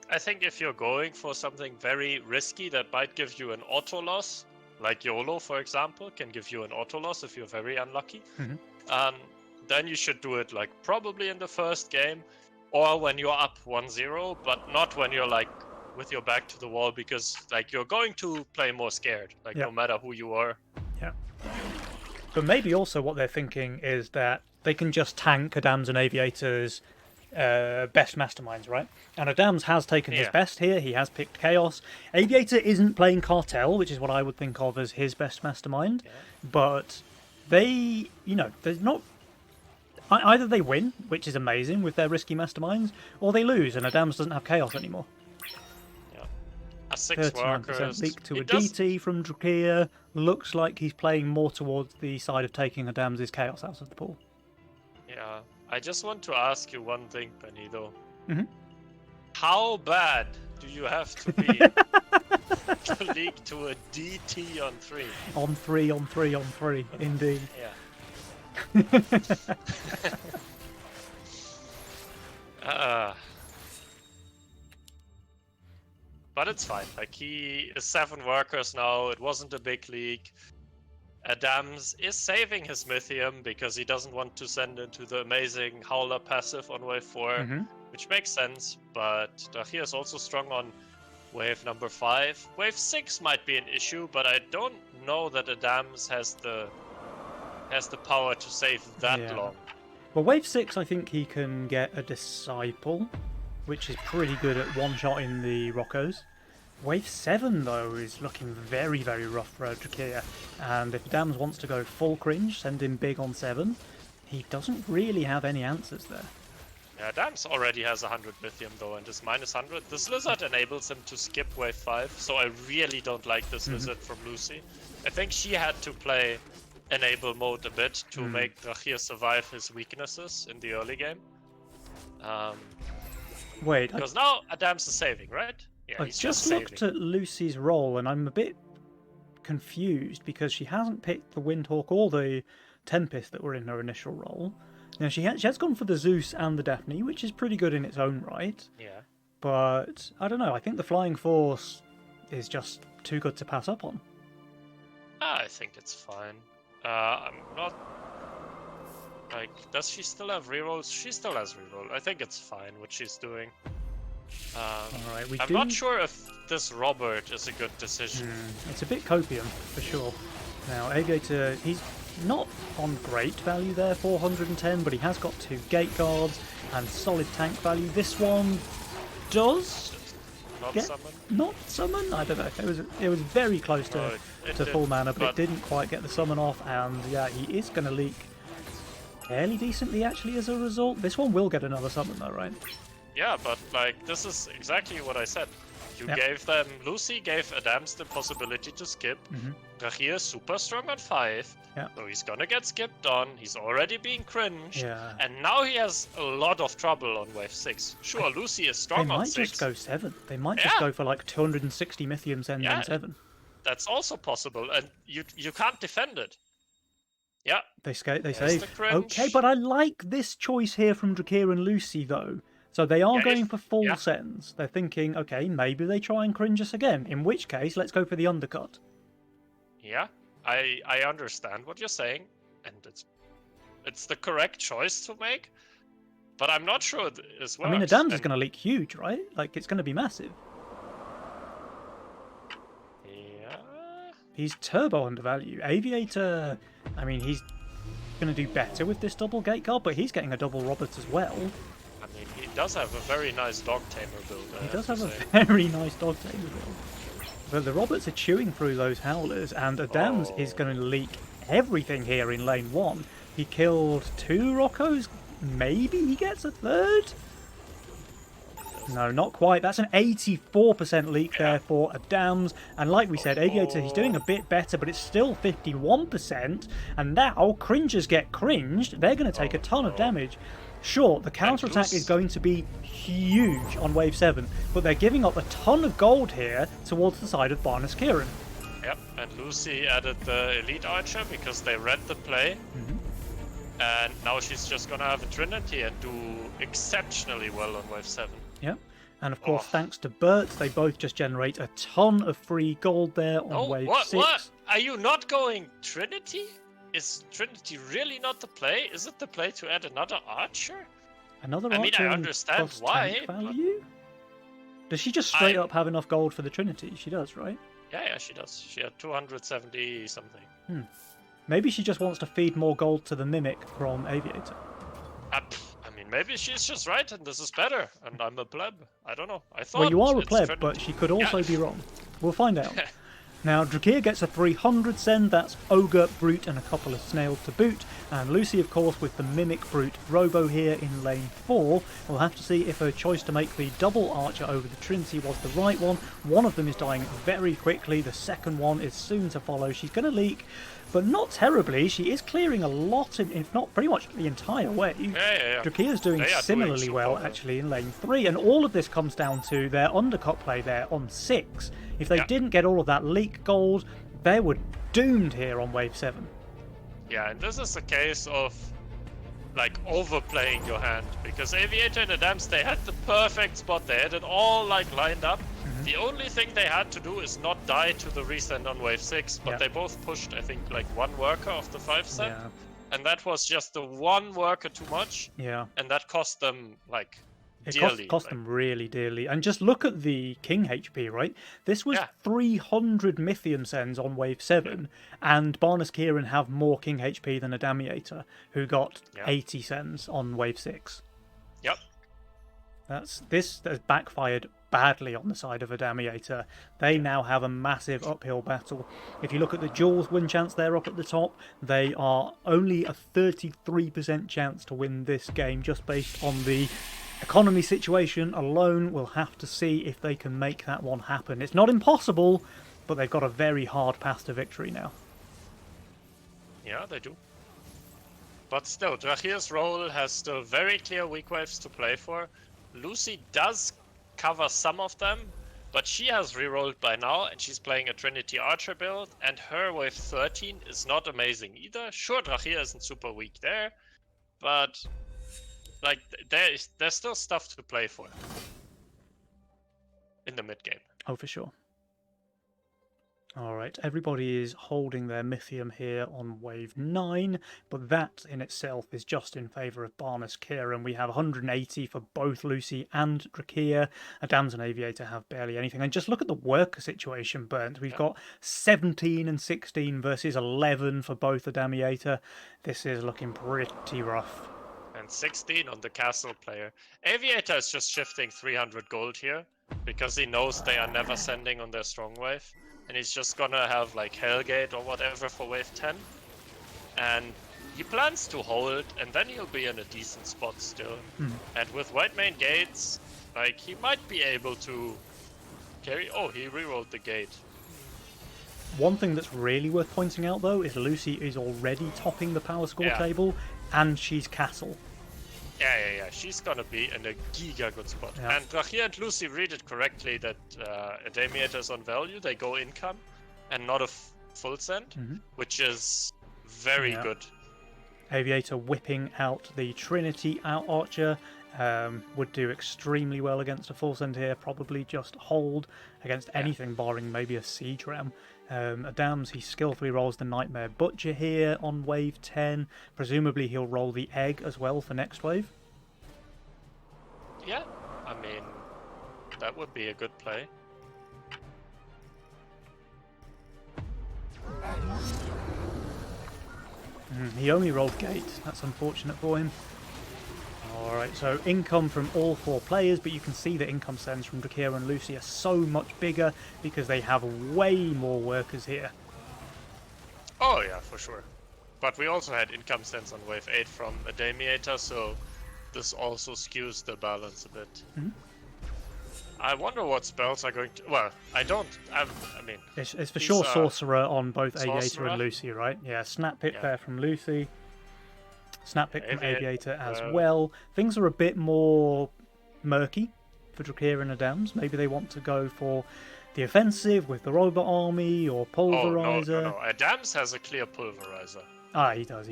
I think if you're going for something very risky that might give you an auto loss, like YOLO, for example, can give you an auto loss if you're very unlucky, then you should do it like probably in the first game or when you're up 1-0, but not when you're like with your back to the wall, because like you're going to play more scared, like no matter who you are. Yeah. But maybe also what they're thinking is that they can just tank Adams and Aviator's best masterminds, right? And Adams has taken his best here. He has picked Chaos. Aviator isn't playing Cartel, which is what I would think of as his best mastermind. But they, you know, there's not... Either they win, which is amazing with their risky masterminds, or they lose and Adams doesn't have Chaos anymore. Yeah. A 6 workers. 39% leak to a It does- DT from Drakir. Looks like he's playing more towards the side of taking Adams' Chaos out of the pool. Yeah. I just want to ask you one thing, Benito. Mhm. How bad do you have to be to leak to a DT on 3? On 3, on 3, on 3, indeed. Yeah. But it's fine. Like, he is 7 workers now. It wasn't a big leak. Adams is saving his Mythium because he doesn't want to send into the amazing Howler passive on wave 4, which makes sense. But Drahir is also strong on wave number 5. Wave 6 might be an issue, but I don't know that Adams has the power to save that long. Well, wave 6, I think he can get a Disciple, which is pretty good at one-shotting the Roccos. Wave 7, though, is looking very, very rough for Drakir. And if Adams wants to go full cringe, send him big on 7, he doesn't really have any answers there. Yeah, Adams already has 100 Mythium, though, and is minus 100. This Lizard enables him to skip wave 5, so I really don't like this Lizard from Lucy. I think she had to play enable mode a bit to make Drahir survive his weaknesses in the early game. Wait, Because now Adams is saving, right? Yeah, I he's just saving. looked at Lucy's role, and I'm a bit confused because she hasn't picked the Windhawk or the Tempest that were in her initial role. Now, she has gone for the Zeus and the Daphne, which is pretty good in its own right. Yeah. But, I don't know, I think the Flying Force is just too good to pass up on. I think it's fine. I'm not... Like, does she still have rerolls? She still has reroll. I think it's fine what she's doing. Alright, I'm not sure if this Robert is a good decision. It's a bit copium, for sure. Now, Aviator, he's not on great value there, 410, but he has got 2 Gate Guards and solid tank value. This one does Not get summon. not summon. I don't know. It was very close to No, it to did, full mana, but it but- didn't quite get the summon off. And yeah, he is going to leak fairly decently actually as a result. This one will get another summon though, right? Yeah, but like this is exactly what I said. You Yep. gave them Lucy gave Adams the possibility to skip. Drahir is super strong on 5, Yep. so he's gonna get skipped on. He's already being cringed, Yeah. and now he has a lot of trouble on wave 6. Sure, Lucy is They strong on might 6. just go 7. They might just Yeah. go for like 260 Mythium Sends Yeah. on 7. That's also possible, and you can't defend it. Yeah, They There's save. the cringe. Okay, but I like this choice here from Drakir and Lucy, though. So they are Yeah, going if- for full yeah. sends. They're thinking, okay, maybe they try and cringe us again. In which case, let's go for the undercut. yeah. I understand what you're saying, and it's the correct choice to make, but I'm not sure this works. I mean, Adams is and- going to leak huge, right? Like, it's going to be massive. Yeah. He's turbo undervalued. Aviator, I mean, he's going to do better with this double gate guard, but he's getting a double Robert as well. I mean, he does have a very nice dog tamer build. I He does to have a say. very nice dog tamer build. But the Roberts are chewing through those howlers, and Adams is going to leak everything here in lane 1. He killed 2 Roccos. Maybe he gets a 3rd? No, not quite. That's an 84% leak there for Adams. And like we said, Aviator, he's doing a bit better, but it's still 51%. And now, cringers get cringed. They're going to take a ton of damage. Sure, the counterattack is going to be huge on wave 7, but they're giving up a ton of gold here towards the side of Barnes Kieran. Yep, and Lucy added the Elite Archer because they read the play. And now she's just gonna have a Trinity and do exceptionally well on wave 7. Yep. And of course, Oh. thanks to Bert, they both just generate a ton of free gold there on Oh, wave what? 6. What? Are you not going Trinity? Is Trinity really not the play? Is it the play to add another Archer? Another I mean, I Archer and understand plus why, tank but- value? Does she just straight I- up have enough gold for the Trinity? She does, right? Yeah, she does. She had 270 something. Maybe she just wants to feed more gold to the Mimic from Aviator. I mean, maybe she's just right and this is better, and I'm a pleb. I don't know. I thought. Well, you are a it's pleb, Trinity. but she could also Yeah. be wrong. We'll find out. Now, Drakir gets a 300 send, that's Ogre, Brute, and a couple of Snails to boot. And Lucy, of course, with the Mimic Brute Robo here in lane 4. We'll have to see if her choice to make the double Archer over the Trinity was the right one. One of them is dying very quickly, the second one is soon to follow. She's going to leak, but not terribly. She is clearing a lot, if not pretty much the entire wave. Yeah. Drakir's doing They are doing similarly super well, well. actually, in lane 3, and all of this comes down to their undercut play there on 6. If they Yeah. didn't get all of that leak gold, they were doomed here on wave 7. Yeah, and this is a case of like overplaying your hand because Aviator and Adams, they had the perfect spot. They had it all like lined up. The only thing they had to do is not die to the resend on wave 6, but Yeah. they both pushed, I think, like one worker of the 5 send, Yeah, and that was just the one worker too much, yeah. and that cost them like It dearly. cost like- them really dearly. And just look at the King HP, right? This was Yeah. 300 Mythium sends on wave 7, and Barnes Kieran have more King HP than Adamiator, who got Yeah. 80 sends on wave 6. Yep. This has backfired badly on the side of Adamiator. They now have a massive uphill battle. If you look at the Jules win chance there up at the top, they are only a 33% chance to win this game just based on the economy situation alone. We'll have to see if they can make that one happen. It's not impossible, but they've got a very hard path to victory now. Yeah, they do. But still, Drahir's role has still very clear weak waves to play for. Lucy does cover some of them, but she has rerolled by now, and she's playing a Trinity Archer build, and her wave 13 is not amazing either. Sure, Drahir isn't super weak there, but like there's still stuff to play for in the mid game. Oh, for sure. Alright, everybody is holding their Mythium here on wave 9, but that in itself is just in favour of Barnes Kieran. We have 180 for both Lucy and Drakir. Adams and Aviator have barely anything. And just look at the worker situation, Burnt. We've got 17 and 16 versus 11 for both Adamiator. This is looking pretty rough. And 16 on the castle player. Aviator is just shifting 300 gold here because he knows they are never sending on their strong wave. And he's just gonna have like Hellgate or whatever for wave 10. And he plans to hold, and then he'll be in a decent spot still. And with white main gates, Like, he might be able to carry... Oh, he rerolled the gate. One thing that's really worth pointing out, though, is Lucy is already topping the power score table, and she's castle. Yeah. She's gonna be in a giga good spot. Yeah. And Drachir and Lucy read it correctly that Damiator's on value, they go income, and not a full send, which is very good. Aviator whipping out the Trinity Archer would do extremely well against a full send here, probably just hold against anything barring maybe a Siege Ram. Adams, he skillfully rolls the Nightmare Butcher here on wave 10. Presumably he'll roll the Egg as well for next wave. Yeah, I mean, that would be a good play. He only rolled Gate. That's unfortunate for him. Alright, so income from all 4 players, but you can see that income sends from Drachir and Lucy are so much bigger because they have way more workers here. Oh yeah, for sure. But we also had income sends on wave 8 from a Damiator, so this also skews the balance a bit. I wonder what spells are going to... Well, I mean... It's for sure Sorcerer on both Aviator and Lucy, right? Yeah, Snap Pick there from Lucy. Snap Pick from Aviator as well. Things are a bit more murky for Drachir and Adams. Maybe they want to go for the offensive with the Robot Army or Pulverizer. No. Adams has a clear Pulverizer. Ah, he does.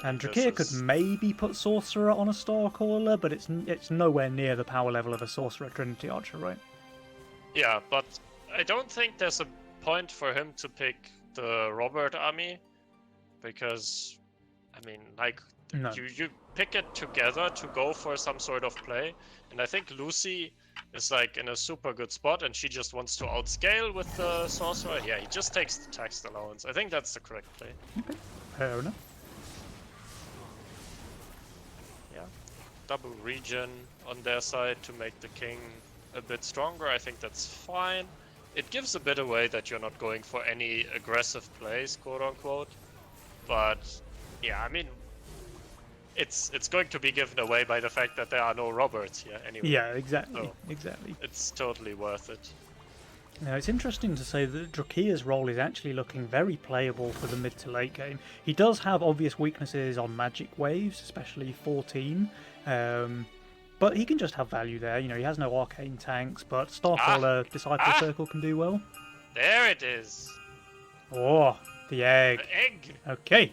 And Drachir could maybe put Sorcerer on a Starcaller, but it's nowhere near the power level of a Sorcerer Trinity Archer, right? Yeah, but I don't think there's a point for him to pick the Robert Army, because, I mean, like, you pick it together to go for some sort of play, and I think Lucy is like in a super good spot, and she just wants to outscale with the Sorcerer. Yeah, he just takes the tax allowance. I think that's the correct play. Okay, fair enough. Double regen on their side to make the king a bit stronger. I think that's fine. It gives a bit away that you're not going for any aggressive plays, quote unquote. But yeah, I mean, it's going to be given away by the fact that there are no Roberts here anyway. Yeah, exactly. So exactly. It's totally worth it. Now, it's interesting to say that Drachir's role is actually looking very playable for the mid to late game. He does have obvious weaknesses on magic waves, especially 14, but he can just have value there. You know, he has no arcane tanks, but Starcaller Disciple Circle can do well. There it is. Oh, the egg. The egg. Okay.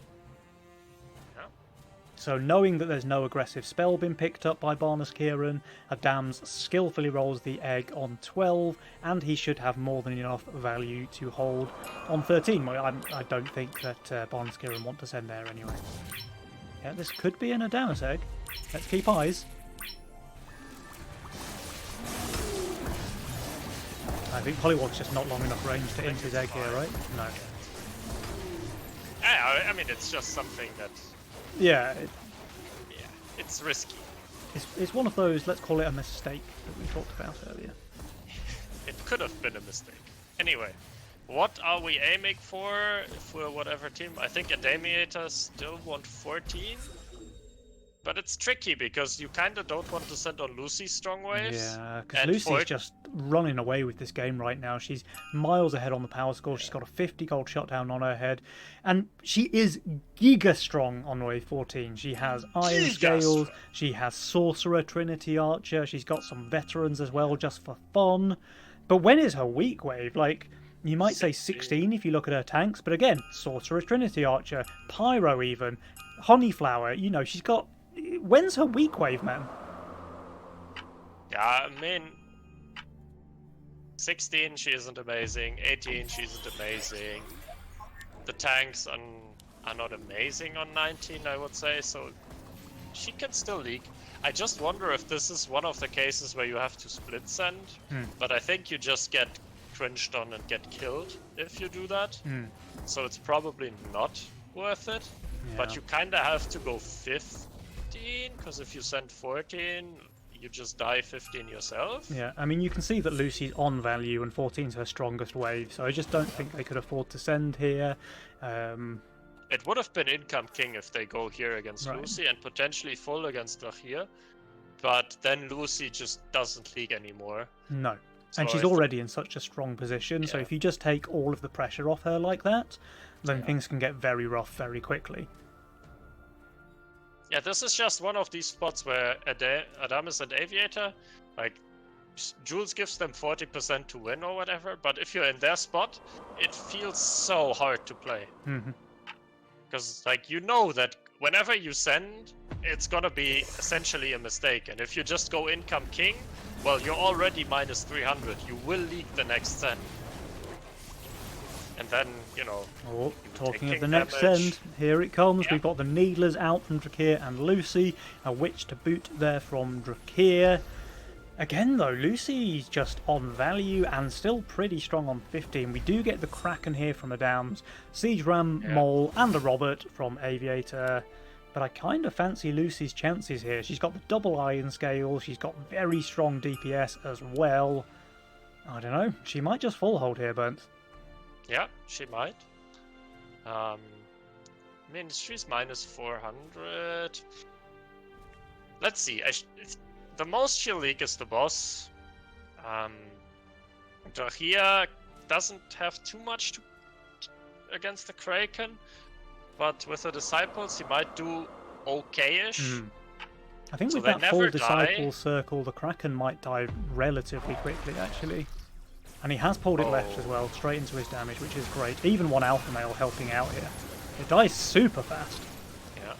So knowing that there's no aggressive spell being picked up by Barnes Kieran, Adams skillfully rolls the egg on 12, and he should have more than enough value to hold on 13. I don't think that Barnes Kieran want to send there anyway. Yeah, this could be an Adams egg. Let's keep eyes. I think Pollywog's just not long enough range to int his egg here, right? No. Yeah, I mean, it's just something that... Yeah. It's risky. It's one of those, let's call it a mistake, that we talked about earlier. It could have been a mistake. Anyway, what are we aiming for whatever team? I think a Damiator still want 14. But it's tricky because you kind of don't want to send on Lucy's strong waves. Yeah, because Lucy's just running away with this game right now. She's miles ahead on the power score. She's got a 50 gold shutdown on her head. And she is giga strong on wave 14. She has Iron Scales. She has Sorcerer, Trinity Archer. She's got some veterans as well, just for fun. But when is her weak wave? Like, you might say 16 if you look at her tanks. But again, Sorcerer, Trinity Archer, Pyro even, Honeyflower. You know, she's got... When's her weak wave, man? Yeah, I mean... 16, she isn't amazing. 18, she isn't amazing. The tanks are not amazing on 19, I would say, so... She can still leak. I just wonder if this is one of the cases where you have to split send. But I think you just get cringed on and get killed if you do that. So it's probably not worth it. Yeah. But you kinda have to go 5th. Because if you send 14, you just die 15 yourself. Yeah, I mean, you can see that Lucy's on value and 14's her strongest wave, so I just don't think they could afford to send here. It would have been income king if they go here against Lucy and potentially full against Drachir. but then Lucy just doesn't leak anymore. No. So And she's already in such a strong position, so Yeah. if you just take all of the pressure off her like that, then Yeah. things can get very rough very quickly. Yeah, this is just one of these spots where Adamus and Aviator, like, Jules gives them 40% to win or whatever, but if you're in their spot, it feels so hard to play. Because, like, you know that whenever you send, it's gonna be essentially a mistake, and if you just go income king, well, you're already minus 300. You will leak the next send. And then, you know... Oh, talking of taking the next damage. send, here it comes. Yeah. We've got the Needlers out from Drakir and Lucy, a Witch to boot there from Drakir. Again, though, Lucy's just on value and still pretty strong on 15. We do get the Kraken here from Adams, Siege Ram, Yeah. Mole, and the Robert from Aviator. But I kind of fancy Lucy's chances here. She's got the double Iron Scale, she's got very strong DPS as well. I don't know, she might just full hold here, Burnt. Yeah, she might. I mean, she's minus 400. Let's see. The most she'll leak is the boss. Drahia doesn't have too much against the Kraken, but with the Disciples, he might do okay-ish. I think So with they that full never Disciple die. circle, the Kraken might die relatively quickly, actually. And he has pulled it left as well, straight into his damage, which is great. Even one Alpha Male helping out here. It dies super fast. Yeah.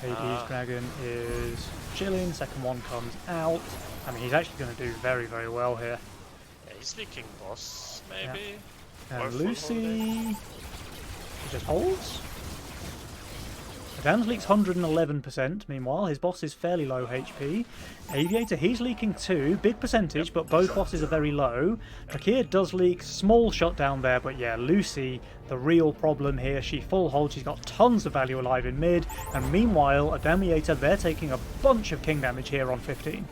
Hades Dragon is chilling, second one comes out. I mean, he's actually going to do very, very well here. Yeah, he's leaking boss, maybe. And Or full Lucy, she just holds. Adams leaks 111%, meanwhile, his boss is fairly low HP. Aviator, he's leaking 2, big percentage, but both bosses are very low. Drakir does leak, small shutdown there, but yeah, Lucy, the real problem here. She full hold, she's got tons of value alive in mid, and meanwhile, Adamiator, they're taking a bunch of king damage here on 15.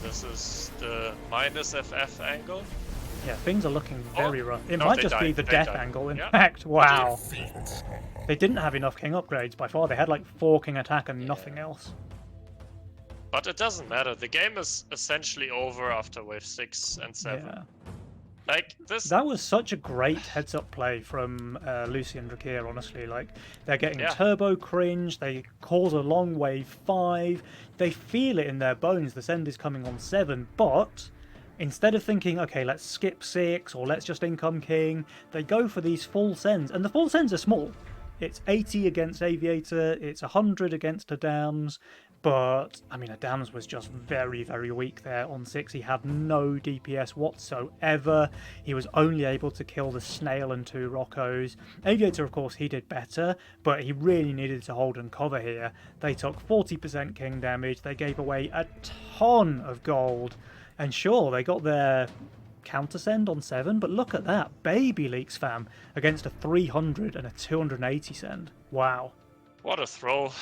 This is the minus FF angle. Yeah, things are looking very rough. It no, might they just be died, the they death died. angle, in Yeah. fact. Wow. They didn't have enough king upgrades by far. They had like 4 king attack and nothing else. But it doesn't matter. The game is essentially over after wave 6 and 7. Yeah. Like, this... That was such a great heads-up play from Lucy and Drakir, honestly. Like, they're getting Yeah. turbo cringe, they cause a long wave 5, they feel it in their bones, the send is coming on 7, but instead of thinking, okay, let's skip 6, or let's just income king, they go for these full sends, and the full sends are small. It's 80 against Aviator, it's 100 against Adams, but, I mean, Adams was just very, very weak there on 6. He had no DPS whatsoever. He was only able to kill the Snail and 2 Roccos. Aviator, of course, he did better, but he really needed to hold and cover here. They took 40% king damage. They gave away a ton of gold. And sure, they got their counter send on 7, but look at that. Baby leaks, fam, against a 300 and a 280 send. Wow. What a throw.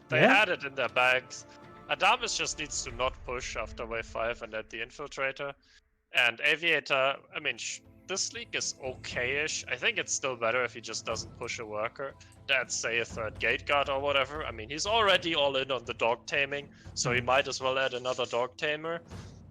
They Yeah. had it in their bags. Adamus just needs to not push after wave 5 and at the Infiltrator. And Aviator, I mean, this league is okay-ish. I think it's still better if he just doesn't push a worker. That's, say, a third gate guard or whatever. I mean, he's already all in on the dog taming, so he might as well add another dog tamer.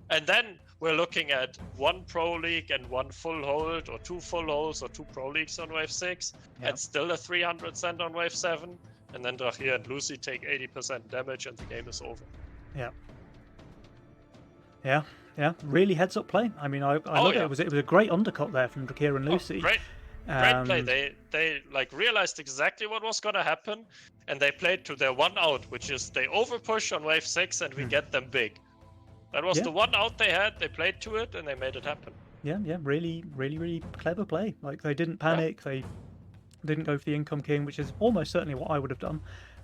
And then we're looking at 1 pro league and 1 full hold, or 2 full holds, or 2 pro leagues on wave 6, Yeah. and still a 300 cent on wave 7. And then Drahir and Lucy take 80% damage and the game is over. Yeah. Yeah, yeah, really heads up play. I mean, I love it. yeah. It was a great undercut there from Drakir and Lucy. Great play. They like realized exactly what was gonna happen, and they played to their one out, which is they overpush on wave 6 and we get them big. That was Yeah. the one out they had. They played to it and they made it happen. Yeah, really, really, really clever play. Like, they didn't panic. They didn't go for the income king, which is almost certainly what I would have done.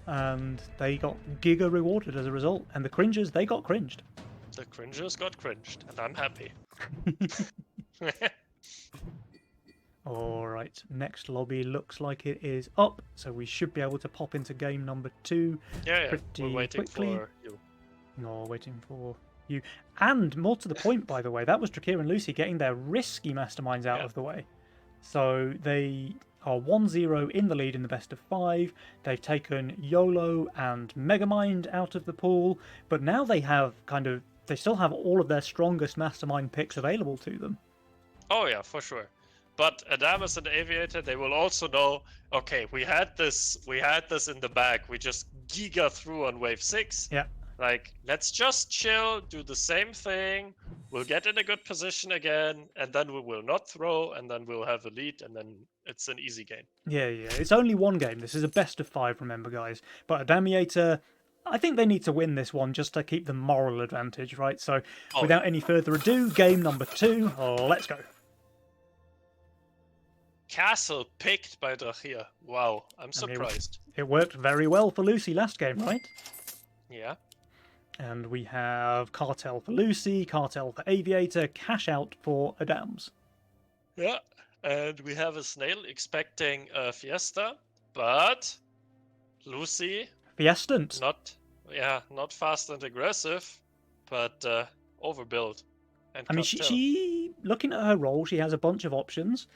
And they got giga rewarded as a result. And the cringers, they got cringed. The cringers got cringed, and I'm happy. All right, next lobby looks like it is up, so we should be able to pop into game number 2 Yeah, pretty we're waiting quickly. for you. No, waiting for you. And more to the point, by the way, that was Drakir and Lucy getting their risky masterminds out Yeah. of the way. So they are 1-0 in the lead in the best of 5. They've taken YOLO and Megamind out of the pool, but now they still have all of their strongest Mastermind picks available to them. Oh yeah, for sure. But Adamus and Aviator, they will also know, okay, we had this in the bag. We just giga through on wave 6. Yeah. Like, let's just chill, do the same thing. We'll get in a good position again, and then we will not throw, and then we'll have a lead, and then it's an easy game. Yeah. It's only one game. This is a best of 5, remember, guys. But Adamiator, I think they need to win this one just to keep the moral advantage, right? So, without any further ado, game number 2, let's go. Castle picked by Drachia. Wow, I'm surprised. It worked very well for Lucy last game, right? Yeah. And we have Cartel for Lucy, Cartel for Aviator, Cash Out for Adams. Yeah, and we have a Snail expecting a Fiesta, but Lucy... Fiestant. Not fast and aggressive, but overbuild. And I mean, she looking at her role, she has a bunch of options.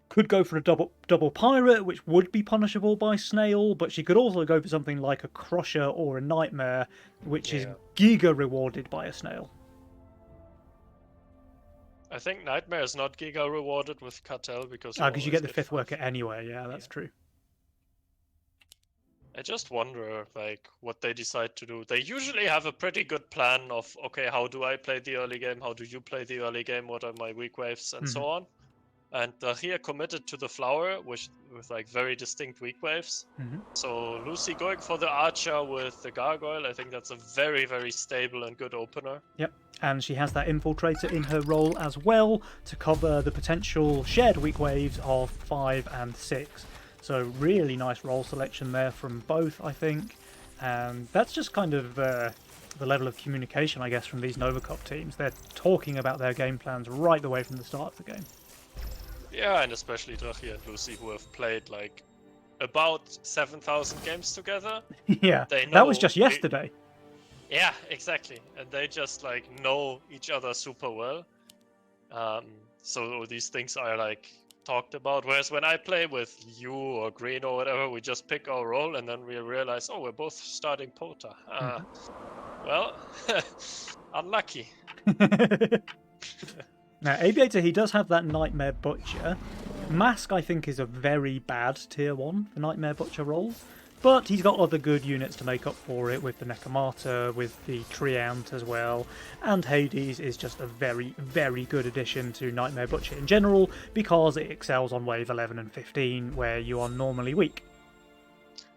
Could go for a double pirate, which would be punishable by Snail, but she could also go for something like a Crusher or a Nightmare, which is giga rewarded by a Snail. I think Nightmare is not giga rewarded with Cartel because you get the 5th worker anyway. Yeah, that's true. I just wonder, like, what they decide to do. They usually have a pretty good plan of, okay, how do I play the early game? How do you play the early game? What are my weak waves? And so on. And Drachia committed to the flower with like very distinct weak waves. So Lucy going for the archer with the gargoyle, I think that's a very, very stable and good opener. Yep, and she has that infiltrator in her role as well to cover the potential shared weak waves of 5 and 6. So really nice role selection there from both, I think. And that's just kind of the level of communication, I guess, from these Nova Cup teams. They're talking about their game plans right the way from the start of the game. Yeah, and especially Drachia and Lucy, who have played like about 7,000 games together. Yeah, that was just yesterday. Yeah, exactly. And they just like know each other super well. So these things are like talked about. Whereas when I play with you or Green or whatever, we just pick our role and then we realize, oh, we're both starting Pota. Well, unlucky. Now, Aviator, he does have that Nightmare Butcher. Mask, I think, is a very bad tier 1 for Nightmare Butcher role. But he's got other good units to make up for it with the Nekomata, with the Treant as well. And Hades is just a very, very good addition to Nightmare Butcher in general because it excels on wave 11 and 15 where you are normally weak.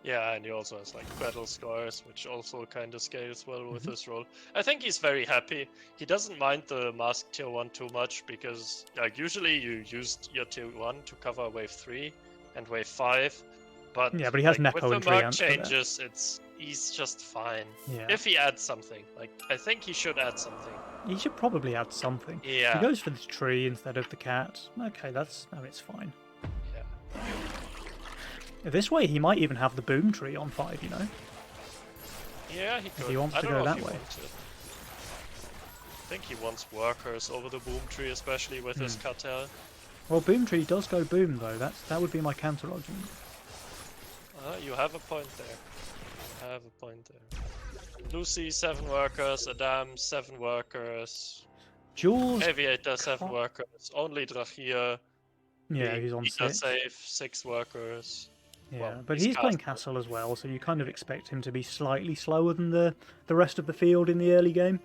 Yeah, and he also has like battle scars, which also kind of scales well with his role. I think he's very happy. He doesn't mind the mask tier 1 too much because like usually you used your tier 1 to cover wave 3 and wave 5. But yeah, but he has like, Neko with the and merc changes, he's just fine. Yeah. If he adds something, like I think he should add something. He should probably add something. Yeah. He goes for this tree instead of the cat. Okay, it's fine. Yeah. This way, he might even have the boom tree on 5, you know? Yeah, he could. If he wants to go that way. I think he wants workers over the boom tree, especially with his cartel. Well, boom tree does go boom, though. That would be my counter argument. You have a point there. Lucy, 7 workers. Adam, 7 workers. Jules... Aviator, 7 workers. Only Drachia. Yeah, he's on 6. Safe, 6 workers. Yeah, well, but he's playing Castle as well, so you kind of expect him to be slightly slower than the rest of the field in the early game.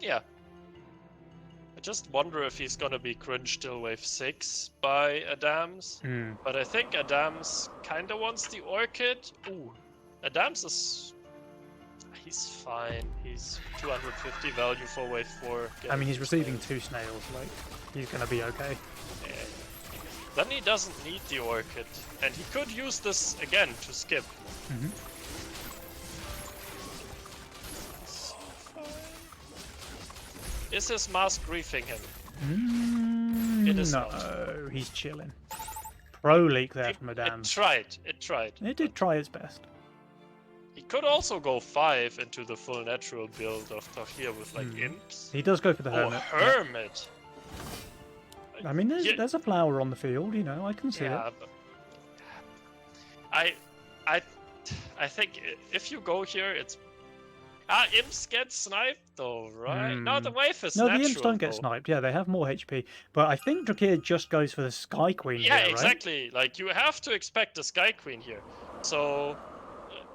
Yeah. I just wonder if he's gonna be cringed till wave 6 by Adams. But I think Adams kinda wants the Orchid. Ooh, Adams is... he's fine. He's 250 value for wave 4. I mean, he's receiving 2 snails, like, he's gonna be okay. Yeah. Then he doesn't need the Orchid, and he could use this again to skip. Is his mask griefing him? It is not. No, he's chilling. Pro leak there from Adam. It tried. It did try its best. He could also go 5 into the full natural build of Drachia with like imps. He does go for the Hermit. Hermit! I mean, Yeah. there's a flower on the field, you know, I can see it. Yeah, but I think if you go here, it's imps get sniped though, right? No, the wave is No, natural. the imps don't get though. sniped. Yeah, they have more HP. But I think Drakir just goes for the Sky Queen Yeah, here, right? exactly. Like you have to expect the Sky Queen here. So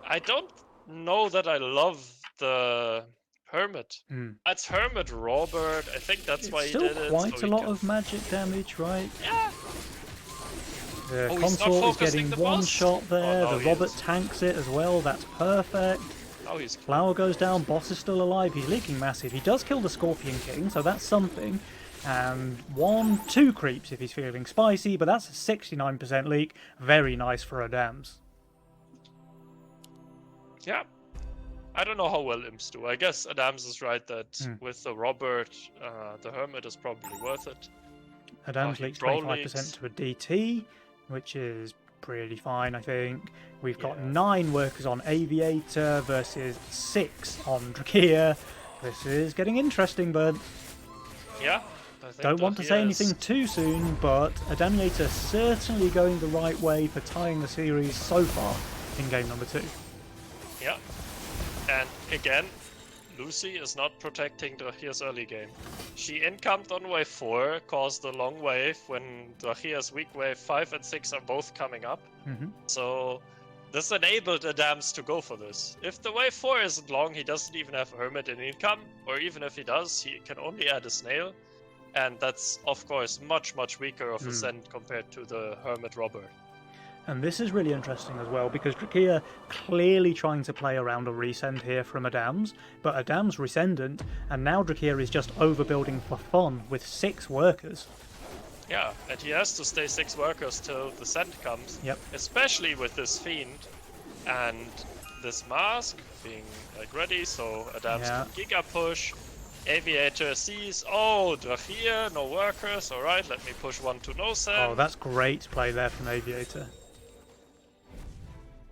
I don't know that I love the Hermit. That's Hermit Robert. I think that's why It's he still did it. quite so a he lot can... of magic damage, right? Yeah. The Oh, he's not consort is focusing getting the one boss? shot there. Oh, no, The he Robert is. tanks it as well. That's perfect. Oh, he's Flower goes down. Boss is still alive. He's leaking massive. He does kill the Scorpion King, so that's something. And 2 creeps if he's feeling spicy, but that's a 69% leak. Very nice for Adams. Yeah. I don't know how well imps do. I guess Adams is right that with the Robert, the Hermit is probably worth it. Adams he leaks brawl 25% leaks. to a DT, which is pretty fine, I think. We've got Yeah. 9 workers on Aviator versus 6 on Drakir. This is getting interesting, but Yeah. I think don't want to that say he is- anything too soon, but Adamiator certainly going the right way for tying the series so far in game number 2. Yeah. And again, Lucy is not protecting Drahir's early game. She incomed on wave 4, caused a long wave when Drahir's weak wave 5 and 6 are both coming up. So this enabled Adams to go for this. If the wave 4 isn't long, he doesn't even have Hermit in income, or even if he does, he can only add a snail. And that's, of course, much, much weaker of a send compared to the Hermit Robber. And this is really interesting as well, because Drakir clearly trying to play around a resend here from Adams, but Adams rescendant, and now Drakir is just overbuilding for fun with 6 workers. Yeah, and he has to stay 6 workers till the send comes. Yep. Especially with this Fiend and this Mask being like ready, so Adams Yeah. can Giga push. Aviator sees, oh, Drahir, no workers, alright, let me push 1 to no send. Oh, that's great play there from Aviator.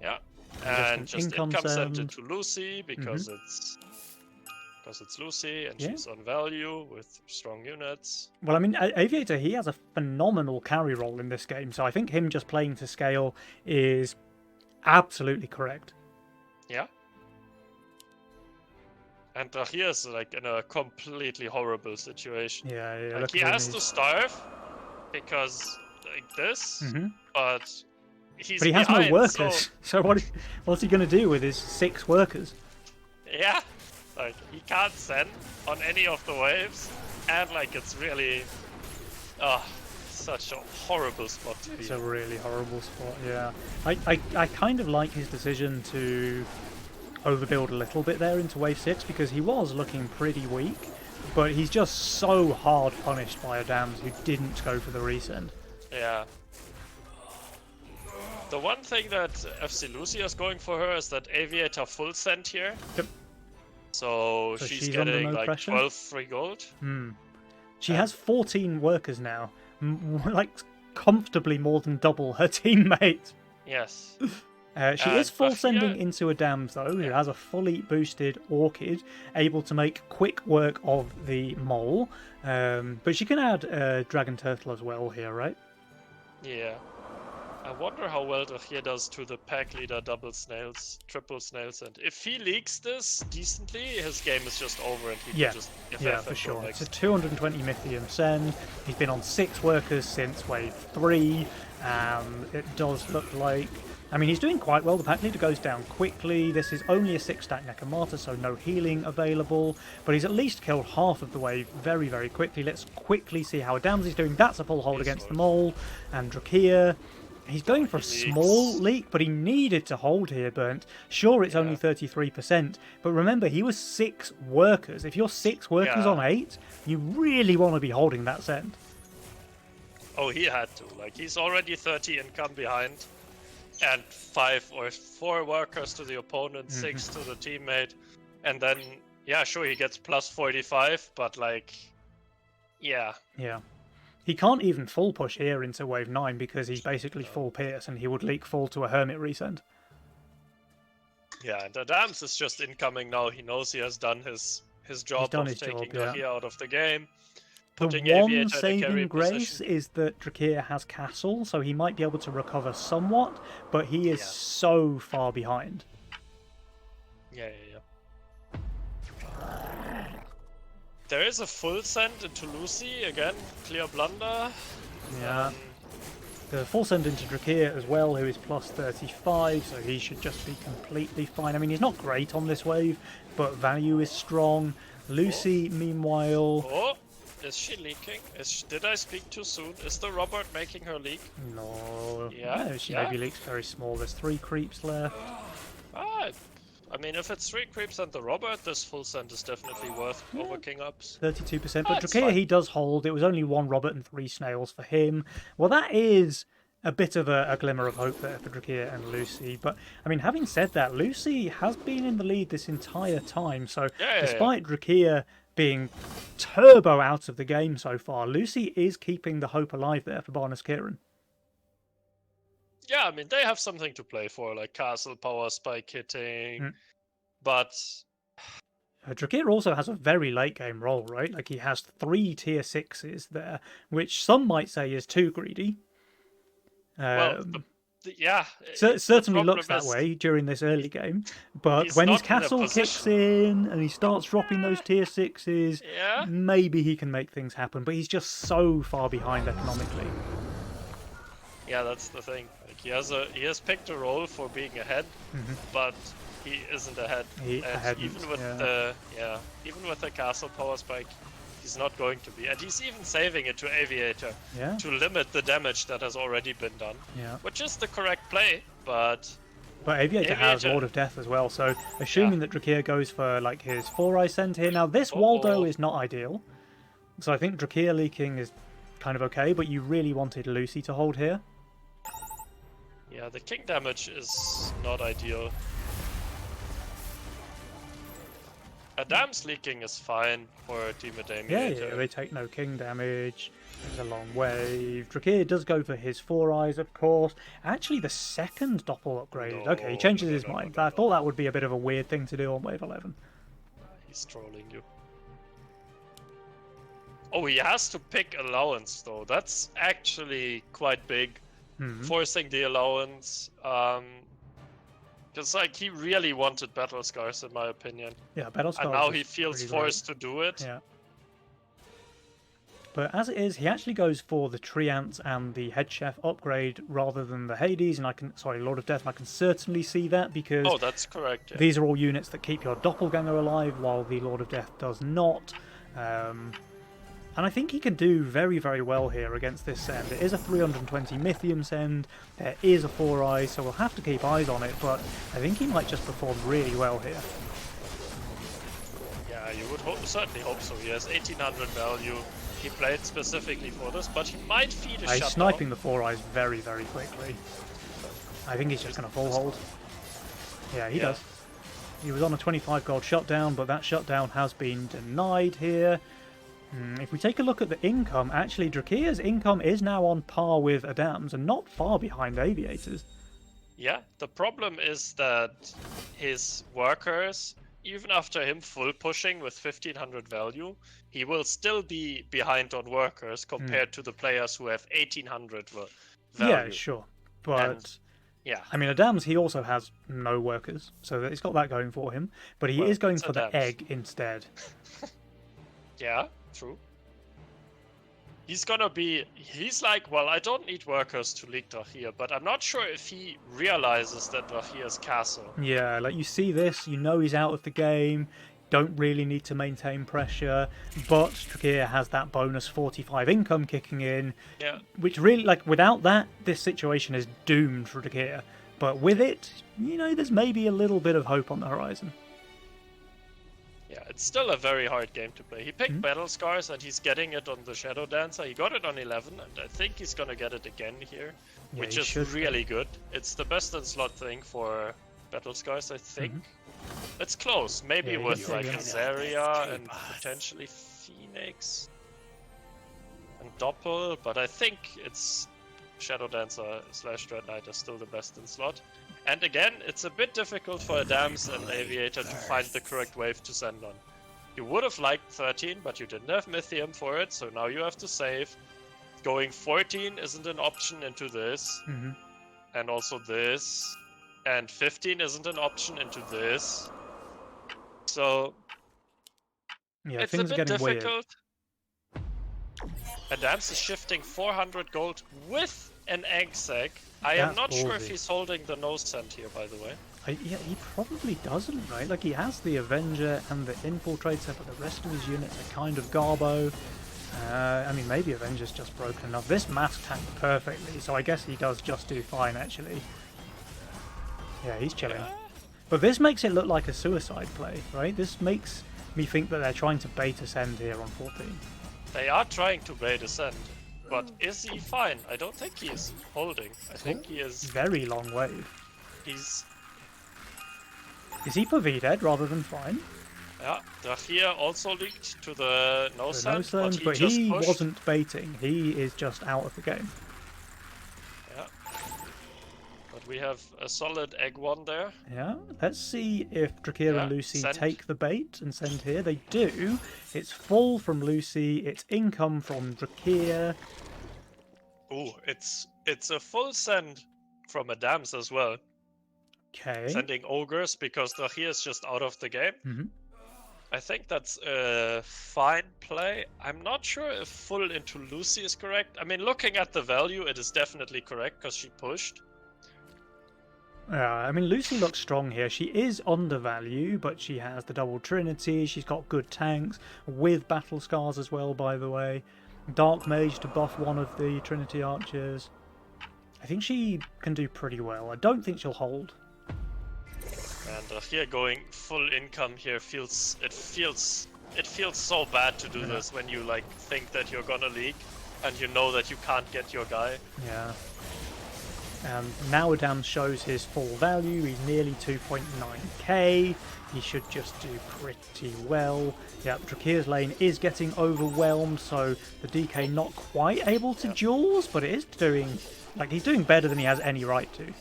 Yeah, an and just income income send send. it to Lucy because it's Lucy and Yeah. she's on value with strong units. Well, I mean, Aviator, he has a phenomenal carry role in this game, so I think him just playing to scale is absolutely correct. Yeah. And Drahir is like in a completely horrible situation. Yeah, yeah. Like look he at him, has to he's- starve because like this, but he's But he has behind, no workers, so what's he going to do with his 6 workers? Yeah, like he can't send on any of the waves, and like it's really, such a horrible spot to be. It's a really horrible spot, yeah. I kind of like his decision to overbuild a little bit there into wave 6 because he was looking pretty weak, but he's just so hard punished by Adams who didn't go for the resend. Yeah. The one thing that FC Lucia is going for her is that Aviator full send here. Yep. So So she's she's under getting no like pressure? 12 free gold. She has 14 workers now, like comfortably more than double her teammate. Yes. She is full Drahir- sending into Adams though, who has a fully boosted Orchid, able to make quick work of the mole. But she can add Dragon Turtle as well here, right? Yeah. I wonder how well Drahir does to the pack leader double snails, triple snails, and if he leaks this decently, his game is just over and he Yeah, can just FF yeah, and for go sure. next. It's a 220 Mythium send. He's been on 6 workers since wave 3. It does look like... I mean, he's doing quite well. The pack leader goes down quickly. This is only a 6-stack Nekomata, so no healing available. But he's at least killed half of the wave very, very quickly. Let's quickly see how Adams is doing. That's a full hold He's against the good. mole. And Drakir... He's going for a He leaks. small leak, but he needed to hold here, Burnt. Sure, it's only Yeah. 33%, but remember, he was 6 workers. If you're 6 workers Yeah. on 8, you really want to be holding that send. Oh, he had to. Like, he's already 30 income behind. And 5 or 4 workers to the opponent, 6 to the teammate. And then, yeah, sure, he gets plus 45, but like, yeah. Yeah. He can't even full push here into wave 9 because he's basically full pierce and he would leak full to a hermit resend. Yeah, and Adams is just incoming now. He knows he has done his job done of his taking job, yeah. Drahir out of the game. putting The one Aviator in a saving carry grace position. is that Drakir has Castle, so he might be able to recover somewhat, but he is Yeah. so far behind. Yeah. There is a full send into Lucy, again, clear blunder. Yeah. The full send into Drakir as well, who is plus 35, so he should just be completely fine. I mean, he's not great on this wave, but value is strong. Lucy, meanwhile... Oh, is she leaking? Did I speak too soon? Is the Robert making her leak? No. Yeah, No, she yeah. maybe leaks very small. There's 3 creeps left. I mean, if it's 3 creeps and the Robert, this full send is definitely worth over King Ups. 32%, but That's Drakir fine. he does hold. It was only 1 Robert and 3 snails for him. Well, that is a bit of a glimmer of hope there for Drakir and Lucy. But, I mean, having said that, Lucy has been in the lead this entire time. So, Yeah. despite Drakir being turbo out of the game so far, Lucy is keeping the hope alive there for Barnes Kieran. Yeah, I mean, they have something to play for, like Castle, Power Spike hitting, but... Drakir also has a very late game role, right? Like, he has 3 tier 6s there, which some might say is too greedy. Well, yeah. Certainly the looks that problem is way during this early game, but he's when his not in a castle kicks position. in and he starts dropping those tier 6s, Yeah. maybe he can make things happen, but he's just so far behind economically. Yeah, that's the thing. Like, he has picked a role for being ahead, but he isn't ahead. Even with the castle power spike, he's not going to be. And he's even saving it to Aviator to limit the damage that has already been done. Yeah. Which is the correct play, but Aviator has Lord of Death as well, so assuming that Drakir goes for like his 4-eye send here. Now this Waldo is not ideal, so I think Drakir leaking is kind of okay, but you really wanted Lucy to hold here. Yeah, the king damage is not ideal. Adam's leaking is fine for Team Aviator. Yeah, they take no king damage. It's a long wave. Drakir does go for his 4-eyes, of course. Actually, the second Doppel upgraded. Okay, he changes his mind. I thought that would be a bit of a weird thing to do on wave 11. He's trolling you. Oh, he has to pick allowance, though. That's actually quite big. Forcing the allowance. Because, like, he really wanted Battle Scars, in my opinion. Yeah, Battle Scars. And now he feels forced to do it. Yeah. But as it is, he actually goes for the Treants and the Head Chef upgrade rather than the Hades, and Lord of Death, and I can certainly see that because that's correct. Yeah. These are all units that keep your Doppelganger alive, while the Lord of Death does not. And I think he can do very, very well here against this send. It is a 320 Mythium send, there is a 4-eye, so we'll have to keep eyes on it, but I think he might just perform really well here. Yeah, you would certainly hope so. He has 1800 value. He played specifically for this, but he might feed a shutdown. He's sniping the 4-eyes very, very quickly. I think he's just going to full hold. Yeah, he does. He was on a 25 gold shutdown, but that shutdown has been denied here. If we take a look at the income, actually Drakir's income is now on par with Adam's and not far behind Aviator's. Yeah, the problem is that his workers, even after him full pushing with 1500 value, he will still be behind on workers compared to the players who have 1800 value. Yeah, sure. But I mean, Adam's, he also has no workers, so he's got that going for him. But he is going for the egg instead. Yeah, true. He's like, well, I don't need workers to leak Drahir, but I'm not sure if he realizes that Drahir is castle. Yeah, like you see this, you know he's out of the game, don't really need to maintain pressure, but Drakir has that bonus 45 income kicking in, which really, like, without that, this situation is doomed for Drakir. But with it, you know, there's maybe a little bit of hope on the horizon. Yeah, it's still a very hard game to play. He picked Battle Scars and he's getting it on the Shadow Dancer. He got it on 11 and I think he's gonna get it again here, which is really good. It's the best in slot thing for Battle Scars, I think. It's close, maybe with like Azaria and potentially Phoenix and Doppel, but I think it's Shadow Dancer / Dread Knight is still the best in slot. And again, it's a bit difficult for Adams and Aviator to find the correct wave to send on. You would have liked 13, but you didn't have Mythium for it, so now you have to save. Going 14 isn't an option into this. And also this. And 15 isn't an option into this. So Yeah, it's a things are bit getting weird. difficult. Adams is shifting 400 gold with an egg sack. I am not sure if ballsy. he's holding the nose send here, by the way. Yeah, he probably doesn't, right? Like, he has the Avenger and the Infiltrator, but the rest of his units are kind of garbo. I mean, maybe Avenger's just broken enough. This mask tanked perfectly, so I guess he does just do fine, actually. Yeah, he's chilling. Yeah. But this makes it look like a suicide play, right? This makes me think that they're trying to bait a send here on 14. They are trying to bait a send, but is he fine? I don't think he is holding. I think he is... Very long wave. He's... Is he PV dead rather than fine? Yeah, Drachir also leaked to the no send, But just he pushed. wasn't baiting. He is just out of the game. Yeah. But we have a solid egg one there. Yeah, let's see if Drakir Yeah, and Lucy send. take the bait and send here. They do. It's full from Lucy. It's income from Drakir. Ooh, it's a full send from Adams as well. Okay. Sending ogres because Drachir is just out of the game. Mhm. I think that's a fine play. I'm not sure if full into Lucy is correct. I mean, looking at the value, it is definitely correct because she pushed. I mean, Lucy looks strong here. She is undervalue, but she has the double Trinity. She's got good tanks with battle scars as well, by the way. Dark Mage to buff one of the Trinity archers. I think she can do pretty well. I don't think she'll hold. And here going full income here feels so bad to do this when you like think that you're gonna leak and you know that you can't get your guy. Yeah. And now Adams shows his full value. He's nearly 2.9k. He should just do pretty well. Yeah, Drakir's lane is getting overwhelmed, so the DK not quite able to duels, but it is doing, like, he's doing better than he has any right to.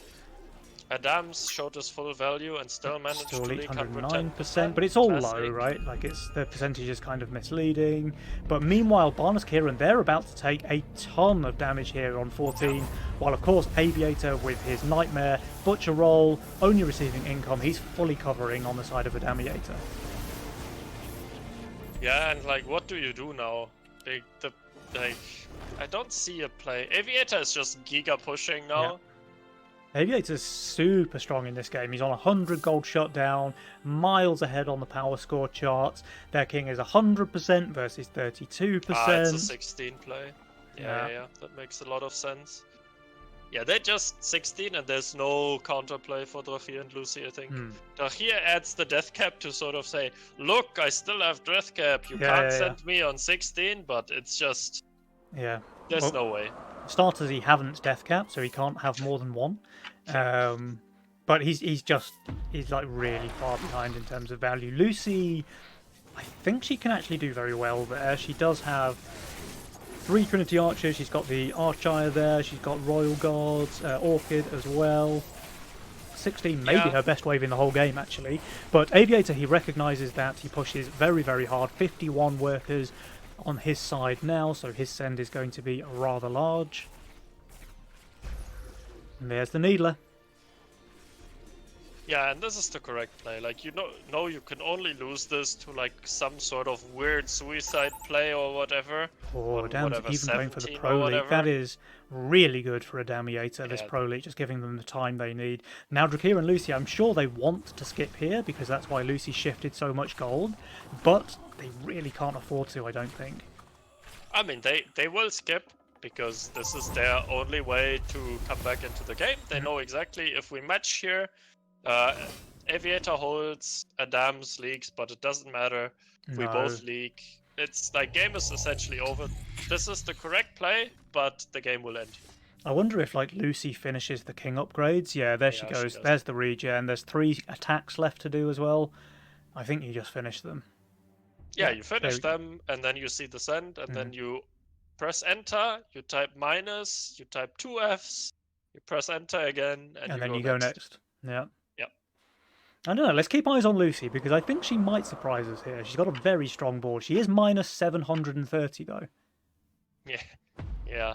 Adams showed his full value and still managed Still to leak 109%, but it's all Classic. low, right? Like, it's the percentage is kind of misleading. But meanwhile, Barnes Kieran, they're about to take a ton of damage here on 14, while of course Aviator with his Nightmare, Butcher Roll, only receiving income, he's fully covering on the side of Adamiator. Yeah, and like, what do you do now? I don't see a play. Aviator is just giga pushing now. Yeah. Aviator's super strong in this game. He's on 100 gold shutdown, miles ahead on the power score charts. Their king is 100% versus 32%. It's a 16 play. Yeah, that makes a lot of sense. Yeah, they're just 16 and there's no counterplay for Drachir and Lucy, I think. Drachir adds the death cap to sort of say, look, I still have death cap. You can't send me on 16, but it's just... Yeah. There's no way. Starters, he haven't death cap, so he can't have more than one. But he's like really far behind in terms of value. Lucy, I think she can actually do very well there. She does have 3 Trinity Archers. She's got the Archire there. She's got Royal Guards, Orchid as well. 16 maybe her best wave in the whole game, actually. But Aviator, he recognises that. He pushes very, very hard. 51 workers on his side now, so his send is going to be rather large. And there's the Needler. Yeah, and this is the correct play. Like, you know you can only lose this to like some sort of weird suicide play or whatever. Or down to even going for the 17 Pro or League. whatever. That is really good for Adamiator, this Yeah. Pro League, just giving them the time they need. Now, Drakir and Lucy, I'm sure they want to skip here, because that's why Lucy shifted so much gold, but they really can't afford to, I don't think. I mean, they will skip, because this is their only way to come back into the game. They know exactly if we match here, Aviator holds, Adams leaks, but it doesn't matter. If we No. both leak, it's like game is essentially over. This is the correct play, but the game will end. I wonder if, like, Lucy finishes the king upgrades. Yeah, there she Yeah, she goes. does. There's the regen. There's 3 attacks left to do as well. I think you just finish them. Yeah, Yeah, you finish there them, and then you see the send, and then you press enter, you type minus, you type 2 Fs, you press enter again, and then you go next. Yeah. Yep. I don't know. Let's keep eyes on Lucy because I think she might surprise us here. She's got a very strong board. She is minus 730 though. Yeah. Yeah.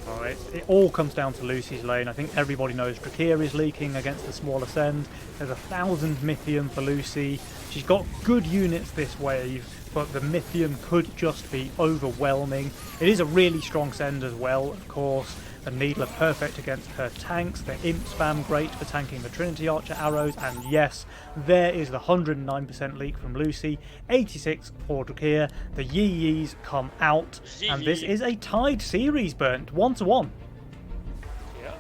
Alright, it all comes down to Lucy's lane. I think everybody knows Drakir is leaking against the smaller send. There's 1,000 Mythium for Lucy. She's got good units this wave, but the Mythium could just be overwhelming. It is a really strong send as well, of course. The Needler perfect against her tanks. The Imp spam great for tanking the Trinity Archer arrows. And yes, there is the 109% leak from Lucy. 86 for Drakir. The Yi-Yis come out. And this is a tied series, Burnt. 1-1. Yeah.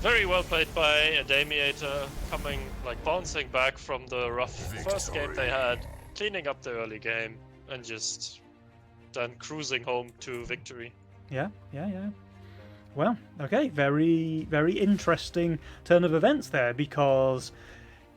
Very well played by Adamiator, coming, like, bouncing back from the rough first game they had, cleaning up the early game, and just then cruising home to victory. Yeah. Well, okay, very, very interesting turn of events there, because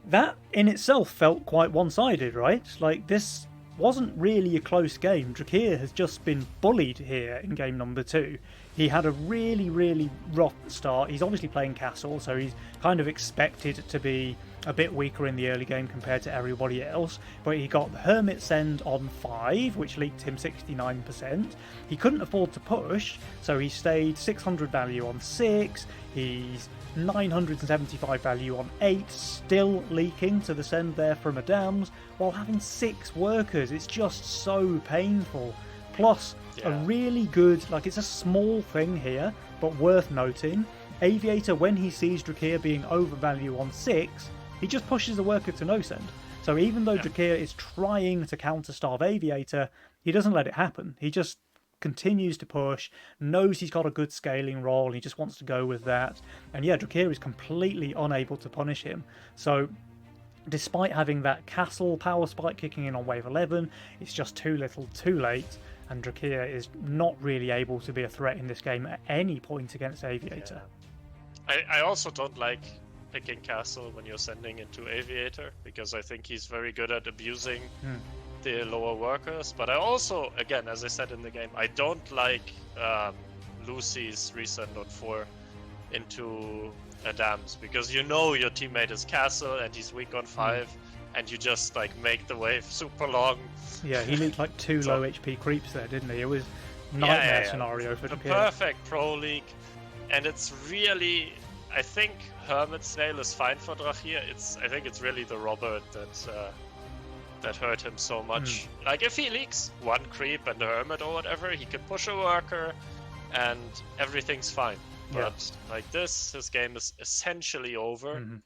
that in itself felt quite one-sided, right? Like, this wasn't really a close game. Drakir has just been bullied here in game number 2. He had a really, really rough start. He's obviously playing Castle, so he's kind of expected to be a bit weaker in the early game compared to everybody else, but he got the Hermit Send on 5, which leaked him 69%. He couldn't afford to push, so he stayed 600 value on 6, he's 975 value on 8, still leaking to the send there from Adams, while having 6 workers. It's just so painful. Plus, a really good, like, it's a small thing here, but worth noting, Aviator, when he sees Drakir being overvalue on 6, he just pushes the worker to no send. So even though Drakir is trying to counter-starve Aviator, he doesn't let it happen. He just continues to push, knows he's got a good scaling role, he just wants to go with that. And yeah, Drakir is completely unable to punish him. So despite having that Castle power spike kicking in on wave 11, it's just too little, too late, and Drakir is not really able to be a threat in this game at any point against Aviator. Yeah. I also don't like picking Castle when you're sending into Aviator, because I think he's very good at abusing the lower workers. But I also, again, as I said in the game, I don't like Lucy's resend on 4 into Adams, because you know your teammate is Castle and he's weak on 5, and you just like make the wave super long. Yeah, he leaked like 2 low HP creeps there, didn't he? It was nightmare scenario for the Drakir. Perfect pro league, and it's really, I think Hermit Snail is fine for Drakir. I think it's really the Robert that hurt him so much. Like, if he leaks 1 creep and a Hermit or whatever, he can push a worker and everything's fine. But like this, his game is essentially over. And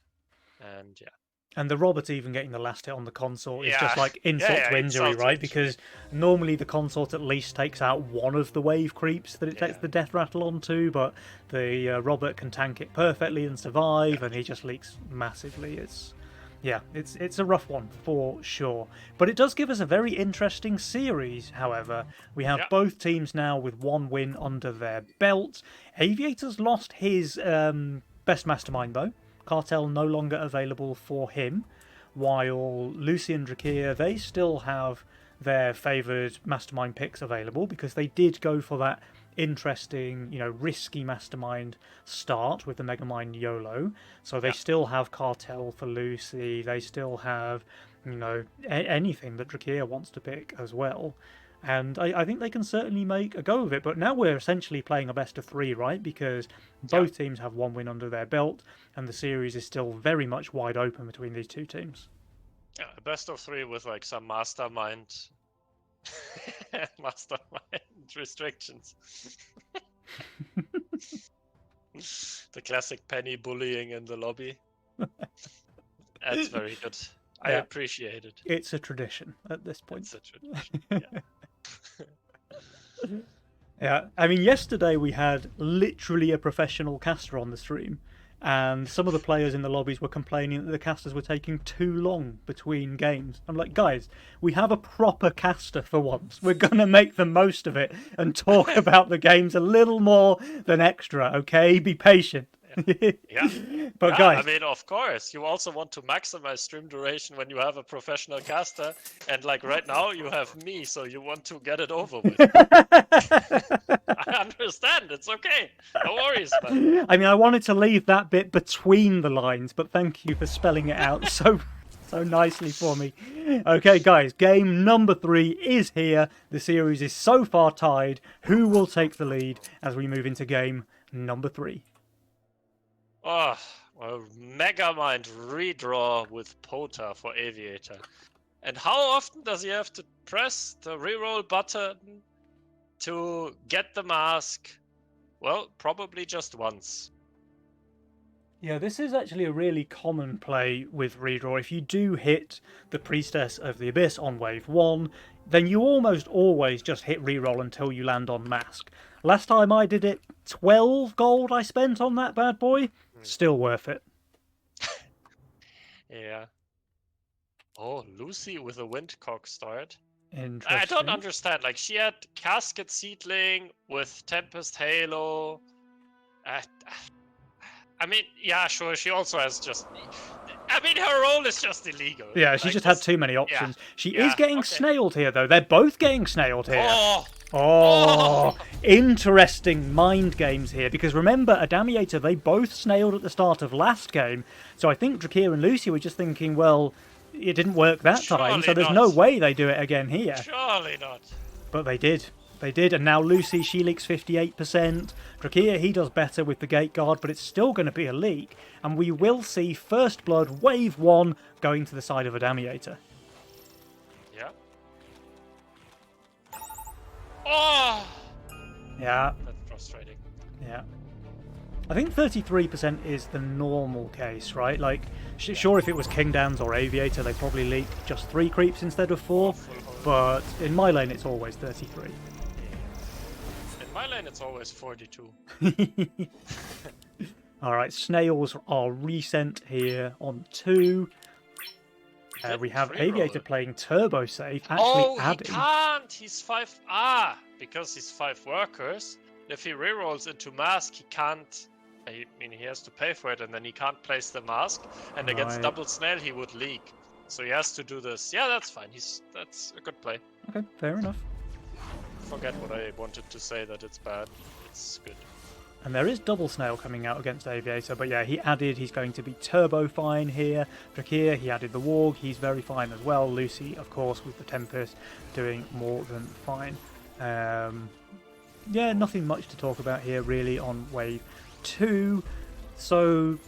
yeah. And the Robert even getting the last hit on the consort is just like insult to injury, right? Because normally the consort at least takes out one of the wave creeps that it takes the death rattle onto, but the Robert can tank it perfectly and survive, and he just leaks massively. It's a rough one for sure. But it does give us a very interesting series, however. We have both teams now with 1 win under their belt. Aviator's lost his best mastermind, though. Cartel no longer available for him, while Lucy and Drakir, they still have their favoured mastermind picks available, because they did go for that interesting, risky mastermind start with the Megamind YOLO. So they still have Cartel for Lucy, they still have, anything that Drakir wants to pick as well. And I think they can certainly make a go of it. But now we're essentially playing a best of 3, right? Because both teams have 1 win under their belt, and the series is still very much wide open between these 2 teams. Yeah, a best of 3 with like some mastermind restrictions. The classic Penny bullying in the lobby. That's very good. I appreciate it. It's a tradition at this point. It's a tradition, yeah. Yeah, I mean, yesterday we had literally a professional caster on the stream, and some of the players in the lobbies were complaining that the casters were taking too long between games. I'm like, guys, we have a proper caster for once. We're going to make the most of it and talk about the games a little more than extra, okay? Be patient. Yeah. But Yeah, guys, I mean, of course, you also want to maximize stream duration when you have a professional caster, and like right now you have me, so you want to get it over with. I understand. It's okay. No worries, man. I mean, I wanted to leave that bit between the lines, but thank you for spelling it out so nicely for me. Okay, guys, game number 3 is here. The series is so far tied. Who will take the lead as we move into game number 3? Oh, well, Megamind redraw with Pota for Aviator. And how often does he have to press the reroll button to get the mask? Well, probably just once. Yeah, this is actually a really common play with redraw. If you do hit the Priestess of the Abyss on wave 1, then you almost always just hit reroll until you land on mask. Last time I did it, 12 gold I spent on that bad boy. Still worth it. Yeah. Oh, Lucy with a Windcock start. Interesting. I don't understand. Like, she had Casket Seedling with Tempest Halo. I mean, yeah, sure. She also has just. I mean, her role is just illegal. Yeah, she like, just had too many options. She is yeah, getting okay. snailed here, though. They're both getting snailed here. Oh! Oh, interesting mind games here. Because remember, Adamiator, they both snailed at the start of last game. So I think Drakir and Lucy were just thinking, well, it didn't work that time, so there's no way they do it again here. Surely not. But they did. They did, and now Lucy, she leaks 58%. Drakir, he does better with the Gate Guard, but it's still going to be a leak. And we will see First Blood Wave 1 going to the side of Adamiator. Yeah. Oh! Yeah, That's frustrating. yeah. I think 33% is the normal case, right? Like, sure, if it was Kingdans or Aviator, they probably leak just 3 creeps instead of 4. But in my lane, it's always 33. In my lane, it's always 42. Alright, snails are resent here on 2. We have Aviator playing Turbo Safe, actually adding. He can't! He's 5... Ah! Because he's 5 workers. If he rerolls into Mask, he can't... I mean, he has to pay for it, and then he can't place the Mask. And against double Snail, he would leak. So he has to do this. Yeah, that's fine. That's a good play. Okay, fair enough. Forget what I wanted to say, that it's bad. It's good. And there is double snail coming out against Aviator, but yeah, he's going to be turbo fine here. Drakir, he added the Warg, he's very fine as well. Lucy, of course, with the Tempest, doing more than fine. Yeah, nothing much to talk about here really on wave 2. So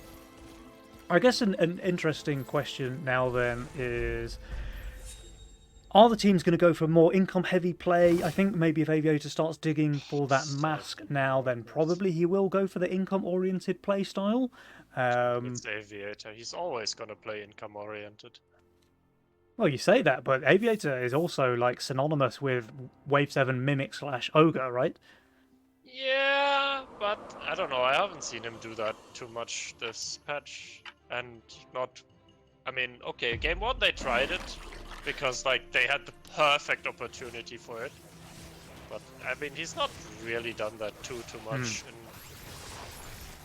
I guess an interesting question now then is, are the teams going to go for more income-heavy play? I think maybe if Aviator starts digging for that mask now, then probably he will go for the income-oriented play style. It's Aviator. He's always going to play income-oriented. Well, you say that, but Aviator is also like synonymous with Wave 7 Mimic / Ogre, right? Yeah, but I don't know. I haven't seen him do that too much this patch. And not... I mean, okay, game 1 they tried it. Because, like, they had the perfect opportunity for it. But, I mean, he's not really done that too much in,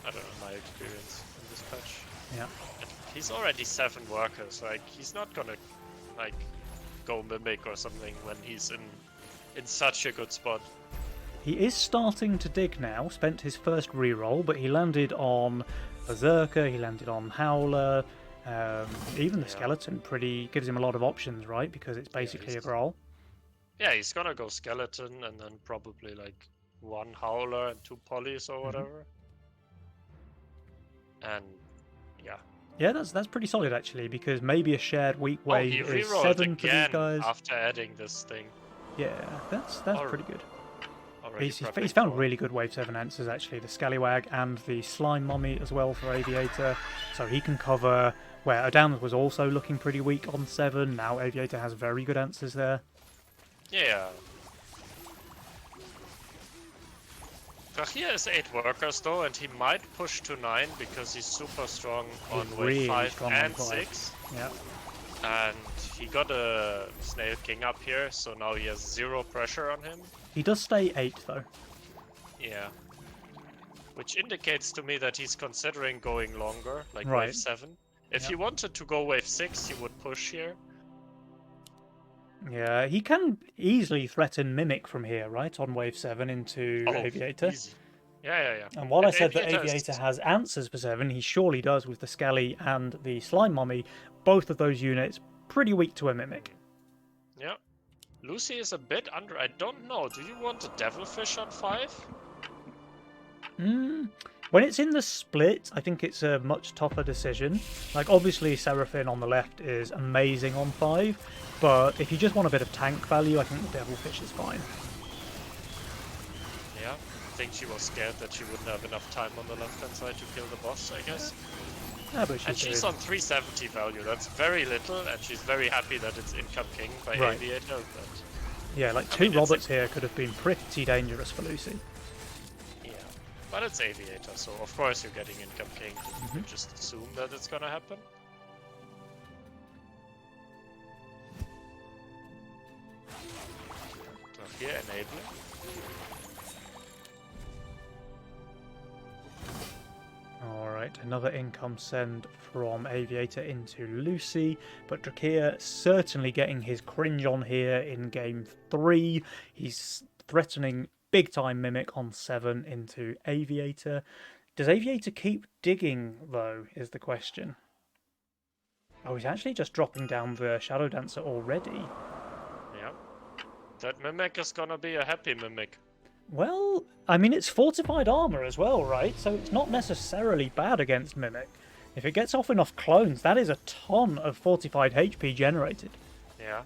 I don't know, my experience in this patch. Yeah. And he's already 7 workers, like, he's not gonna, like, go Mimic or something when he's in such a good spot. He is starting to dig now, spent his first reroll, but he landed on Berserker, he landed on Howler. Even the skeleton gives him a lot of options, right? Because it's basically a Growl. Yeah, he's gonna go skeleton and then probably like 1 howler and 2 polys or whatever. And yeah. Yeah, that's pretty solid actually, because maybe a shared weak wave he is rerolled 7 for these again guys. after adding this thing. Yeah, that's pretty good. He's found really good Wave 7 answers actually, the Scallywag and the Slime Mummy as well for Aviator, so he can cover where Adams was also looking pretty weak on 7. Now Aviator has very good answers there. Yeah. Drakir is 8 workers though, and he might push to 9 because he's super strong on wave 5 and 6. Yeah. And he got a Snail King up here, so now he has 0 pressure on him. He does stay 8 though. Yeah. which indicates to me that he's considering going longer, like Right. wave 7. If Yep. he wanted to go wave 6, he would push here. Yeah, he can easily threaten Mimic from here, right? On wave 7 into Aviator. Easy. Yeah. And while I And said that Aviator Aviator is- has answers for 7, he surely does with the Skelly and the Slime Mummy. Both of those units pretty weak to a Mimic. Yeah. Lucy is a bit under. I don't know. Do you want a Devilfish on 5? When it's in the split, I think it's a much tougher decision. Like, obviously, Seraphine on the left is amazing on 5, but if you just want a bit of tank value, I think the Devilfish is fine. Yeah. I think she was scared that she wouldn't have enough time on the left-hand side to kill the boss, I guess. Yeah, but And she's on 370 value. That's very little, and she's very happy that it's Income King by Right. Aviator. But Yeah, like I 2 mean, it's Roberts here could have been pretty dangerous for Lucy. yeah, but it's Aviator, so of course you're getting Income King. You just assume that it's gonna happen. So here, enabling. Alright, another income send from Aviator into Lucy, but Drakir certainly getting his cringe on here in game 3. He's threatening big time Mimic on 7 into Aviator. Does Aviator keep digging, though, is the question. Oh, he's actually just dropping down the Shadow Dancer already. Yeah. That Mimic is gonna be a happy Mimic. Well, I mean, it's fortified armor as well, right? So it's not necessarily bad against Mimic. If it gets off enough clones, that is a ton of fortified HP generated. Yeah.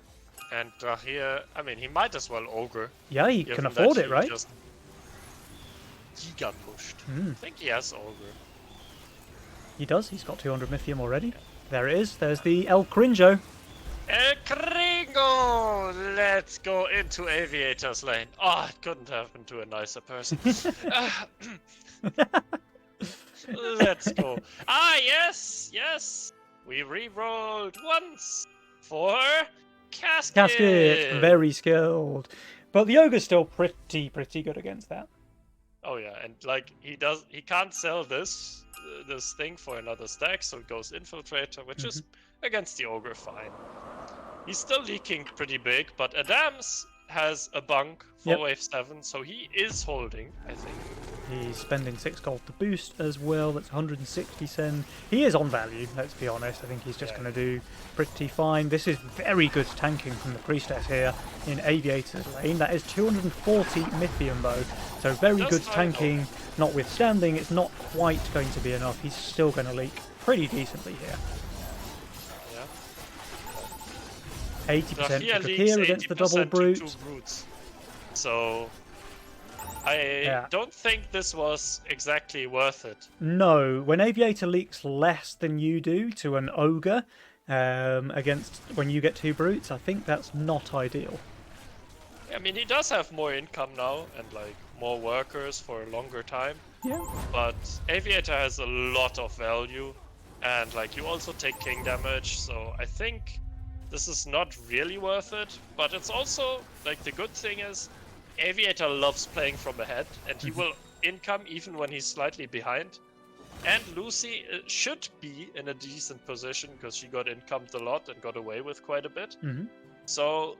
And here, I mean, he might as well Ogre. Yeah, he given can that afford it, he right? Just giga pushed. I think he has Ogre. He does. He's got 200 Mythium already. There it is. There's the El Cringo. El Kringo! Let's go into Aviator's lane. Oh, it couldn't happen to a nicer person. Let's go. Ah, yes! We re-rolled once for Casket! Casket, very skilled. But the Ogre's still pretty good against that. Oh yeah, and like he can't sell this thing for another stack, so it goes Infiltrator, which is against the Ogre fine. He's still leaking pretty big, but Adams has a bunk for wave 7, so he is holding, I think. He's spending 6 gold to boost as well. That's 160 send. He is on value, let's be honest. I think he's just going to do pretty fine. This is very good tanking from the Priestess here in Aviator's lane. That is 240 Mythium though, so very good tanking. Notwithstanding, it's not quite going to be enough. He's still going to leak pretty decently here. 80% Drakir for leaks Drakir against the double 80% to brute. 2 brutes. So I don't think this was exactly worth it. No, when Aviator leaks less than you do to an Ogre against when you get 2 brutes, I think that's not ideal. I mean, he does have more income now and like more workers for a longer time. Yeah. But Aviator has a lot of value, and like you also take king damage, so I think this is not really worth it. But it's also like the good thing is Aviator loves playing from ahead, and he will income even when he's slightly behind. And Lucy should be in a decent position because she got incomed a lot and got away with quite a bit. So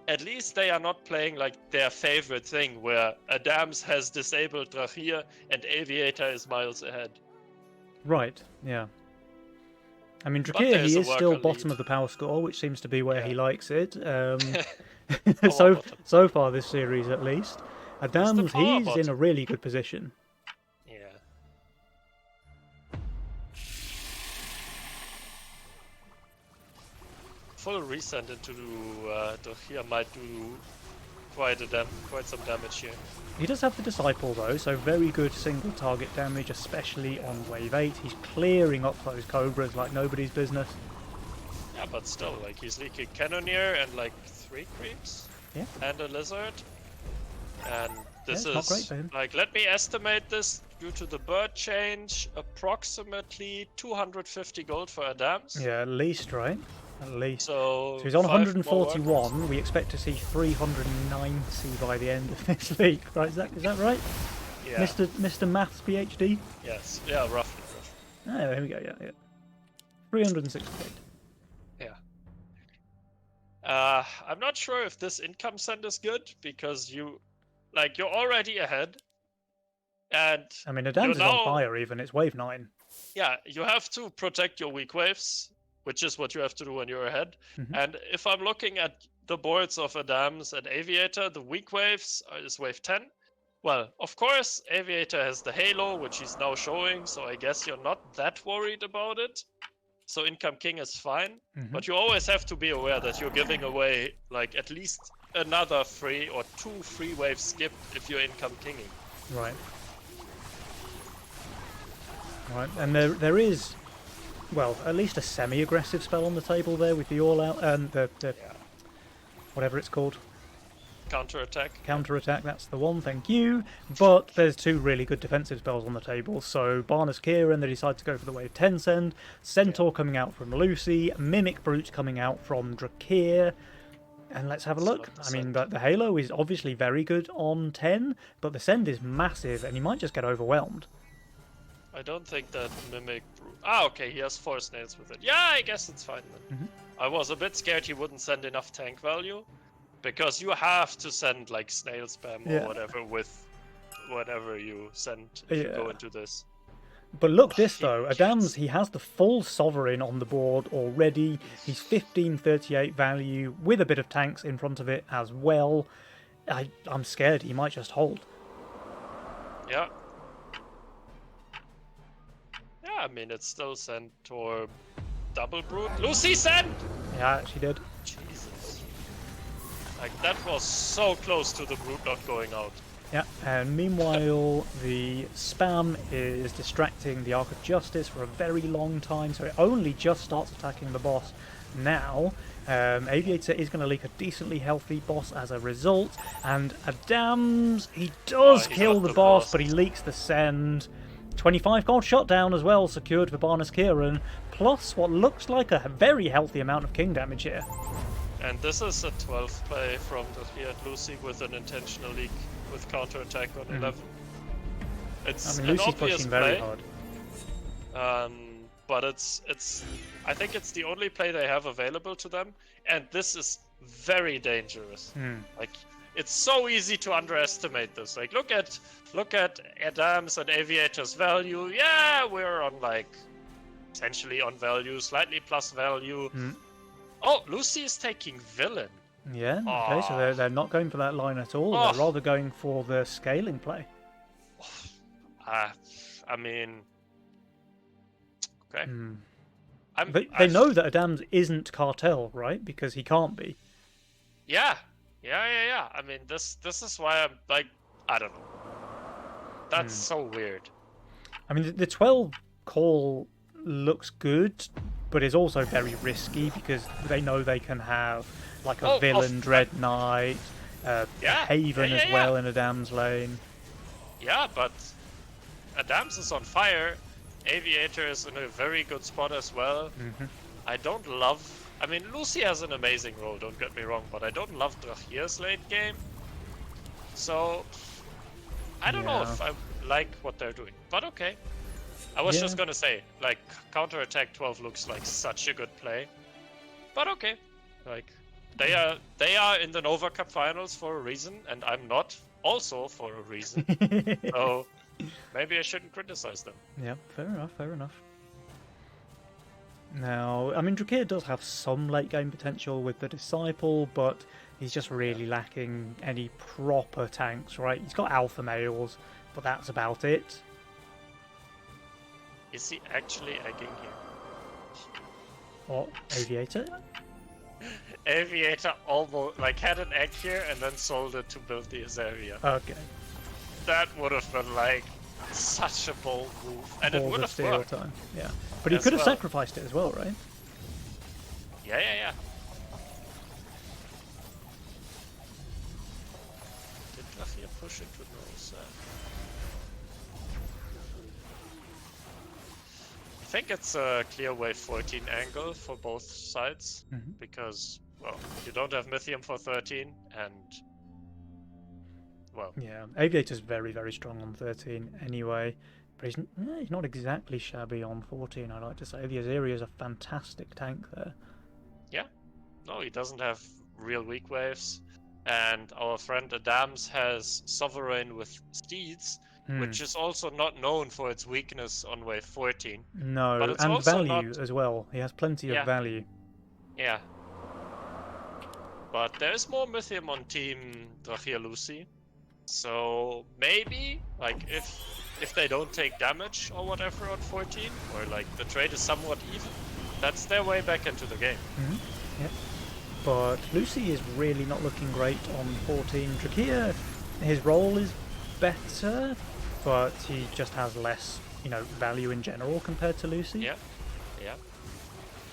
at least they are not playing like their favorite thing, where Adams has disabled Drakir and Aviator is miles ahead. Right, yeah. I mean, But Drakir, there's he a is still worker bottom lead. of the power score, which seems to be where he likes it. Power so bottom. so far this series, at least. Adams, power he's in a bottom. really good position. Yeah. Full resend into Drakir might do quite some damage here. He does have the Disciple, though, so very good single target damage, especially on wave 8. He's clearing up those Cobras like nobody's business. Yeah, but still, like he's leaking Cannoneer and like 3 creeps. Yeah. And a lizard. And this it's not great is for him. like, let me estimate this due to the bird change, approximately 250 gold for Adams. Yeah, at least, right? At least. So So he's on 5 more workers. 141. We expect to see 390 by the end of this league, right? Is that right? Yeah, Yeah. Mr. Maths PhD. Yes. Yeah, roughly. Oh, there we go. Yeah. 368. Yeah. I'm not sure if this income send is good because you're already ahead, and I mean, Adam's is now, on fire even. It's wave 9. yeah, you have to protect your weak waves, which is what you have to do when you're ahead. Mhm. And if I'm looking at the boards of Adams and Aviator, the weak waves is wave 10. Well, of course, Aviator has the Halo, which he's now showing, so I guess you're not that worried about it. So Income King is fine, but you always have to be aware that you're giving away like at least another 3 or 2 free waves skip if you're Income Kinging. Right. Right, and there is, well, at least a semi-aggressive spell on the table there with the all-out and the whatever it's called. Counter-attack. Counter-attack, that's the one, thank you. But there's 2 really good defensive spells on the table. So Barnes Kieran, they decide to go for the wave 10 send. Centaur coming out from Lucy. Mimic Brute coming out from Drakir. And let's have a look. I mean, the Halo is obviously very good on 10, but the send is massive, and he might just get overwhelmed. I don't think that Mimic... Ah, okay, he has 4 snails with it. Yeah, I guess it's fine then. I was a bit scared he wouldn't send enough tank value, because you have to send like snail spam or whatever with whatever you send if you go into this. But look this though, Adams, he has the full Sovereign on the board already. He's 1538 value with a bit of tanks in front of it as well. I'm scared he might just hold. Yeah. Yeah, I mean, it's still Centaur double brute. Lucy sent! Yeah, she did. Jesus. Like, that was so close to the brute not going out. Yeah, and meanwhile, the spam is distracting the Arc of Justice for a very long time, so it only just starts attacking the boss now. Aviator is going to leak a decently healthy boss as a result, and Adams, he does kill the boss, but he leaks the send. 25 gold shot down as well, secured for Barnes Kieran, plus what looks like a very healthy amount of king damage here. And this is a 12th play from the and Lucy with an intentional leak with counter-attack on 11. It's an Lucy's obvious pushing very play, hard. but it's I think it's the only play they have available to them, and this is very dangerous. Like, it's so easy to underestimate this. Like, look at Adams and Aviator's value. Yeah, we're on like essentially on value, slightly plus value. Oh, Lucy is taking villain. Yeah, okay, so they're not going for that line at all. They're rather going for the scaling play. I mean, okay. They know that Adams isn't Cartel, right? Because he can't be. Yeah. I mean, this is why I'm like, I don't know. That's so weird. I mean, the 12 call looks good, but is also very risky because they know they can have like a villain Dread Knight, a Haven as well in Adam's lane. Yeah, but Adams is on fire. Aviator is in a very good spot as well. I don't love... I mean, Lucy has an amazing role, don't get me wrong, but I don't love Drakir's late game. So, I don't know if I like what they're doing, but okay. I was just gonna say, like, counter-attack 12 looks like such a good play. But okay. Like, they are in the Nova Cup finals for a reason, and I'm not also for a reason. So, maybe I shouldn't criticize them. Yeah, fair enough. Now, I mean, Drakir does have some late game potential with the Disciple, but he's just really lacking any proper tanks, right? He's got alpha males, but that's about it. Is he actually egging here? What? Aviator? Aviator almost, like, had an egg here and then sold it to build the Azaria. Okay. That would have been, like, such a bold move. And it would have worked. Time. Yeah. But he could have sacrificed it as well, right? Yeah. Did Drakir push it with no set? I think it's a clear wave 14 angle for both sides, because, well, you don't have Mythium for 13, and well. Yeah, Aviator's very, very strong on 13 anyway, but he's not exactly shabby on 14, I like to say. The Azeri is a fantastic tank there. Yeah, no, he doesn't have real weak waves. And our friend Adams has Sovereign with Steeds, which is also not known for its weakness on wave 14. No, but it's and also value not... as well. He has plenty of value. Yeah. But there's more Mythium on Team Drachir Lucy. So maybe, like, if they don't take damage or whatever on 14, or like the trade is somewhat even, that's their way back into the game. Yep. But Lucy is really not looking great on 14. Drachir, his role is better, but he just has less, value in general compared to Lucy. Yeah.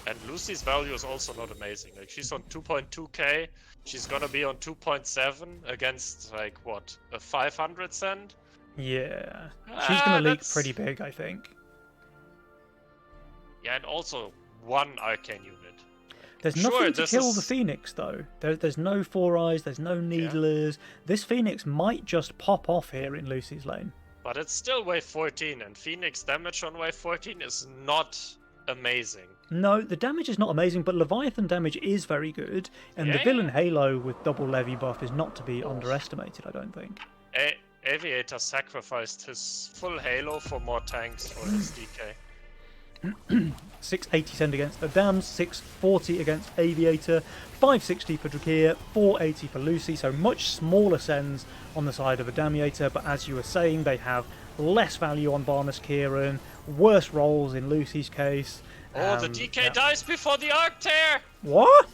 And Lucy's value is also not amazing. Like, she's on 2.2k, she's gonna be on 2.7 against, like, what, a 500 send? Yeah. She's gonna leak pretty big, I think. Yeah, and also one arcane unit. There's nothing to kill the Phoenix, though. There's no Four Eyes, there's no Needlers. This Phoenix might just pop off here in Lucy's lane. But it's still wave 14, and Phoenix damage on wave 14 is not amazing. No, the damage is not amazing, but Leviathan damage is very good, and the Villain Halo with double levy buff is not to be underestimated, I don't think. Aviator sacrificed his full Halo for more tanks for his DK. 680 send against Adams, 640 against Aviator, 560 for Drachir, 480 for Lucy, so much smaller sends on the side of Adamiator, but as you were saying, they have less value on Barnes Kieran, worse rolls in Lucy's case. Oh, the DK dies before the Arc Tear! What?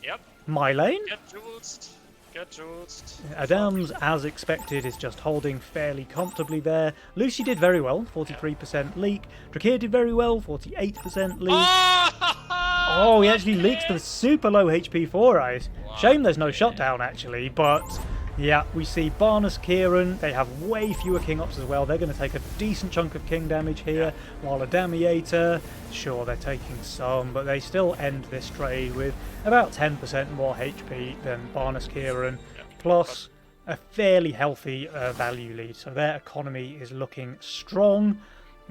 Yep. My lane? Get juiced. Get juiced. Adams, as expected, is just holding fairly comfortably there. Lucy did very well, 43% leak. Drachir did very well, 48% leak. Oh, he actually leaks the super low HP Four Eyes. Shame there's no shutdown, actually, but yeah, we see Barnes Kieran. They have way fewer King Ops as well. They're going to take a decent chunk of King damage here, while Adamiator, sure, they're taking some, but they still end this trade with about 10% more HP than Barnes Kieran, plus a fairly healthy value lead. So their economy is looking strong.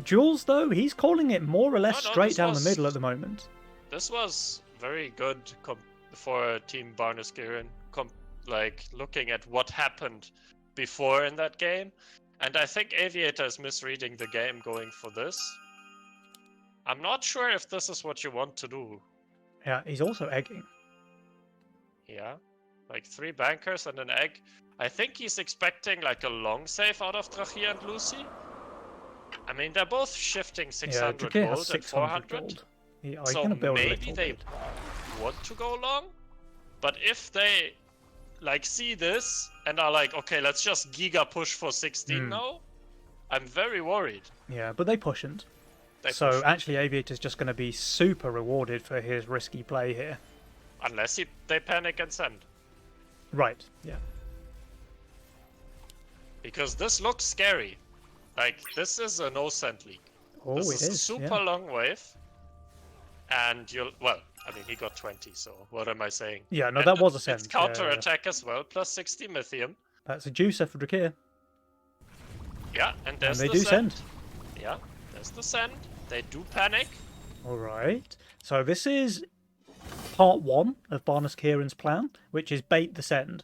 Jules, though, he's calling it more or less straight down the middle at the moment. This was very good for Team Barnes Kieran. Like, looking at what happened before in that game. And I think Aviator is misreading the game going for this. I'm not sure if this is what you want to do. Yeah, he's also egging. Yeah, like 3 bankers and an egg. I think he's expecting like a long save out of Drachir and Lucy. I mean, they're both shifting 600 gold and 400. So maybe they want to go long. But if they like see this and are like, okay, let's just giga push for 16 now, I'm very worried. Yeah, but they push'n't. So actually Aviator's just going to be super rewarded for his risky play here. Unless they panic and send. Right, yeah. Because this looks scary. Like, this is a no-send league. Oh, this is a super long wave. And you'll... Well, I mean, he got 20, so what am I saying? Yeah, no, that was a send. It's counter-attack as well, plus 60 Mythium. That's a juicer for Drachir. Yeah, and there's they do send. Yeah, there's the send. They do panic. Alright. So this is part 1 of Barnes Kieran's plan, which is bait the send.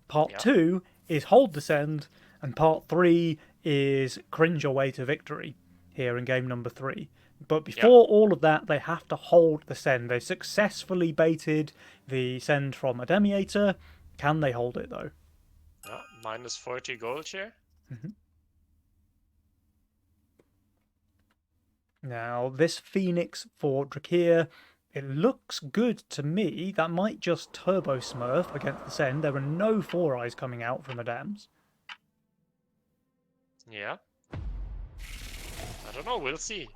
Part 2 is hold the send, and part 3 is cringe your way to victory here in game number 3. But before all of that, they have to hold the send. They successfully baited the send from Adamiator. Can they hold it, though? Yeah, minus 40 gold here. Now, this Phoenix for Drachir, it looks good to me. That might just turbo smurf against the send. There are no Four Eyes coming out from Adams. Yeah. I don't know, we'll see.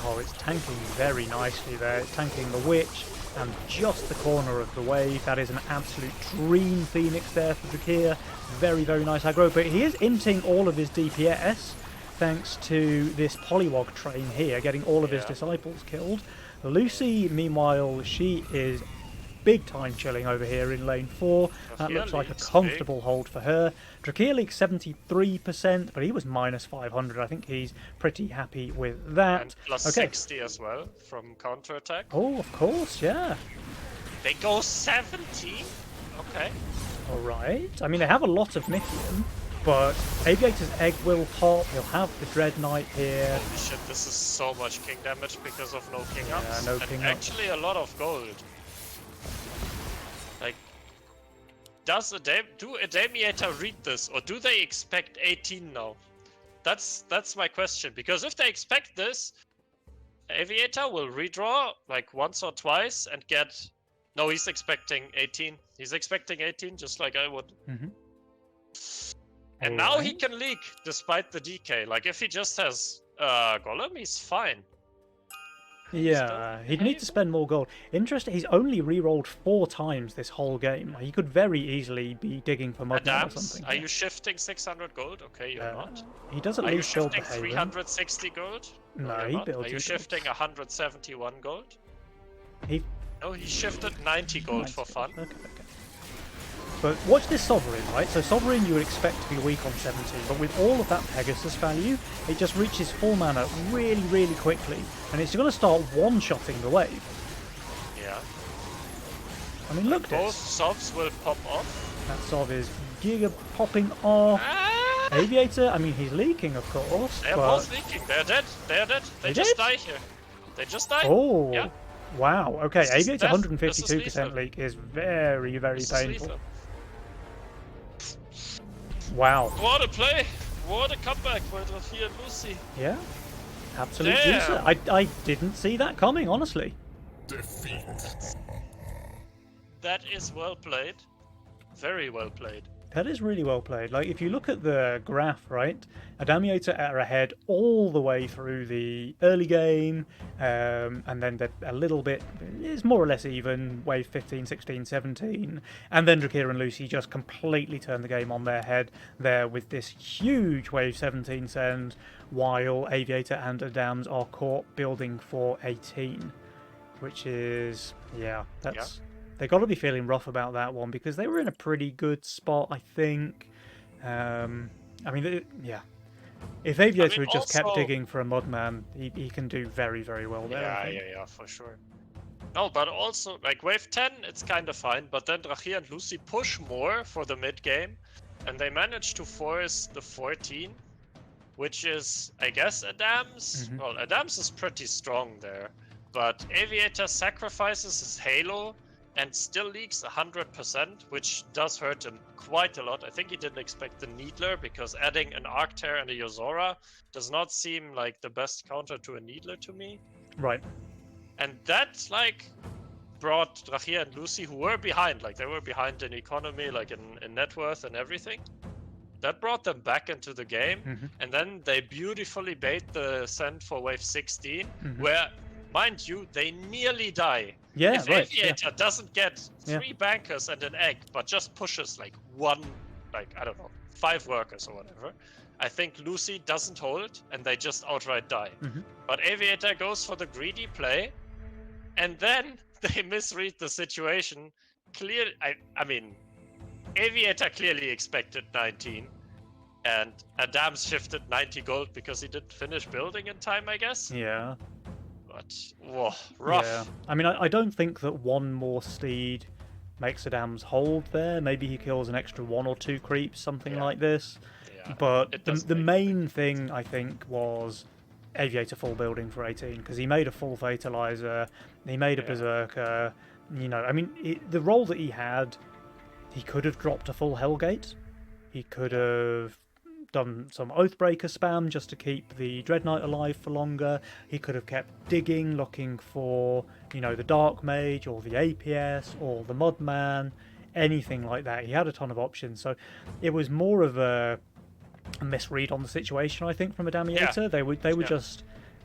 Oh, it's tanking very nicely there. It's tanking the Witch and just the corner of the wave. That is an absolute dream Phoenix there for Drachir. Very, very nice aggro. But he is inting all of his DPS thanks to this Polywog train here, getting all of his disciples killed. Lucy, meanwhile, she is big time chilling over here in lane 4. That looks like a comfortable hold for her. Drakeerleak 73%, but he was minus 500. I think he's pretty happy with that. And plus 60 as well from counterattack. Oh, of course, yeah. They go 17? Okay. Alright. I mean, they have a lot of Mithium, but Aviator's Egg will pop. He'll have the Dread Knight here. Holy shit, this is so much king damage because of no king ups. No and king ups. actually a lot of gold. Like, do Adamiator read this, or do they expect 18 now? That's my question, because if they expect this, Aviator will redraw like once or twice and get... No, he's expecting 18. He's expecting 18, just like I would. Mm-hmm. And now he can leak, despite the DK. Like, if he just has Golem, he's fine. Yeah, he'd need to spend more gold. Interesting, he's only re-rolled 4 times this whole game. He could very easily be digging for Mudman or something. Are you shifting 600 gold? Okay, you're not. He does at least build the Haven. Are you shifting 360 gold? No, he builds. Are you shifting 171 gold? He... No, he shifted 90 gold for fun. Okay. But watch this Sovereign, right? So Sovereign you would expect to be weak on 17, but with all of that Pegasus value, it just reaches full mana really, really quickly, and it's going to start one-shotting the wave. Yeah. I mean, look at this. Both Sovs will pop off. That Sov is giga popping off. Aviator, I mean, he's leaking, of course. They're both leaking. They're dead. They're dead. They just die here. They just die. Oh. Yeah. Wow. Okay, Aviator 152% lethal. leak is very, very This painful. Is Wow. what a play! What a comeback by Rafia and Lucy. Yeah. Absolute Damn. juicer. I didn't see that coming, honestly. Defeat. That is well played. Very well played. That is really well played. Like, if you look at the graph, right, Adamiator are ahead all the way through the early game, and then they're a little bit, it's more or less even, wave 15, 16, 17, and then Drakir and Lucy just completely turn the game on their head there with this huge wave 17 send, while Aviator and Adams are caught building for 18, which is, yeah, that's... Yeah. They got to be feeling rough about that one because they were in a pretty good spot, I think. I mean, yeah. If Aviator had just kept digging for a Mudman, he can do very, very well there. Yeah, for sure. No, but also, like, wave 10, it's kind of fine, but then Drachir and Lucy push more for the mid game, and they manage to force the 14, which is, I guess, Adams. Mm-hmm. Well, Adams is pretty strong there, but Aviator sacrifices his Halo and still leaks 100%, which does hurt him quite a lot. I think he didn't expect the Needler, because adding an Arctear and a Yozora does not seem like the best counter to a Needler to me. Right. And that, like, brought Drachir and Lucy, who were behind, like, they were behind in economy, like, in net worth and everything. That brought them back into the game, and then they beautifully bait the send for wave 16, where, mind you, they nearly die. Yeah, if Aviator doesn't get 3 bankers and an egg, but just pushes like 5 workers or whatever, I think Lucy doesn't hold and they just outright die. But Aviator goes for the greedy play, and then they misread the situation. I mean, Aviator clearly expected 19, and Adams shifted 90 gold because he didn't finish building in time, I guess. Yeah. But, whoa, rough. Yeah. I mean, I don't think that one more steed makes Adams hold there. Maybe he kills an extra 1 or 2 creeps, something like this. Yeah. But the main thing, I think, was Aviator full building for 18, because he made a full Fatalizer, he made a Berserker. You know, I mean, the role that he had, he could have dropped a full Hellgate. He could have done some Oathbreaker spam just to keep the Dread Knight alive for longer. He could have kept digging, looking for, you know, the Dark Mage or the APS or the Mudman, anything like that. He had a ton of options, so it was more of a misread on the situation, I think, from Adamiator. Yeah. They were just...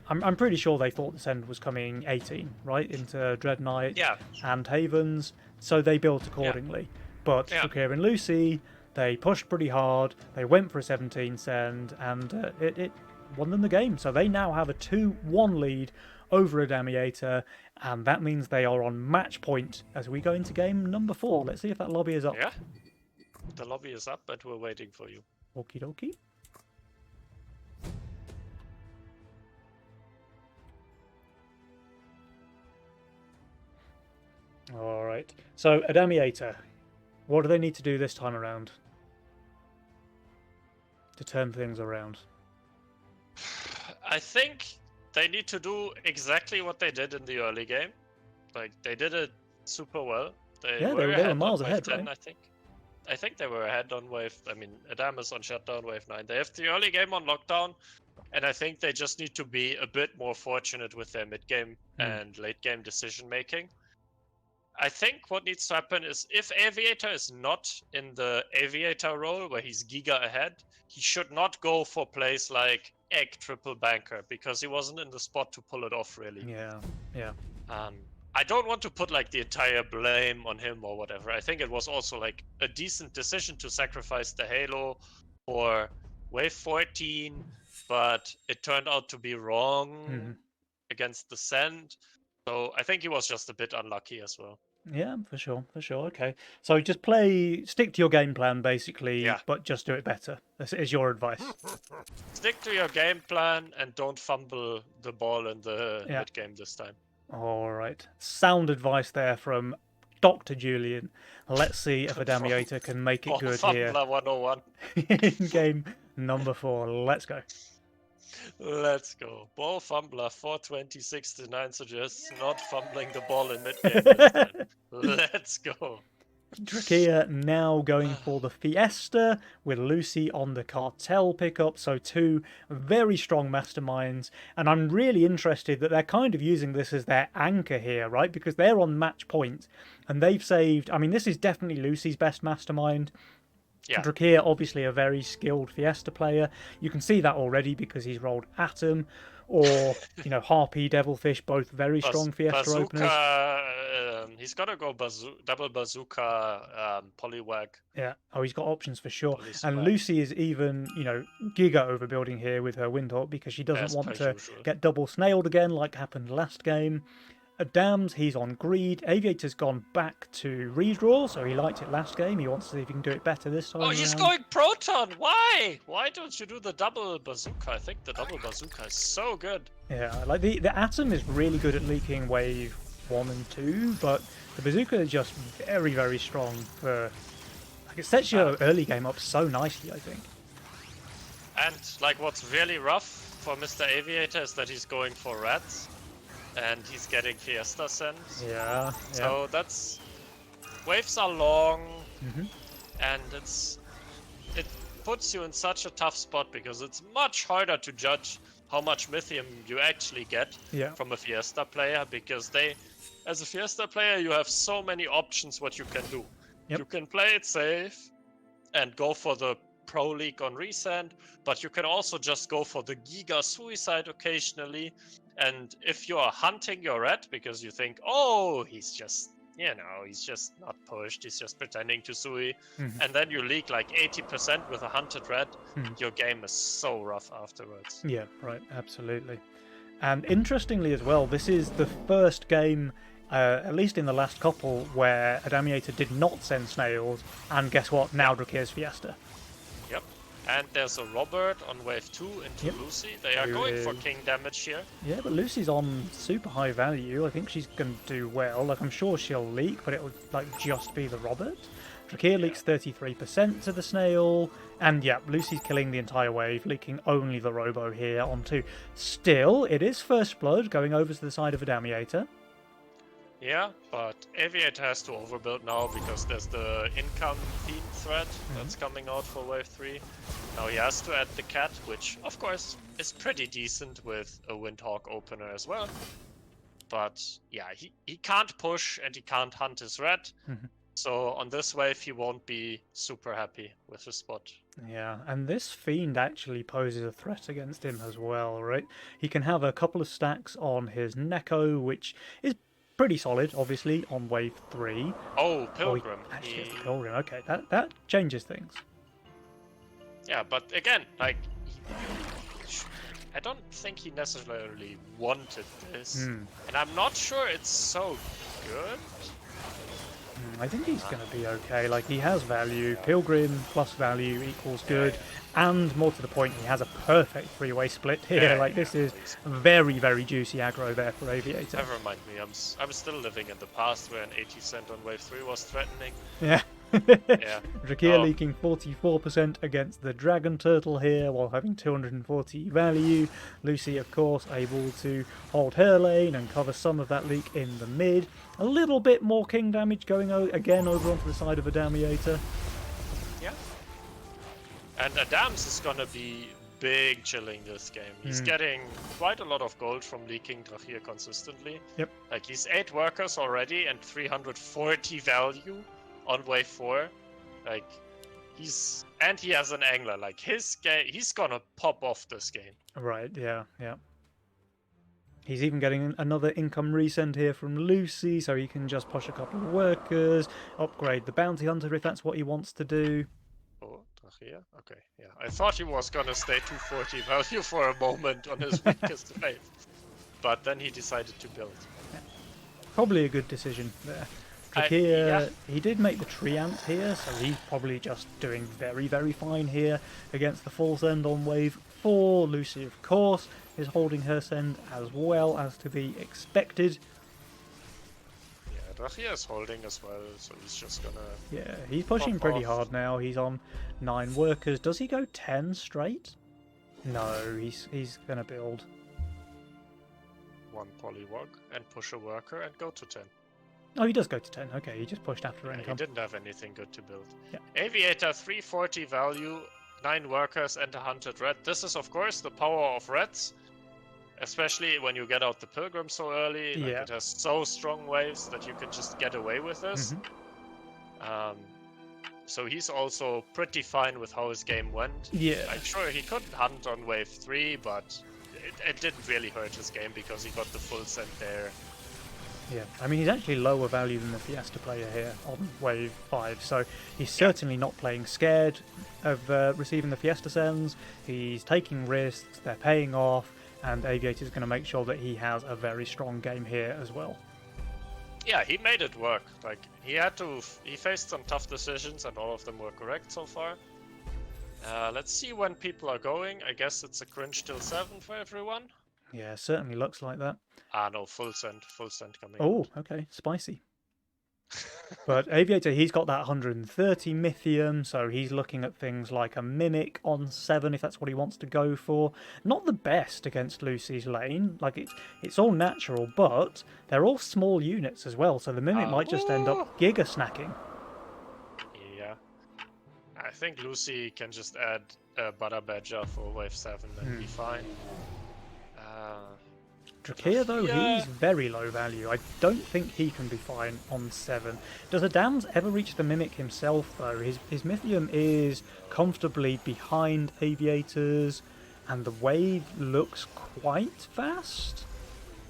I'm pretty sure they thought the send was coming 18, right, into Dread Knight and Havens, so they built accordingly. But Dracir and Lucy, they pushed pretty hard, they went for a 17 send, and it won them the game. So they now have a 2-1 lead over Adamiator, and that means they are on match point as we go into game number 4. Let's see if that lobby is up. Yeah, the lobby is up, but we're waiting for you. Okie dokie. Alright, so Adamiator, what do they need to do this time around to turn things around? I think they need to do exactly what they did in the early game. Like, they did it super well. They were miles on ahead, wave 10, right? I think they were ahead on wave... I mean, Adam is on shutdown wave 9. They have the early game on lockdown, and I think they just need to be a bit more fortunate with their mid-game and late-game decision-making. I think what needs to happen is if Aviator is not in the Aviator role where he's Giga ahead, he should not go for plays like Egg Triple Banker because he wasn't in the spot to pull it off really. Yeah. I don't want to put like the entire blame on him or whatever. I think it was also like a decent decision to sacrifice the Halo for wave 14, but it turned out to be wrong against the Send. So I think he was just a bit unlucky as well. Yeah, for sure. Okay, so just stick to your game plan basically, but just do it better. This is your advice. Stick to your game plan and don't fumble the ball in the mid game this time. All right, sound advice there from Dr. Julian. Let's see if Adamiator can make it good here. Fumbler 101. In game number 4. Let's go. Let's go. Ball fumbler 42069 suggests not fumbling the ball in mid-game this time. Let's go. Drakir now going for the Fiesta with Lucy on the Cartel pickup. So 2 very strong masterminds. And I'm really interested that they're kind of using this as their anchor here, right? Because they're on match point and they've saved... I mean, this is definitely Lucy's best mastermind. Yeah. Drakir, obviously a very skilled Fiesta player. You can see that already because he's rolled Atom or, Harpy, Devilfish, both very strong Fiesta openers. He's got to go double bazooka, Poliwag. Yeah. Oh, he's got options for sure. And Lucy is even, giga overbuilding here with her Windhawk because she doesn't want to get double snailed again like happened last game. Adams, he's on greed. Aviator's gone back to redraw, so he liked it last game. He wants to see if he can do it better this time. Oh, he's going Proton! Why? Why don't you do the double bazooka? I think the double bazooka is so good. Yeah, like the Atom is really good at leaking wave 1 and 2, but the bazooka is just very, very strong for... Like, it sets your early game up so nicely, I think. And, like, what's really rough for Mr. Aviator is that he's going for rats. And he's getting Fiesta sent. Yeah. So that's... Waves are long, and it puts you in such a tough spot because it's much harder to judge how much Mythium you actually get from a Fiesta player because as a Fiesta player, you have so many options what you can do. You can play it safe and go for the Pro League on Resend, but you can also just go for the Giga Suicide occasionally. And if you are hunting your red because you think, oh, he's just, he's just not pushed, he's just pretending to sui, and then you leak like 80% with a hunted red, your game is so rough afterwards. Yeah, right, absolutely. And interestingly as well, this is the first game, at least in the last couple, where Adamiator did not send snails, and guess what? Now Drakir's Fiesta. Yep. And there's a Robert on wave 2 into Lucy. They are going for king damage here. Yeah, but Lucy's on super high value. I think she's going to do well. Like, I'm sure she'll leak, but it would just be the Robert. Drakir leaks 33% to the snail. And Lucy's killing the entire wave, leaking only the Robo here on 2. Still, it is First Blood going over to the side of Adamiator. Yeah, but Aviator has to overbuild now because there's the income feed threat that's coming out for wave 3. Now he has to add the cat, which of course is pretty decent with a Windhawk opener as well. But he can't push and he can't hunt his red. So on this wave he won't be super happy with his spot. Yeah, and this Fiend actually poses a threat against him as well, right? He can have a couple of stacks on his Neko, which is pretty solid, obviously, on wave 3. Oh, Pilgrim. Actually, it's Pilgrim. Okay, that changes things. Yeah, but again, like, I don't think he necessarily wanted this, Hmm. and I'm not sure it's so good. I think he's going to be okay. Like, he has value. Pilgrim plus value equals good. And more to the point, he has a perfect three-way split here. Yeah, Like, this yeah, is please. very, very juicy aggro there for Aviator. Never mind me, I'm still living in the past where an 80 cent on wave 3 was threatening. Yeah. Yeah. Drakir Oh. leaking 44% against the Dragon Turtle here while having 240 value. Lucy, of course, able to hold her lane and cover some of that leak in the mid. A little bit more king damage going again over onto the side of Adamiator. Yeah. And Adams is gonna be big chilling this game. He's getting quite a lot of gold from leaking Drachir consistently. Yep. Like, he's 8 workers already and 340 value on wave 4. Like, he has an angler. Like, his game, he's gonna pop off this game. Right, yeah. He's even getting another income resend here from Lucy, so he can just push a couple of workers, upgrade the bounty hunter if that's what he wants to do. Oh, Drachir? Okay, yeah. I thought he was gonna stay 240 value for a moment on his weakest wave. But then he decided to build. Probably a good decision there. Drakir, yeah. he did make the Treant here, so he's probably just doing very, very fine here against the full send on wave 4. Lucy, of course, is holding her send as well as to be expected. Yeah, Drachir is holding as well, so he's just gonna... Yeah, he's pushing Pop pretty off. hard now. He's on 9 workers. Does he go 10 straight? No, he's gonna build. one polywog and push a worker and go to 10. Oh, he does go to 10. Okay, he just pushed after Yeah, he income. didn't have anything good to build. Yeah. Aviator 340 value, 9 workers and 100 red. This is of course the power of reds, especially when you get out the pilgrim so early. Like, Yeah. it has so strong waves that you can just get away with this. So he's also pretty fine with how his game went. Yeah. I'm sure he couldn't hunt on wave 3, but it didn't really hurt his game because he got the full send there. Yeah, I mean, he's actually lower value than the Fiesta player here on wave 5, so he's certainly not playing scared of receiving the Fiesta sends. He's taking risks, they're paying off, and Aviator's going to make sure that he has a very strong game here as well. Yeah, he made it work. Like, he faced some tough decisions and all of them were correct so far. Let's see when people are going. I guess it's a cringe till 7 for everyone. Yeah, certainly looks like that. No, full send coming. Oh, okay, spicy. But Aviator, he's got that 130 Mythium, so he's looking at things like a Mimic on 7 if that's what he wants to go for. Not the best against Lucy's lane, like it's all natural, but they're all small units as well, so the Mimic might just end up Giga snacking. Yeah. I think Lucy can just add Butter Badger for wave 7 and be fine. Drakir, though, Yeah. he's very low value. I don't think he can be fine on 7. Does Adams ever reach the Mimic himself, though? His Mythium is comfortably behind Aviator's, and the wave looks quite fast.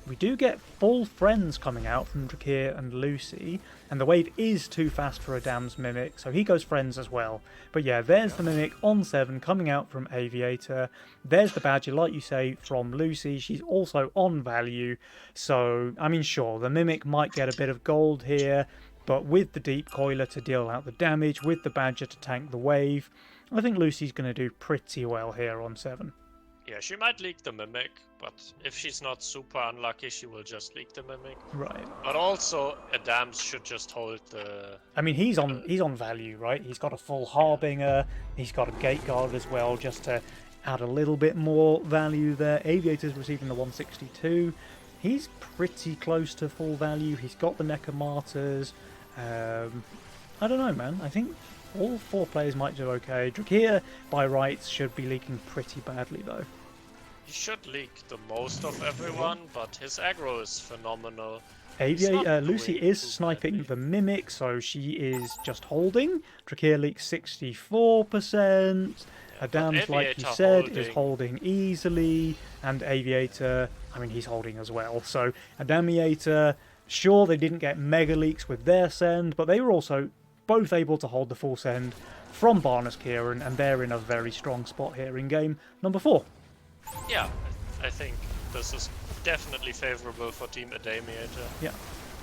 We do get full friends coming out from Drakir and Lucy, and the wave is too fast for Adam's Mimic, so he goes friends as well. But yeah, there's the Mimic on 7 coming out from Aviator. There's the Badger, like you say, from Lucy. She's also on value, so, I mean, sure, the Mimic might get a bit of gold here, but with the Deep Coiler to deal out the damage, with the Badger to tank the wave, I think Lucy's going to do pretty well here on 7. Yeah, she might leak the Mimic, but if she's not super unlucky, she will just leak the Mimic. Right. But also, Adams should just hold the... I mean, he's on value, right? He's got a full Harbinger, he's got a Gate Guard as well, just to add a little bit more value there. Aviator's receiving the 162. He's pretty close to full value. He's got the Neca Martyrs. I don't know, man. I think all 4 players might do okay. Drakir, by rights, should be leaking pretty badly, though. He should leak the most of everyone, but his aggro is phenomenal. Lucy doing is too sniping badly. the Mimic, so she is just holding. Drakir leaks 64%. Adams, like you Aviator said, is holding easily. And Aviator, I mean, he's holding as well. So Adamiator, sure, they didn't get mega leaks with their send, but they were also both able to hold the full send from Barnes Kieran, and they're in a very strong spot here in game number 4. Yeah, I think this is definitely favorable for Team Adamiator. Yeah.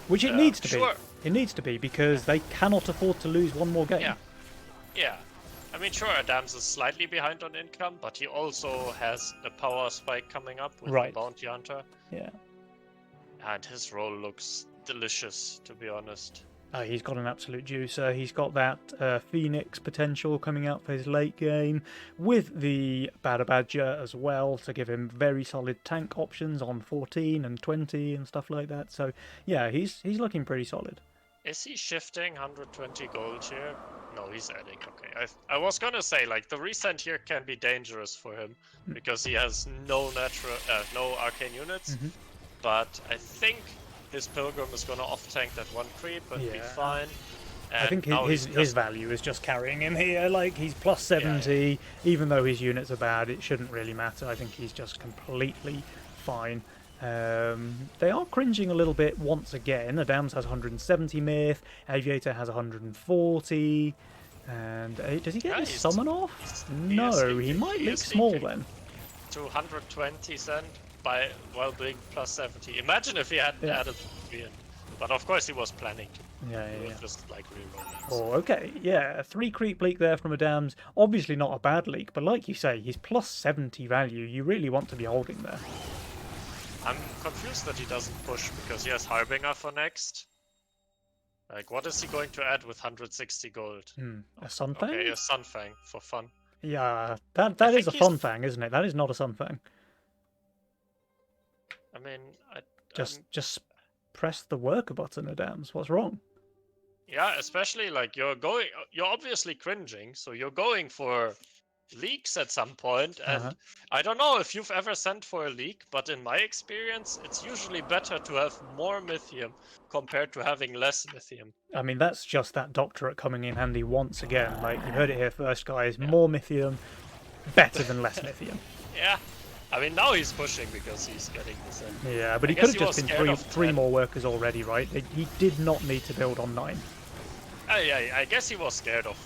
Which it needs to sure. be. It needs to be, because they cannot afford to lose one more game. Yeah. Yeah. I mean, sure, Adams is slightly behind on income, but he also has a power spike coming up with the Bounty Hunter. Yeah. And his role looks delicious, to be honest. He's got an absolute juicer. He's got that Phoenix potential coming out for his late game, with the Bada Badger as well, to give him very solid tank options on 14 and 20 and stuff like that. So yeah, he's looking pretty solid. Is he shifting 120 gold here? No, he's adding. Okay, I was gonna say, like, the resend here can be dangerous for him because he has no arcane units. But I think his Pilgrim is gonna off-tank that one creep and be fine. And I think his value is just carrying him here. Like, he's plus 70, even though his units are bad, it shouldn't really matter. I think he's just completely fine. They are cringing a little bit once again. Adams has 170 myth, Aviator has 140, and does he get his summon off? No, he might leak small then. 220 cent while being plus 70. Imagine if he hadn't added 3 in. But of course he was planning to. Yeah. Just like rerolling. Oh, okay. Yeah, 3 creep leak there from Adams. Obviously not a bad leak, but like you say, he's plus 70 value. You really want to be holding there. I'm confused that he doesn't push because he has Harbinger for next. Like, what is he going to add with 160 gold? A Sunfang? Okay, a Sunfang for fun. Yeah, that is a Sunfang, isn't it? That is not a Sunfang. I mean, just press the worker button, Adams. What's wrong? Yeah, especially like you're obviously cringing, so you're going for leaks at some point, and I don't know if you've ever sent for a leak, but in my experience, it's usually better to have more Mythium compared to having less Mythium. I mean, that's just that Doctorate coming in handy once again. Like, you heard it here first, guys. More Mythium, better than less Mythium. Yeah. I mean, now he's pushing because he's getting this in. Yeah, but he could have just been three more workers already, right? He did not need to build on 9. I guess he was scared of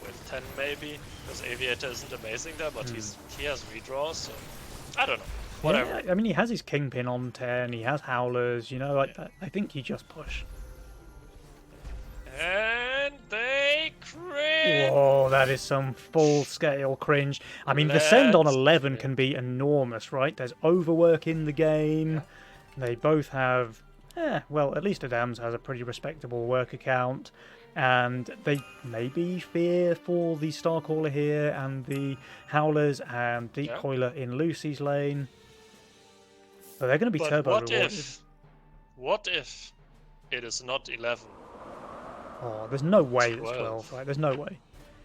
with 10 maybe, because Aviator isn't amazing there, but he has redraws, so I don't know. Whatever. Yeah, I mean, he has his Kingpin on 10, he has Howlers, you know, like that. I think you just push. And they cringe! Whoa, that is some full-scale cringe. I mean, the send on 11 can be enormous, right? There's overwork in the game. They both have... well, at least Adams has a pretty respectable work account. And they maybe fear for the Starcaller here and the Howlers and Deepcoiler in Lucy's lane. But they're going to be turbo rewarded. What if it is not 11? Oh, there's no way it's 12, right? There's no way.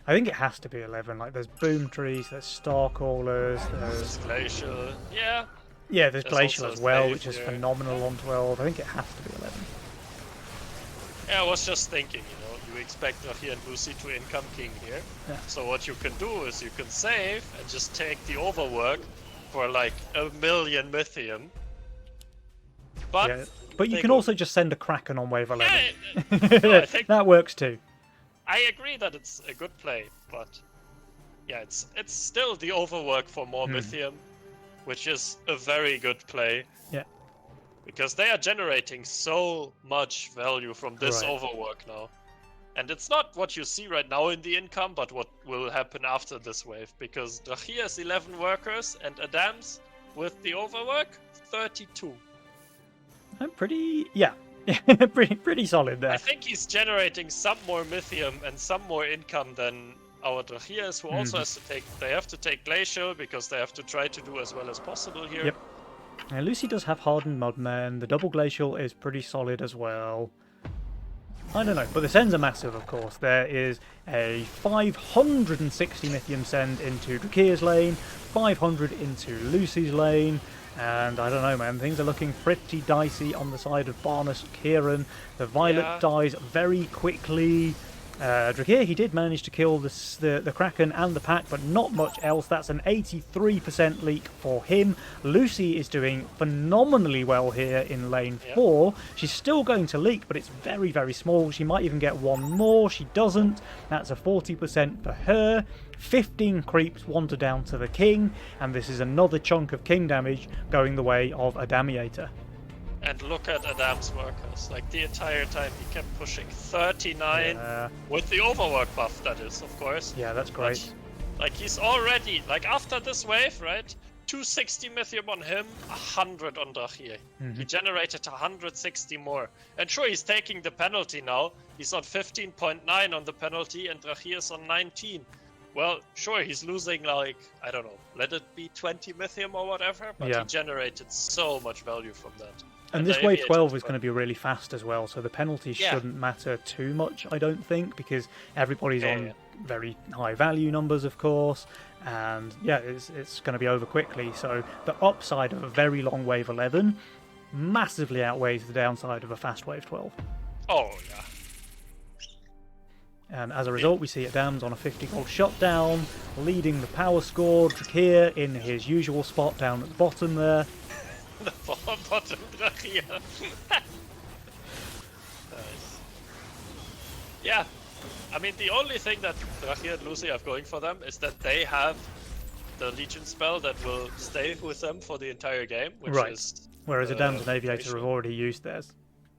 I think it has to be 11. Like, there's Boom Trees, there's Starcallers, there's... Glacial, yeah. Yeah, there's Glacial as well, which is phenomenal on 12. I think it has to be 11. Yeah, I was just thinking, you know, you expect Rahir and Lucy to income king here. Yeah. So what you can do is you can save and just take the overwork for like 1 million Mythium. But you can also just send a Kraken on wave 11. No, I think that works too. I agree that it's a good play, but yeah, it's still the overwork for more Mythium, which is a very good play. Yeah. Because they are generating so much value from this overwork now. And it's not what you see right now in the income, but what will happen after this wave. Because Rahir has 11 workers and Adams, with the overwork, 32. I'm pretty... Yeah. pretty solid there. I think he's generating some more Mythium and some more income than our Drahias, who also has to take... They have to take Glacial, because they have to try to do as well as possible here. Yep. Now, Lucy does have Hardened Mudmen. The double Glacial is pretty solid as well. I don't know, but the sends are massive, of course. There is a 560 Mythium send into Drakir's lane, 500 into Lucy's lane, and I don't know, man, things are looking pretty dicey on the side of Barnes Kieran. The Violet dies very quickly. Drakir, he did manage to kill the Kraken and the pack, but not much else. That's an 83% leak for him. Lucy is doing phenomenally well here in lane 4. She's still going to leak, but it's very, very small. She might even get one more. She doesn't. That's a 40% for her. 15 creeps wander down to the king, and this is another chunk of king damage going the way of a Damiator. And look at Adam's workers. Like, the entire time he kept pushing 39 with the overwork buff, that is, of course. Yeah, that's great. But, like, he's already, like, after this wave, right? 260 Mythium on him, 100 on Drachir. He generated 160 more. And sure, he's taking the penalty now. He's on 15.9 on the penalty, and Drachir's on 19. Well, sure, he's losing, like, I don't know, let it be 20 Mythium or whatever, but he generated so much value from that. And this wave 12 is going to be really fast as well, so the penalties shouldn't matter too much, I don't think, because everybody's on very high value numbers, of course, and yeah, it's going to be over quickly. So the upside of a very long wave 11 massively outweighs the downside of a fast wave 12. Oh, yeah. And as a result, we see Adams on a 50 gold shutdown, leading the power score. Drakir in his usual spot down at the bottom there. The bottom Drachir. Nice. Yeah, I mean, the only thing that Drachir and Lucy have going for them is that they have the Legion spell that will stay with them for the entire game, which is... Whereas Adams and Aviator have already used theirs.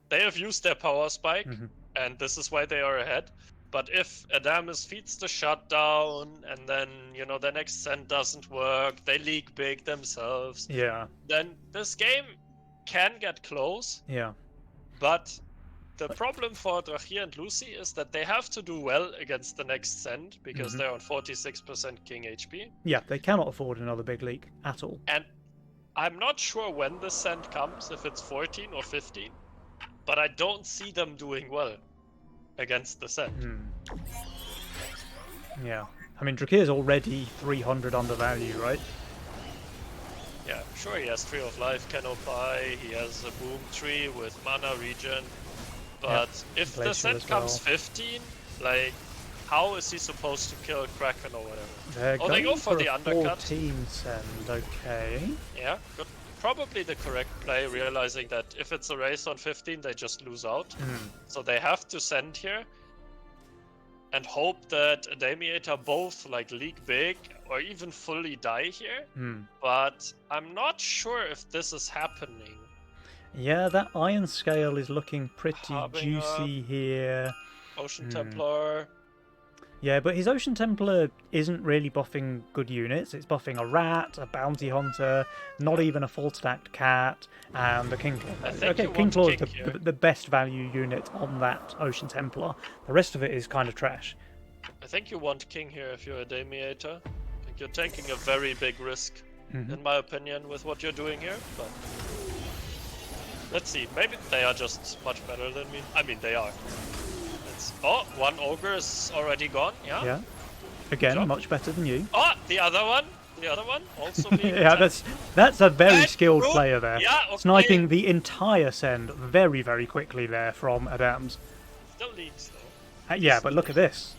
They have used their power spike, and this is why they are ahead. But if Adamus feeds the shutdown, and then, you know, the next send doesn't work, they leak big themselves, then this game can get close. Yeah. But the problem for Drachir and Lucy is that they have to do well against the next send, because they're on 46% king HP. Yeah, they cannot afford another big leak at all. And I'm not sure when the send comes, if it's 14 or 15, but I don't see them doing well against the set. Yeah. I mean, Drakir's already 300 undervalue, right? Yeah, sure, he has Tree of Life, Canopy, he has a Boom Tree with Mana Regen, but if the set comes 15, like, how is he supposed to kill Kraken or whatever? They go for the undercut. 14 send, okay. Yeah, good. Probably the correct play, realizing that if it's a race on 15, they just lose out. So they have to send here and hope that Damiator both like leak big or even fully die here. But I'm not sure if this is happening. Yeah, that Iron Scale is looking pretty juicy here. Ocean Templar. Yeah, but his Ocean Templar isn't really buffing good units. It's buffing a rat, a bounty hunter, not even a full stacked cat, and a Kingclaw. Okay, Kingclaw is the best value unit on that Ocean Templar. The rest of it is kind of trash. I think you want King here if you're a Damiator. I think you're taking a very big risk, in my opinion, with what you're doing here. But let's see. Maybe they are just much better than me. I mean, they are. Oh, one ogre is already gone, yeah? Again, much better than you. Oh, the other one also being that's a very skilled player there. Yeah, okay. Sniping the entire send very, very quickly there from Adams. Still leaks though. Yeah, but look at this.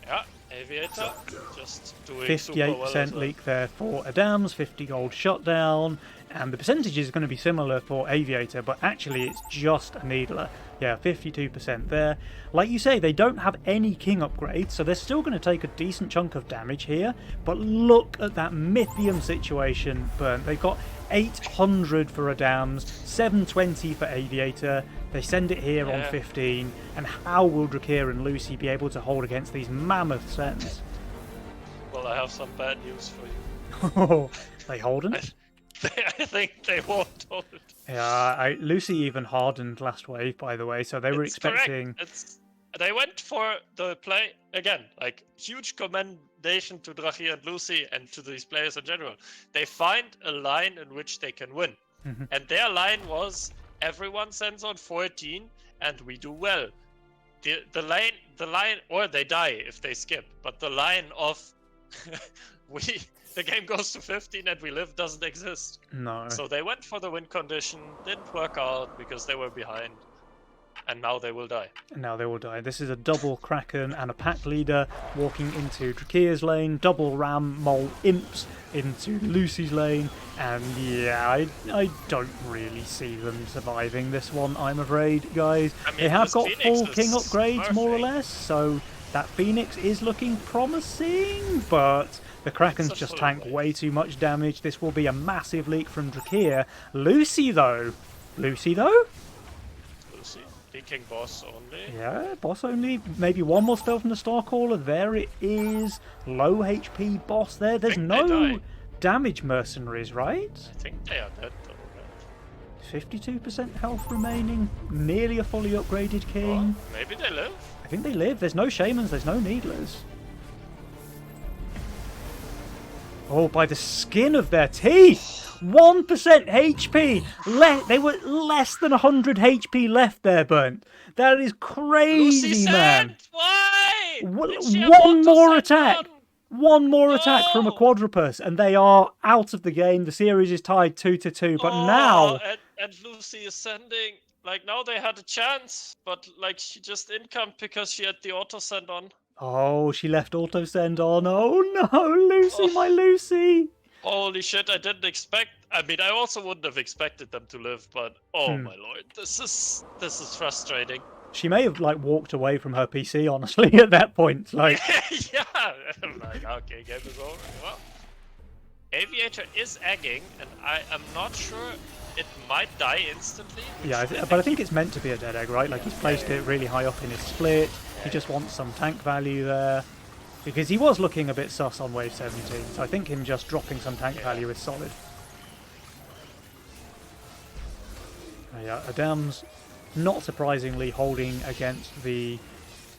Yeah, Aviator just doing 58% leak there for Adams, 50 gold shutdown, and the percentage is going to be similar for Aviator, but actually it's just a Needler. Yeah, 52% there. Like you say, they don't have any king upgrades, so they're still going to take a decent chunk of damage here, but look at that Mythium situation burnt. They've got 800 for Adams, 720 for Aviator. They send it here on 15, and how will Drakir and Lucy be able to hold against these mammoth sends? Well, I have some bad news for you. Oh, they holdn't? I think they won't hold. Yeah, Lucy even hardened last wave, by the way, so they were expecting... They went for the play, again, like, huge commendation to Drachir and Lucy and to these players in general. They find a line in which they can win. And their line was, everyone sends on 14, and we do well. The line, or they die if they skip, but the line of... the game goes to 15 and we live doesn't exist. No. So they went for the win condition, didn't work out because they were behind. And now they will die. And now they will die. This is a double Kraken and a pack leader walking into Drakea's lane, double Ram, Mole, Imps into Lucy's lane, and yeah, I don't really see them surviving this one, I'm afraid, guys. I mean, they have this got Phoenix full is King upgrades, more or perfect. less, so that Phoenix is looking promising, but the Kraken's It's a just full tanked wave. way too much damage. This will be a massive leak from Drakea. Lucy, though? We'll see. King boss only. Yeah, boss only. Maybe one more spell from the Starcaller. There it is. Low HP boss there. There's think they no die. damage mercenaries, right? I think they are dead though. 52% health remaining. Nearly a fully upgraded Right? king. Oh, maybe they live. I think they live. There's no shamans. There's no needlers. Oh, by the skin of their teeth! 1% HP! They were less than 100 HP left there, Burnt. That is crazy, Lucy man. sent! Why? Did she have One more auto-send attack! on? One more attack from a No! quadrupus, and they are out of the game. The series is tied 2-2. But Oh, now, and Lucy is sending. Like now they had a chance, but like she just incomed because she had the auto send on. oh, she left auto send on. Oh no, Lucy, my Oh. Lucy. Holy shit! I didn't expect. I mean, I also wouldn't have expected them to live, but oh Hmm. my lord, this is frustrating. She may have like walked away from her PC, honestly, at that point. Like, Yeah, I'm like okay, game is over. Well, Aviator is egging, and I am not sure it might die instantly. yeah, but I think it's meant to be a dead egg, right? Like he's placed it really high up in his split. He just wants some tank value there. Because he was looking a bit sus on wave 17, so I think him just dropping some tank value is solid. Yeah, Adam's not surprisingly holding against the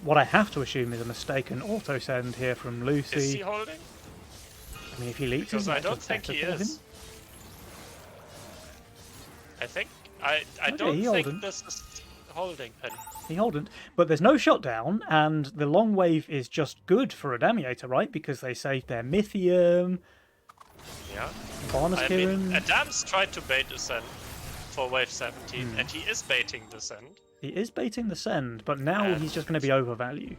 what I have to assume is a mistaken auto send here from Is he Lucy. holding? I mean, if he leaks, Because it I might don't just think better he for him. is. I think I Okay, don't he think holding. this is holding Penny. He holdn't, but there's no shutdown, and the long wave is just good for Adamiator, right? Because they saved their Mythium, Yeah. Barnes I Kirin. mean, Adams tried to bait the send for wave 17, Hmm. and he is baiting the send. He is baiting the send, but now And- he's just going to be overvalue.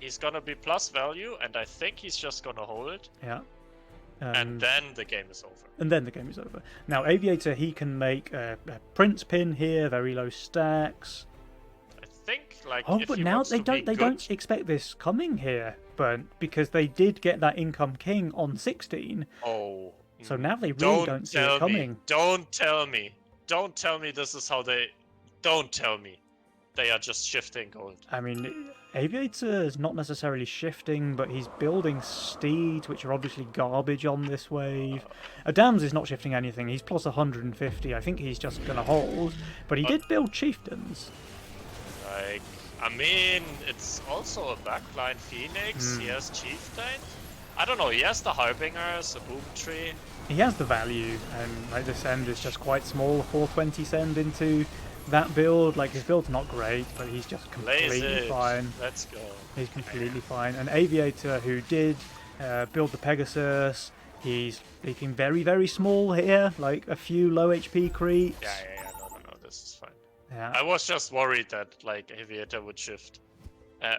He's gonna be plus value, and I think he's just gonna hold, Yeah. and then the game is over. And then the game is over. Now, Aviator, he can make a Prince pin here, very low stacks. I think, like, Oh, if but he now wants they to don't be they good, don't expect this coming here, Burnt, because they did get that income king on 16. Oh. So now they really don't see tell it coming. Me. Don't tell me. Don't tell me this is how they. Don't tell me. They are just shifting gold. I mean, Aviator is not necessarily shifting, but he's building steeds, which are obviously garbage on this wave. Adams is not shifting anything. He's plus 150. I think he's just going to hold. But he did build chieftains. Like, I mean, it's also a backline Phoenix. Hmm. He has Chieftain. I don't know. He has the Harbingers, a Boom Tree. He has the value, and like the send is just quite small. 420 send into that build. Like his build's not great, but he's just completely Lazy. fine. Let's go. He's completely fine. An Aviator who did build the Pegasus. He's leaking very, very small here, like a few low HP creeps. Yeah. No. This is fine. Yeah. I was just worried that, like, Aviator would shift.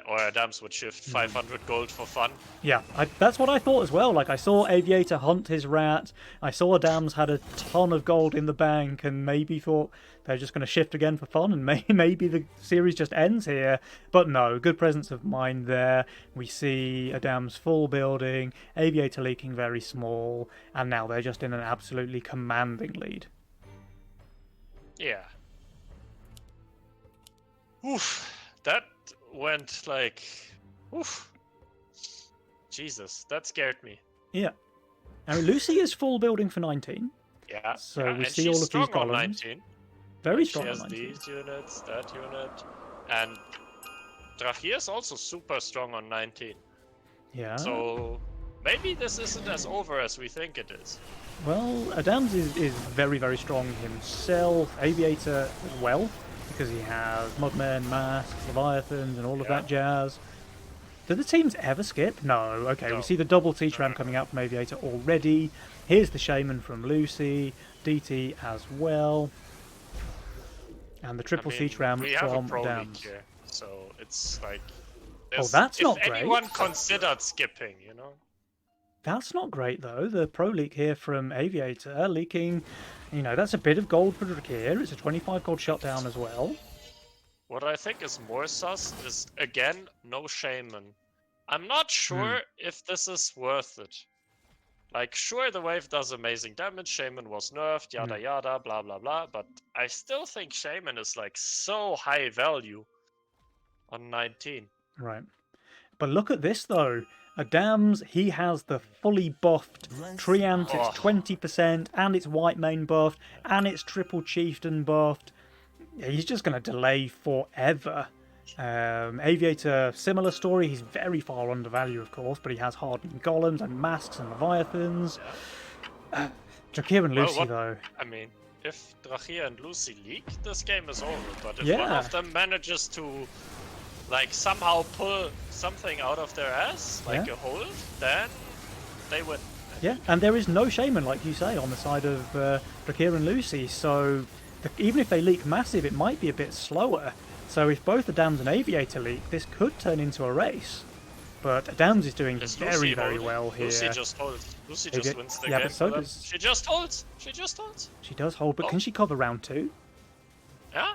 Or Adams would shift 500 gold for fun. Yeah, that's what I thought as well. Like, I saw Aviator hunt his rat. I saw Adams had a ton of gold in the bank and maybe thought they're just going to shift again for fun and maybe the series just ends here. But no, good presence of mind there. We see Adams full building, Aviator leaking very small, and now they're just in an absolutely commanding lead. Yeah. Oof. That went like. Oof. Jesus, that scared me. Yeah. I mean, Lucy is full building for 19. Yeah. So yeah, we and see she's all of these strong on golems. 19. Very Like, strong She on has 19. these units, that unit, and Drachir is also super strong on 19. Yeah. So maybe this isn't as over as we think it is. Well, Adams is very, very strong himself. Aviator as well, because he has Mudmen, Masks, Leviathans, and all of that jazz. Do the teams ever skip? No. Okay, No. we see the double T-Tram coming out from Aviator already. Here's the Shaman from Lucy. DT as well. And the triple I mean, siege ram we have a from pro league Dams. here, so it's like. Oh, that's if not great. anyone considered skipping, you know. That's not great though. The pro leak here from Aviator leaking, that's a bit of gold for Drakir. It's a 25 gold shutdown as well. What I think is more sus is again no shaman. I'm not sure if this is worth it. Like, sure, the wave does amazing damage. Shaman was nerfed, yada yada, blah blah blah. But I still think Shaman is like so high value on 19. Right. But look at this though. Adams, he has the fully buffed Treant, it's 20%, and it's white mane buffed, and it's triple chieftain buffed. He's just going to delay forever. Aviator, similar story. He's very far undervalued, of course, but he has hardened golems and masks and leviathans. Drakir and Lucy, though. I mean, if Drachir and Lucy leak, this game is over. But if one of them manages to, like, somehow pull something out of their ass, like a hold, then they win. Yeah, and there is no shaman, like you say, on the side of Drakir and Lucy. So even if they leak massive, it might be a bit slower. So if both Adams and Aviator leak, this could turn into a race. But Adams is doing very, very well here. Lucy just holds. Lucy just wins the game. Yeah, but so does... She just holds. She just holds. She does hold, but can she cover round 2? Yeah.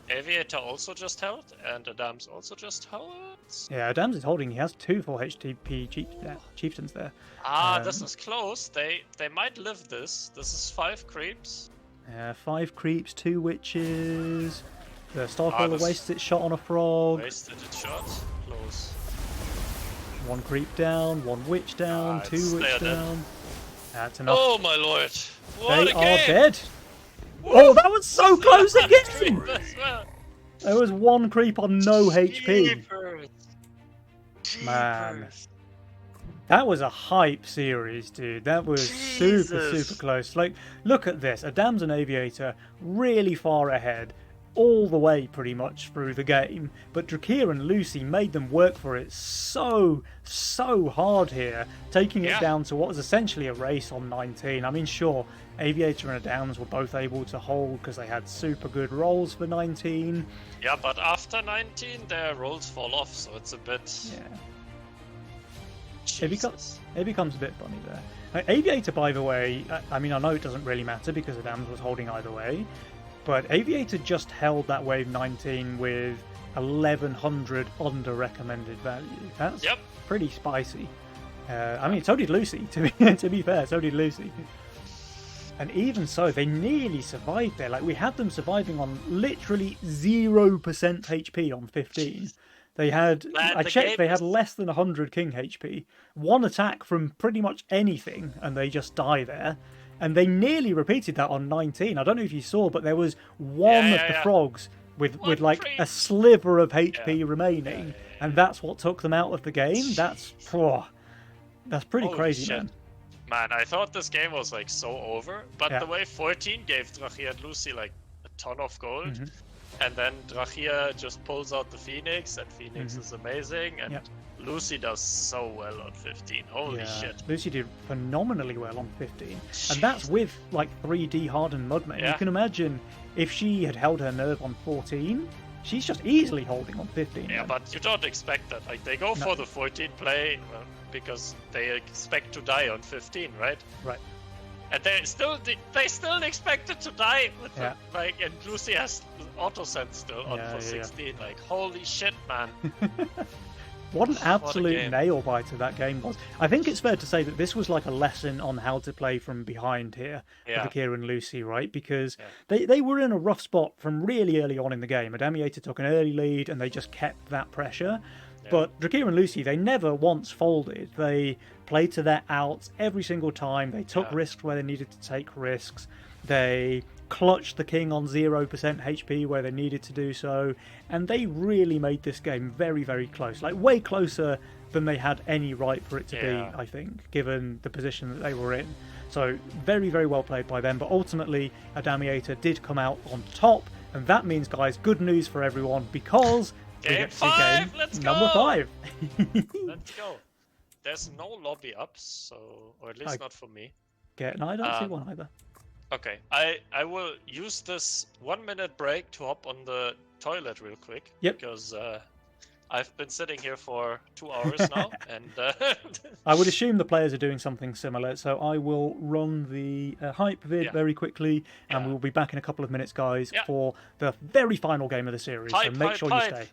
Aviator also just held, and Adams also just holds. Yeah, Adams is holding. He has 2 full HTP chieftains there. This is close. They might live this. This is 5 creeps. 5 creeps, 2 witches. The Starcaller wastes its shot on a frog. Wasted its shot. Close. 1 creep down, 1 witch down, 2 witch down. That's enough. Oh my lord! What they a are game. dead. Oh, that was so close again! There was 1 creep on no HP. Man. That was a hype series, dude. That was super close. Like, look at this. Adams and Aviator really far ahead, all the way pretty much through the game. But Drakir and Lucy made them work for it so hard here, taking it down to what was essentially a race on 19. I mean, sure, Aviator and Adams were both able to hold because they had super good rolls for 19. Yeah, but after 19, their rolls fall off, so it's a bit... Yeah. It becomes a bit funny there. Aviator, by the way, I mean, I know it doesn't really matter because Adams was holding either way, but Aviator just held that wave 19 with 1100 under recommended value. That's pretty spicy. I mean, so did Lucy, to be fair, so did Lucy. And even so, they nearly survived there. Like, we had them surviving on literally 0% HP on 15. They had, I checked, they had less than 100 king HP. 1 attack from pretty much anything, and they just die there. And they nearly repeated that on 19. I don't know if you saw, but there was one of the frogs with like a sliver of HP remaining, and that's what took them out of the game. That's pretty crazy, man. Man, I thought this game was like so over, but the way 14 gave Drachir and Lucy like a ton of gold. And then Drachir just pulls out the Phoenix, and Phoenix is amazing, and Lucy does so well on 15. Holy shit. Lucy did phenomenally well on 15. And that's with like 3D hardened Mudmane. You can imagine if she had held her nerve on 14, she's just easily holding on 15. Yeah, but you don't expect that. Like, they go for the 14 play because they expect to die on 15, right? Right. And they still expected to die with them. Like, and Lucy has auto sense still on for 16. Like, holy shit, man. What an absolute nail biter that game was. I think it's fair to say that this was like a lesson on how to play from behind here for Drakir and Lucy, right? Because they were in a rough spot from really early on in the game. Adamiator took an early lead and they just kept that pressure. But Drakir and Lucy, they never once folded. They played to their outs every single time. They took risks where they needed to take risks. They clutched the king on 0% HP where they needed to do so. And they really made this game very, very close. Like, way closer than they had any right for it to be, I think, given the position that they were in. So, very, very well played by them. But ultimately, Adamiator did come out on top. And that means, guys, good news for everyone, because... Game 5, let's go! Number 5. Let's go. There's no lobby ups, so, or at least not for me. No, I don't see one either. Okay, I will use this 1 minute break to hop on the toilet real quick. Yep. Because I've been sitting here for 2 hours now, and I would assume the players are doing something similar, so I will run the hype vid Yeah. very quickly, and Yeah. we'll be back in a couple of minutes, guys, Yeah. for the very final game of the series. So Hype, make hype, sure hype. you stay.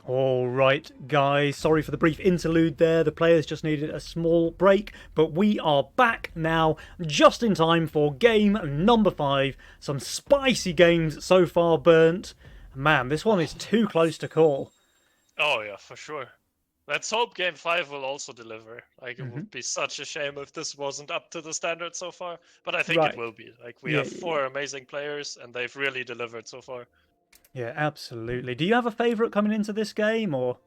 All right, guys, sorry for the brief interlude there. The players just needed a small break, but we are back now just in time for game number 5. Some spicy games so far burnt. Man, this one is too close to call. Oh yeah, for sure. Let's hope Game 5 will also deliver. Like, it would be such a shame if this wasn't up to the standard so far. But I think it Right. will be. Like, we Yeah, have 4 amazing players, and they've really delivered so far. Yeah, absolutely. Do you have a favourite coming into this game, or?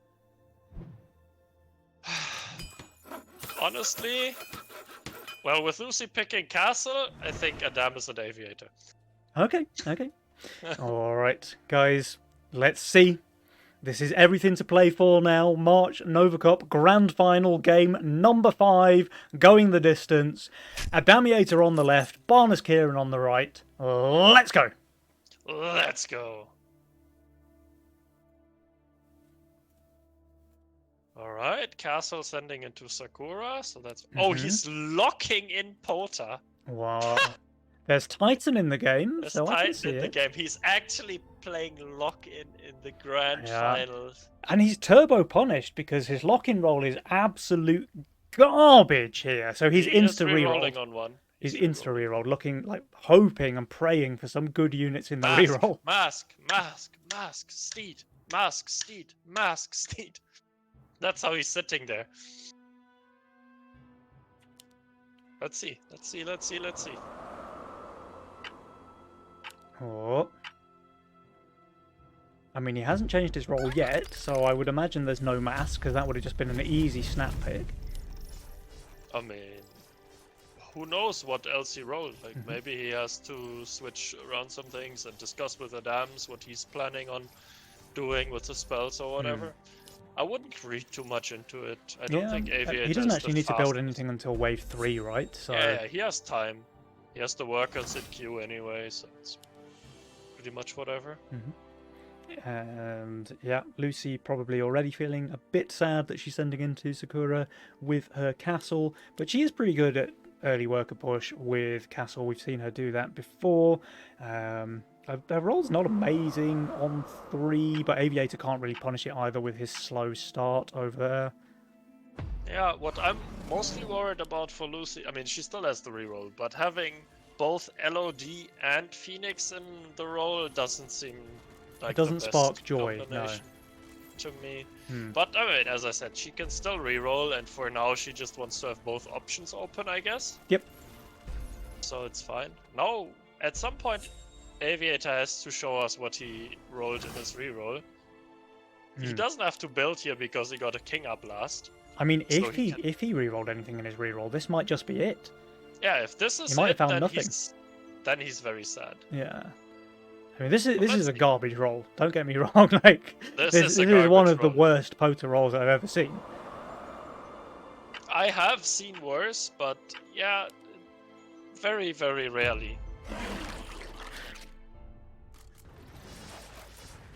Honestly, well, with Lucy picking Castle, I think Adam is an Aviator. Okay. All right, guys, let's see. This is everything to play for now. March Nova Cup Grand Final game number 5, going the distance. Adamiator on the left, Barnes Kieran on the right. Let's go. Let's go. Alright, Castle sending into Sakura, so that's... Oh, he's locking in Pota. Wow. There's Titan in the game, There's so I can Titan see in the it. game. He's actually playing lock-in in the Grand Finals. And he's turbo punished because his lock-in roll is absolute garbage here. So he's insta re-rolling rerolled. on one. He's insta rerolled, looking like hoping and praying for some good units in the reroll. Mask, Steed, Mask, Steed, Mask, Steed. That's how he's sitting there. Let's see. Oh. I mean, he hasn't changed his role yet, so I would imagine there's no mass, because that would have just been an easy snap pick. I mean, who knows what else he rolled? Like, maybe he has to switch around some things and discuss with Adams what he's planning on doing with the spells or whatever. I wouldn't read too much into it. I don't think Aviator he doesn't is actually the need to build fastest. anything until wave 3, right? So Yeah, he has time. He has the workers in queue anyway, so it's pretty much whatever. And yeah, Lucy probably already feeling a bit sad that she's sending into Sakura with her castle, but she is pretty good at early worker push with castle. We've seen her do that before. Her roll's not amazing on 3, but Aviator can't really punish it either with his slow start over there. Yeah, what I'm mostly worried about for Lucy, I mean, she still has the reroll, but having both LOD and Phoenix in the role doesn't seem like It doesn't the best spark joy, no. combination to me. But I mean, as I said, she can still reroll, and for now she just wants to have both options open, I guess. Yep. So it's fine. Now, at some point, Aviator has to show us what he rolled in his reroll. He doesn't have to build here because he got a king up last. I mean, So if he rerolled anything in his reroll, this might just be it. Yeah, if this is He might have it, found then nothing. then he's very sad. Yeah. I mean, this is let's a see. garbage roll. Don't get me wrong. Like This this is a is one garbage of the roll. worst Pota rolls I've ever seen. I have seen worse, but yeah, very, very rarely.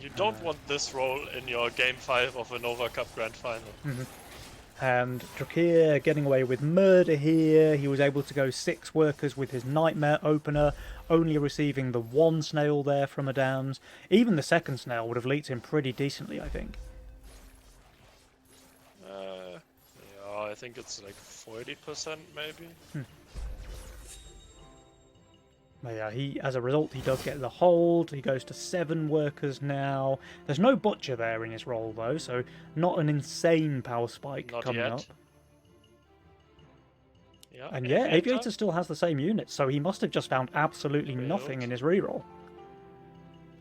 You don't want this roll in your Game 5 of a Nova Cup Grand Final. And Drakir getting away with murder here. He was able to go 6 workers with his Nightmare opener, only receiving the 1 snail there from Adams. Even the second snail would have leaked him pretty decently, I think. Yeah, I think it's like 40% maybe. But yeah, as a result, he does get the hold. He goes to 7 workers now. There's no Butcher there in his role, though, so not an insane power spike Not coming yet. up. Yeah, And yeah, Aviator still has the same unit, so he must have just found absolutely nothing in his reroll.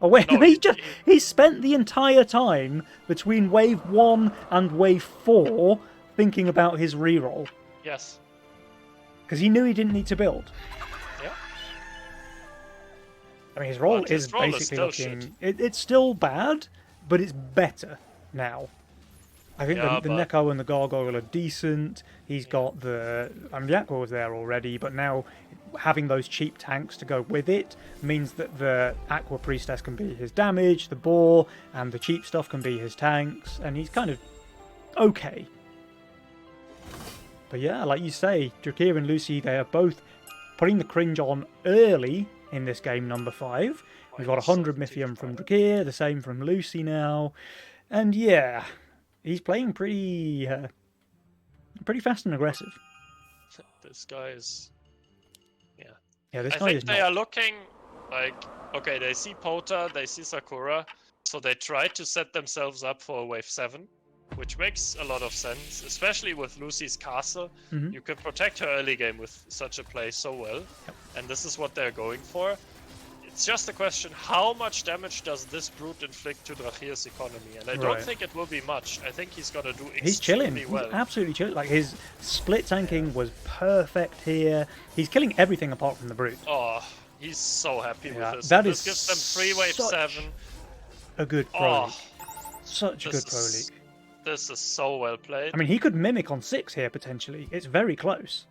Oh wait, No, he spent the entire time between wave 1 and wave 4 thinking about his reroll, Yes. because he knew he didn't need to build. Yeah. I mean, his roll But his is roll is basically still looking... It's still bad, but it's better now. I think Yeah, the but- Neko and the Gargoyle are decent. He's got the... I mean, the Aqua was there already, but now having those cheap tanks to go with it means that the Aqua Priestess can be his damage, the Boar, and the cheap stuff can be his tanks, and he's kind of okay. But yeah, like you say, Drakir and Lucy, they are both putting the cringe on early in this game number 5. We've got 100 Mythium from Drakir, the same from Lucy now. And yeah, he's playing pretty fast and aggressive. This guy is... Yeah, this I guy think is they not. are looking like, okay, they see Pota, they see Sakura, so they try to set themselves up for wave 7, which makes a lot of sense, especially with Lucy's castle. Mhm. You can protect her early game with such a play so well, and this is what they're going for. It's just a question, how much damage does this brute inflict to Drakir's economy? And I don't Right. think it will be much. I think he's gonna do He's chilling. extremely well. He's absolutely chilling. Like, his split tanking was perfect here. He's killing everything apart from the brute. Oh, he's so happy Yeah, with this. that This is gives them 3 wave such 7. A good pro Oh, league. Such a this good pro is- league. This is so well played. I mean, he could mimic on 6 here, potentially. It's very close.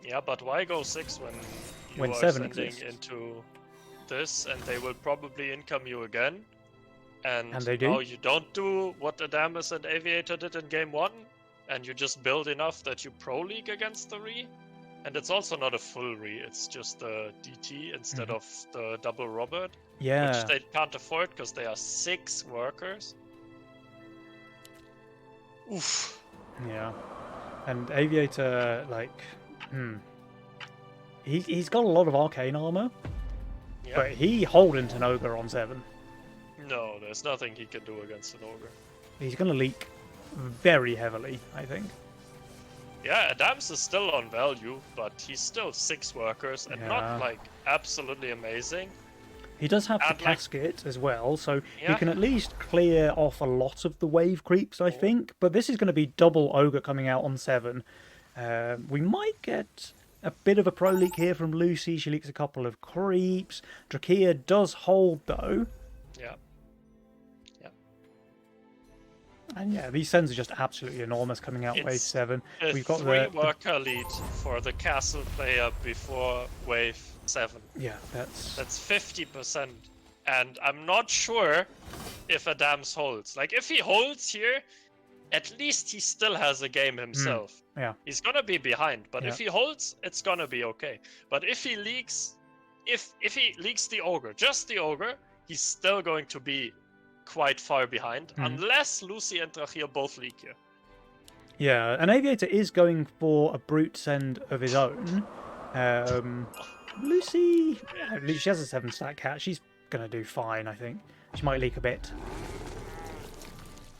Yeah, but why go 6 when you When are 7 sending exists. into this, and they will probably income you again? And they do. now you don't do what Adamus and Aviator did in game 1, and you just build enough that you pro league against the Re. And it's also not a full Re, it's just a DT instead of the double Robert, Yeah. which they can't afford because they are 6 workers. Oof. Yeah. And Aviator, like, he's got a lot of arcane armor, Yeah. but he holding to an ogre on 7. No, there's nothing he can do against an ogre. He's going to leak very heavily, I think. Yeah, Adams is still on value, but he's still 6 workers and Yeah. not like absolutely amazing. He does have the And, like- casket as well, so he Yeah. can at least clear off a lot of the wave creeps, I think. But this is going to be double ogre coming out on 7. We might get a bit of a pro leak here from Lucy. She leaks a couple of creeps. Drakea does hold, though. Yeah. And yeah, these sends are just absolutely enormous coming out wave It's 7. A We've got 3 the worker lead for the castle player before wave 7. yeah, that's That's 50%. And I'm not sure if Adams holds. Like, if he holds here, at least he still has a game himself. yeah. He's gonna be behind, but Yeah. if he holds, it's gonna be okay. But if he leaks, if he leaks the ogre, just the ogre, he's still going to be quite far behind, unless Lucy and Drachir both leak here. Yeah, an Aviator is going for a brute send of his own. Lucy, yeah, she has a 7-stat cat. She's going to do fine, I think. She might leak a bit.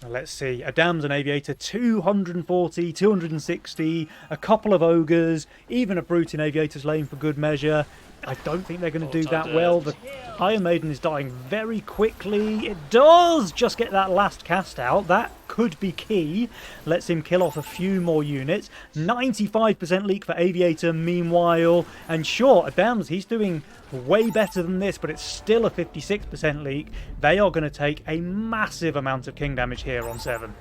Now, let's see. Adams and Aviator, 240, 260, a couple of ogres, even a brute in Aviator's lane for good measure. I don't think they're going to do that well. The Iron Maiden is dying very quickly. It does just get that last cast out. That could be key. Lets him kill off a few more units. 95% leak for Aviator meanwhile. And sure, Adams, he's doing way better than this, but it's still a 56% leak. They are going to take a massive amount of king damage here on 7.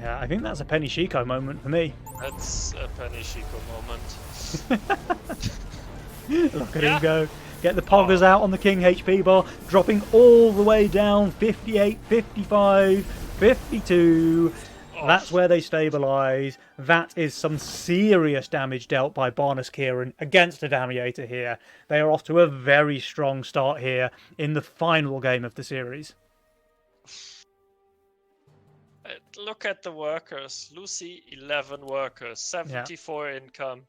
Yeah, I think that's a Penny Shiko moment for me. That's a Penny Shiko moment. Look at him go. Get the poggers out on the king HP bar, dropping all the way down, 58, 55, 52. That's where they stabilise. That is some serious damage dealt by Barnes Kieran against a Damiator here. They are off to a very strong start here in the final game of the series. Look at the workers. Lucy, 11 workers, 74 income.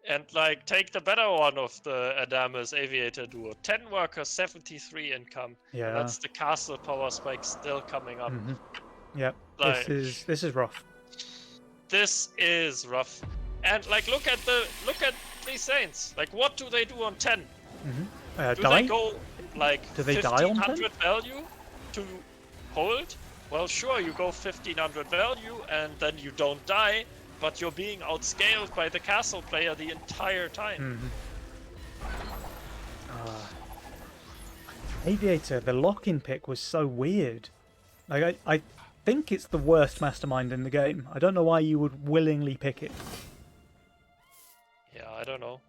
And like, take the better one of the Adamus Aviator duo. 10 workers, 73 income. Yeah. And that's the castle power spike still coming up. Yep. Like, this is rough. This is rough. And like, look at these Saints. Like, what do they do on 10? Do Die? they go like Do they die on 10? 1500 value to hold? Well, sure, you go 1500 value and then you don't die, but you're being outscaled by the castle player the entire time. Aviator, the lock-in pick was so weird. Like, I think it's the worst mastermind in the game. I don't know why you would willingly pick it. Yeah, I don't know.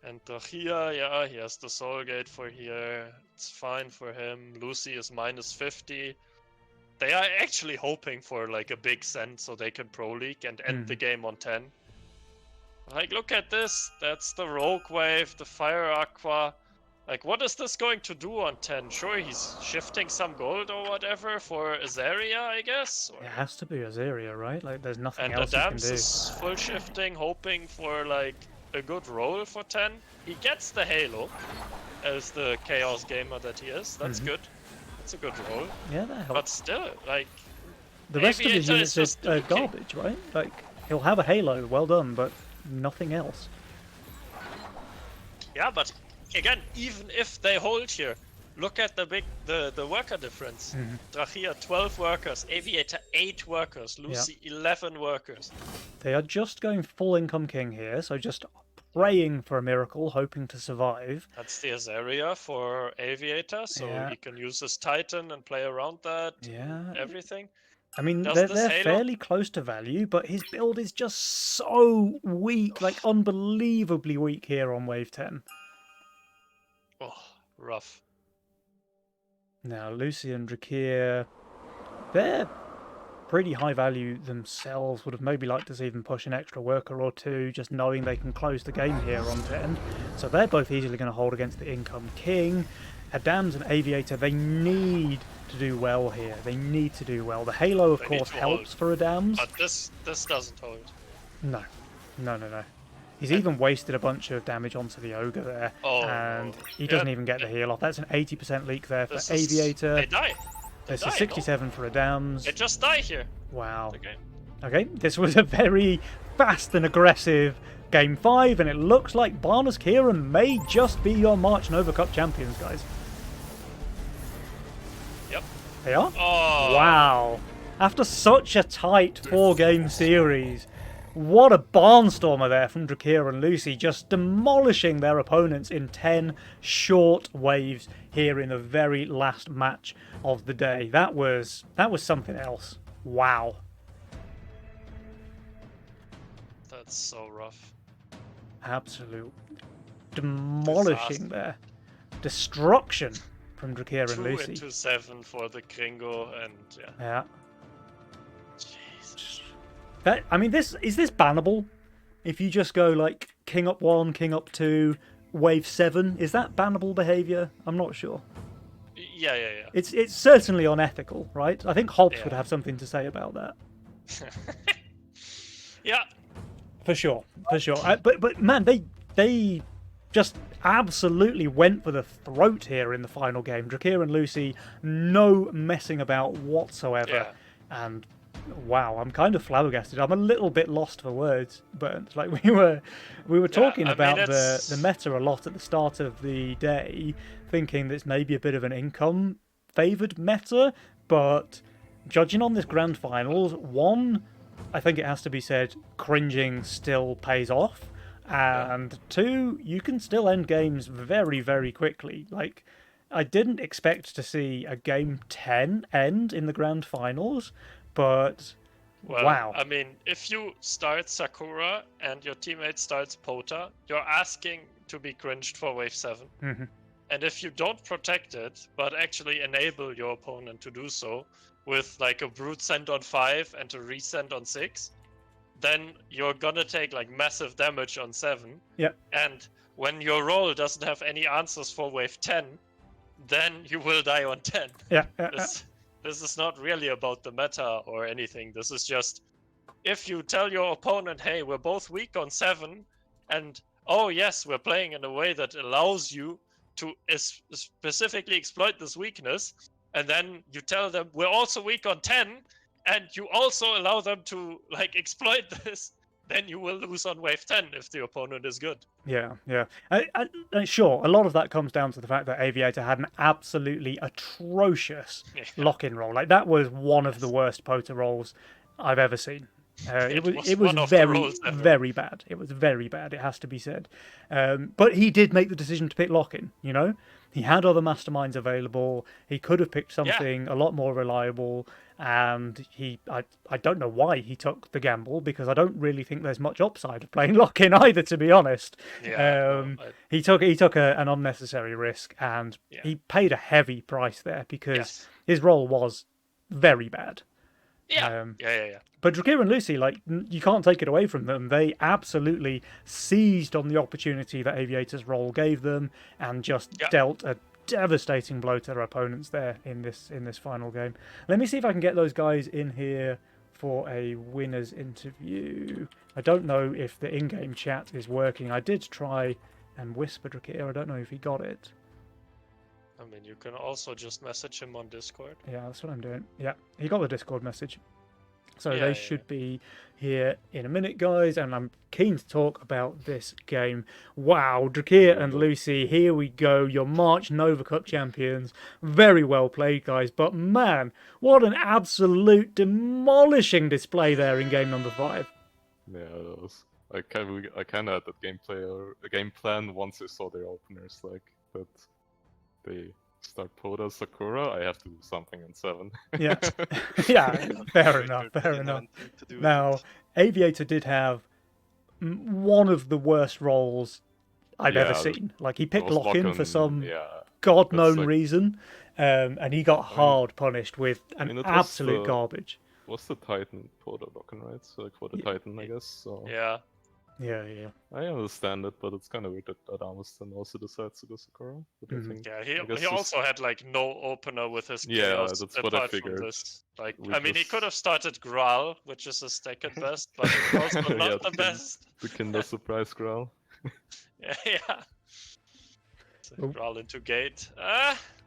And here, yeah, he has the Soul Gate for here. It's fine for him. Lucy is minus 50. They are actually hoping for like a big send so they can pro league and end the game on 10. Like, look at this. That's the Rogue Wave, the Fire Aqua. Like, what is this going to do on 10? Sure, he's shifting some gold or whatever for Azaria, I guess? It has to be Azaria, right? Like, there's nothing And else you can Adams do. is full shifting, hoping for like a good roll for 10. He gets the Halo as the Chaos Gamer that he is. That's good. That's a good roll. Yeah, that helps. But still, like, The rest of his Aviator units is just are leaking. garbage, right? Like, he'll have a Halo, well done, but nothing else. yeah, but again, even if they hold here, look at the worker difference. Drachia 12 workers, Aviator 8 workers, Lucy 11 workers. They are just going full income king here, so just praying for a miracle, hoping to survive. That's the Azaria for Aviator, so Yeah. he can use his Titan and play around that. Yeah. Everything. I mean, Does they're this Halo- fairly close to value, but his build is just so weak, like unbelievably weak here on wave 10. Oh, rough. Now, Lucy and Drakir, they're pretty high value themselves. Would have maybe liked to see them push an extra worker or two, just knowing they can close the game here on 10. So they're both easily going to hold against the income king. Adams and Aviator, they need to do well here. They need to do well. The Halo, of They need course, to helps for Adams. But this doesn't hold. No. He's even wasted a bunch of damage onto the Ogre there, Oh, and no. he doesn't Yeah. even get the heal off. That's an 80% leak there for This is- Aviator. They die. There's die, a no? 67 for Adams. They just die here. Wow. Okay. Okay, this was a very fast and aggressive Game 5, and it looks like Barnes Kieran may just be your March Nova Cup champions, guys. Yep. They are? Oh. Wow. After such a tight 4-game series, what a barnstormer there from Drakir and Lucy, just demolishing their opponents in 10 short waves here in the very last match of the day. That was something else. Wow. That's so rough. Absolute demolishing there. Destruction from Drakir and 2 Lucy. into 7 for the Gringo, and yeah. Yeah. Jesus. Is this bannable? If you just go like king up 1, king up 2, wave 7, is that bannable behavior? I'm not sure. Yeah. It's certainly unethical, right? I think Hobbs Yeah. would have something to say about that. Yeah. For sure. But man, they just absolutely went for the throat here in the final game. Drakir and Lucy, no messing about whatsoever. Yeah. And wow, I'm kind of flabbergasted. I'm a little bit lost for words, but like we were talking about the meta a lot at the start of the day, thinking that it's maybe a bit of an income favoured meta, but judging on this grand finals, one, I think it has to be said, cringing still pays off, and two, you can still end games very, very quickly. Like, I didn't expect to see a game 10 end in the grand finals, but Well, wow. I mean, if you start Sakura and your teammate starts Pota, you're asking to be cringed for wave 7. Mm-hmm. And if you don't protect it, but actually enable your opponent to do so with like a brute send on 5 and a resend on 6, then you're gonna take like massive damage on 7. Yep. And when your roll doesn't have any answers for wave 10, then you will die on 10. Yeah. This is not really about the meta or anything. This is just, if you tell your opponent, hey, we're both weak on 7, and oh yes, we're playing in a way that allows you to specifically exploit this weakness, and then you tell them we're also weak on 10, and you also allow them to like exploit this, then you will lose on wave 10 if the opponent is good. Yeah. Sure, a lot of that comes down to the fact that Aviator had an absolutely atrocious lock-in roll. Like, that was one of the worst Pota rolls I've ever seen. It was very, very bad. It was very bad, it has to be said. But he did make the decision to pick lock-in, you know? He had other masterminds available. He could have picked something a lot more reliable. And I don't know why he took the gamble, because I don't really think there's much upside of playing lock-in either, to be honest. He took an unnecessary risk, and he paid a heavy price there because his role was very bad. Yeah. But Drakir and Lucy, like, you can't take it away from them. They absolutely seized on the opportunity that Aviator's role gave them, and just dealt a devastating blow to their opponents there in this final game. Let me see if I can get those guys in here for a winners interview. I don't know if the in-game chat is working. I did try and whisper Drakir. I don't know if he got it. I mean, you can also just message him on Discord. Yeah, that's what I'm doing. Yeah, he got the Discord message. So they should be here in a minute, guys, and I'm keen to talk about this game. Wow, Drakir and Lucy, here we go, your March Nova Cup champions. Very well played, guys, but man, what an absolute demolishing display there in game number 5. Yeah, that was, I kind of had that gameplay or a game plan once I saw their openers, like that they start Pota Sakura, I have to do something in 7. Yeah, yeah, fair enough. Now, Aviator did have one of the worst rolls I've ever seen. Like, he picked lock-in for some god-known reason, and he got hard punished with an absolute garbage. What's the Titan Pota lock-in, right? So, like, for the Titan, I guess. So. Yeah. Yeah. I understand it, but it's kind of weird that Adamas then also decides to go Sakura. But I think, he also had like no opener with his chaos. Yeah, that's what I apart from figured. this. Like, I mean, he could have started Graal, which is his second best, but it's also not the best. The Kinder Surprise Growl. Yeah. Roll into gate.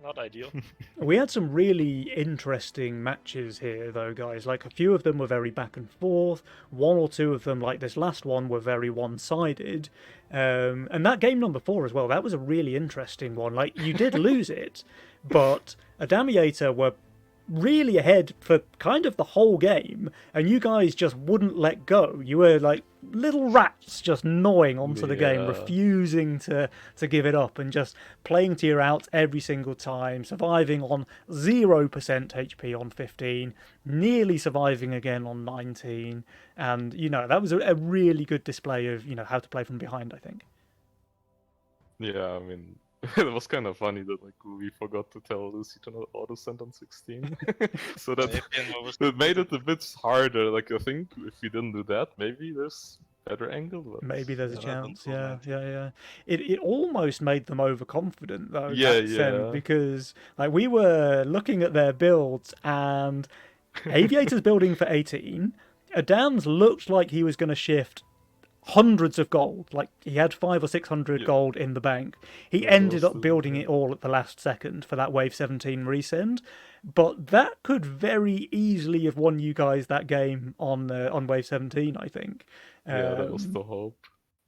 Not ideal. We had some really interesting matches here, though, guys. Like, a few of them were very back and forth. One or two of them, like this last one, were very one-sided. And that game number 4 as well, that was a really interesting one. Like, you did lose it, but Adamiator were really ahead for kind of the whole game, and you guys just wouldn't let go. You were like little rats just gnawing onto the game, refusing to give it up, and just playing to your outs every single time, surviving on 0% HP on 15, nearly surviving again on 19, and that was a really good display of how to play from behind, I think. Yeah, I mean, it was kind of funny that like we forgot to tell Lucy to not auto send on 16, so that made it a bit harder. Like, I think if we didn't do that, maybe there's better angle. But maybe there's a chance. Yeah. It almost made them overconfident though. Yeah. Because like we were looking at their builds, and Aviator's building for 18. Adam's looked like he was going to shift hundreds of gold. Like, he had 500 or 600 gold in the bank. He ended up building it all at the last second for that wave 17 resend, but that could very easily have won you guys that game on wave 17, I think. Yeah, that was the hope.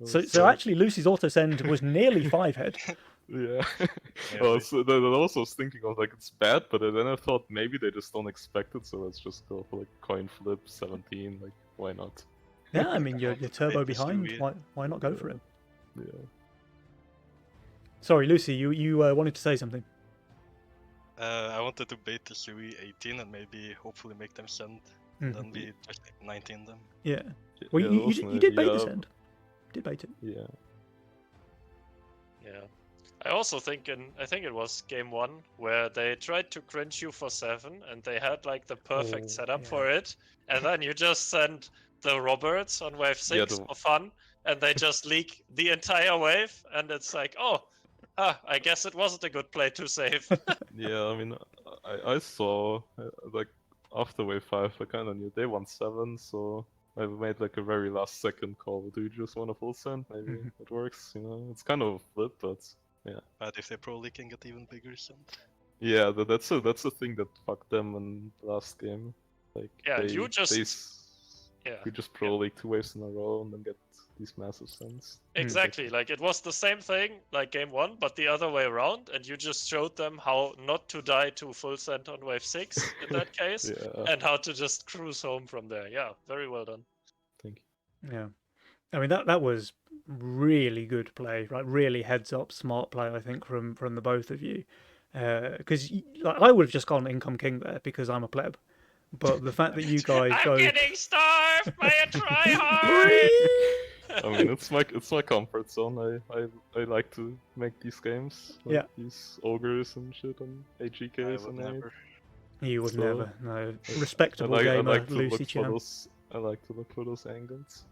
So actually Lucy's auto send was nearly 5 head. Yeah. Well, so I also was thinking of like, it's bad, but then I thought maybe they just don't expect it, so let's just go for like coin flip 17. Like, why not? Yeah, I mean, you're turbo behind. Why not go for it? Yeah. Sorry, Lucy, you wanted to say something. I wanted to bait the Sui 18 and maybe hopefully make them send. Then we just 19 them. Yeah. Well, you did bait the send. Did bait it. Yeah. Yeah. I also think it was game 1 where they tried to cringe you for 7 and they had like the perfect setup for it, and then you just send the Roberts on wave 6 for fun, and they just leak the entire wave, and it's like, I guess it wasn't a good play to save. Yeah, I mean, I saw like after wave 5, I kind of knew they won 7, so I made like a very last second call. Do you just want a full send? Maybe it works. It's kind of a flip, but yeah. But if they pro leak and get even bigger send. Yeah, that's a thing that fucked them in the last game. Like, we just pro league 2 waves in a row and then get these massive sends. Exactly, like it was the same thing like game 1, but the other way around, and you just showed them how not to die to full send on wave 6 in that case, and how to just cruise home from there. Yeah, very well done. Thank you. Yeah. I mean, that was really good play, right? Really heads up, smart play, I think, from the both of you. Because I would have just gone income king there because I'm a pleb. But the fact that you guys I'm getting starved by a tryhard! I mean, it's my comfort zone. I like to make these games. Like these ogres and shit and AGKs and never. You would never. No. Respectable gamer, Lucy Chan. I like to look for those angles.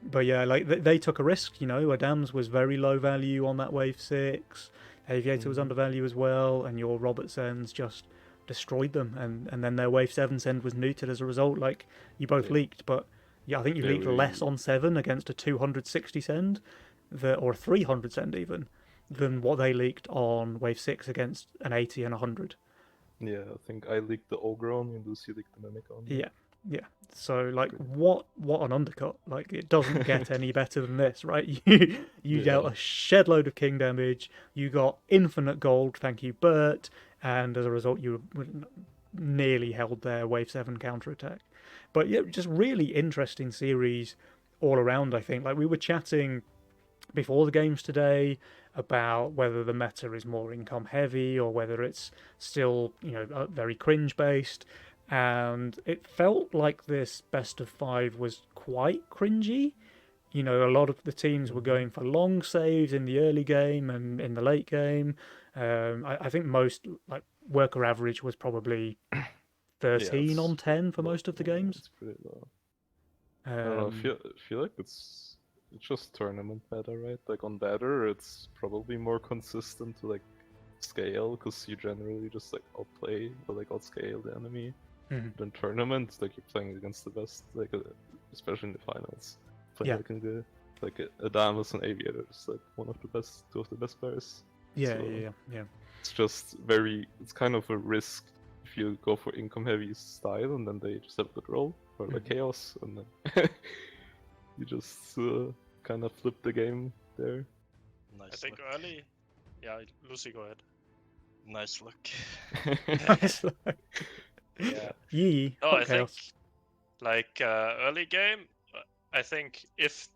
But yeah, like they took a risk, Adams was very low value on that wave 6. Aviator was undervalue as well, and your Robertsons just destroyed them, and then their wave 7 send was neutered as a result. Like, you both leaked, but I think you leaked less on 7 against a 260 send, or 300 send even, than what they leaked on wave 6 against an 80 and 100. Yeah, I think I leaked the Ogre on and Lucy leaked the Mimic on. Yeah. So, like, what an undercut. Like, it doesn't get any better than this, right? You dealt a shed load of king damage, you got infinite gold, thank you, Bert, and as a result you nearly held their wave 7 counterattack. But yeah, just really interesting series all around, I think. Like, we were chatting before the games today about whether the meta is more income heavy or whether it's still, very cringe based. And it felt like this best of 5 was quite cringy. A lot of the teams were going for long saves in the early game and in the late game. I think most, like, worker average was probably 13 on 10 for most of the games. It's pretty low. I don't know, I feel like it's just tournament meta, right? Like, on Dagger, it's probably more consistent to, like, scale, because you generally just, like, outplay or, like, outscale the enemy. Then tournament, like, you're playing against the best, like, especially in the finals. Playing like in the like Adamus and Aviator is like two of the best players. Yeah, So yeah. it's just it's kind of a risk if you go for income heavy style and then they just have a good roll, or like chaos, and then you just kind of flip the game there. Nice I think luck. early. Yeah, Lucy, go ahead. Nice luck. Nice. Yeah. Yee. No, fuck I think chaos. like early game. I think if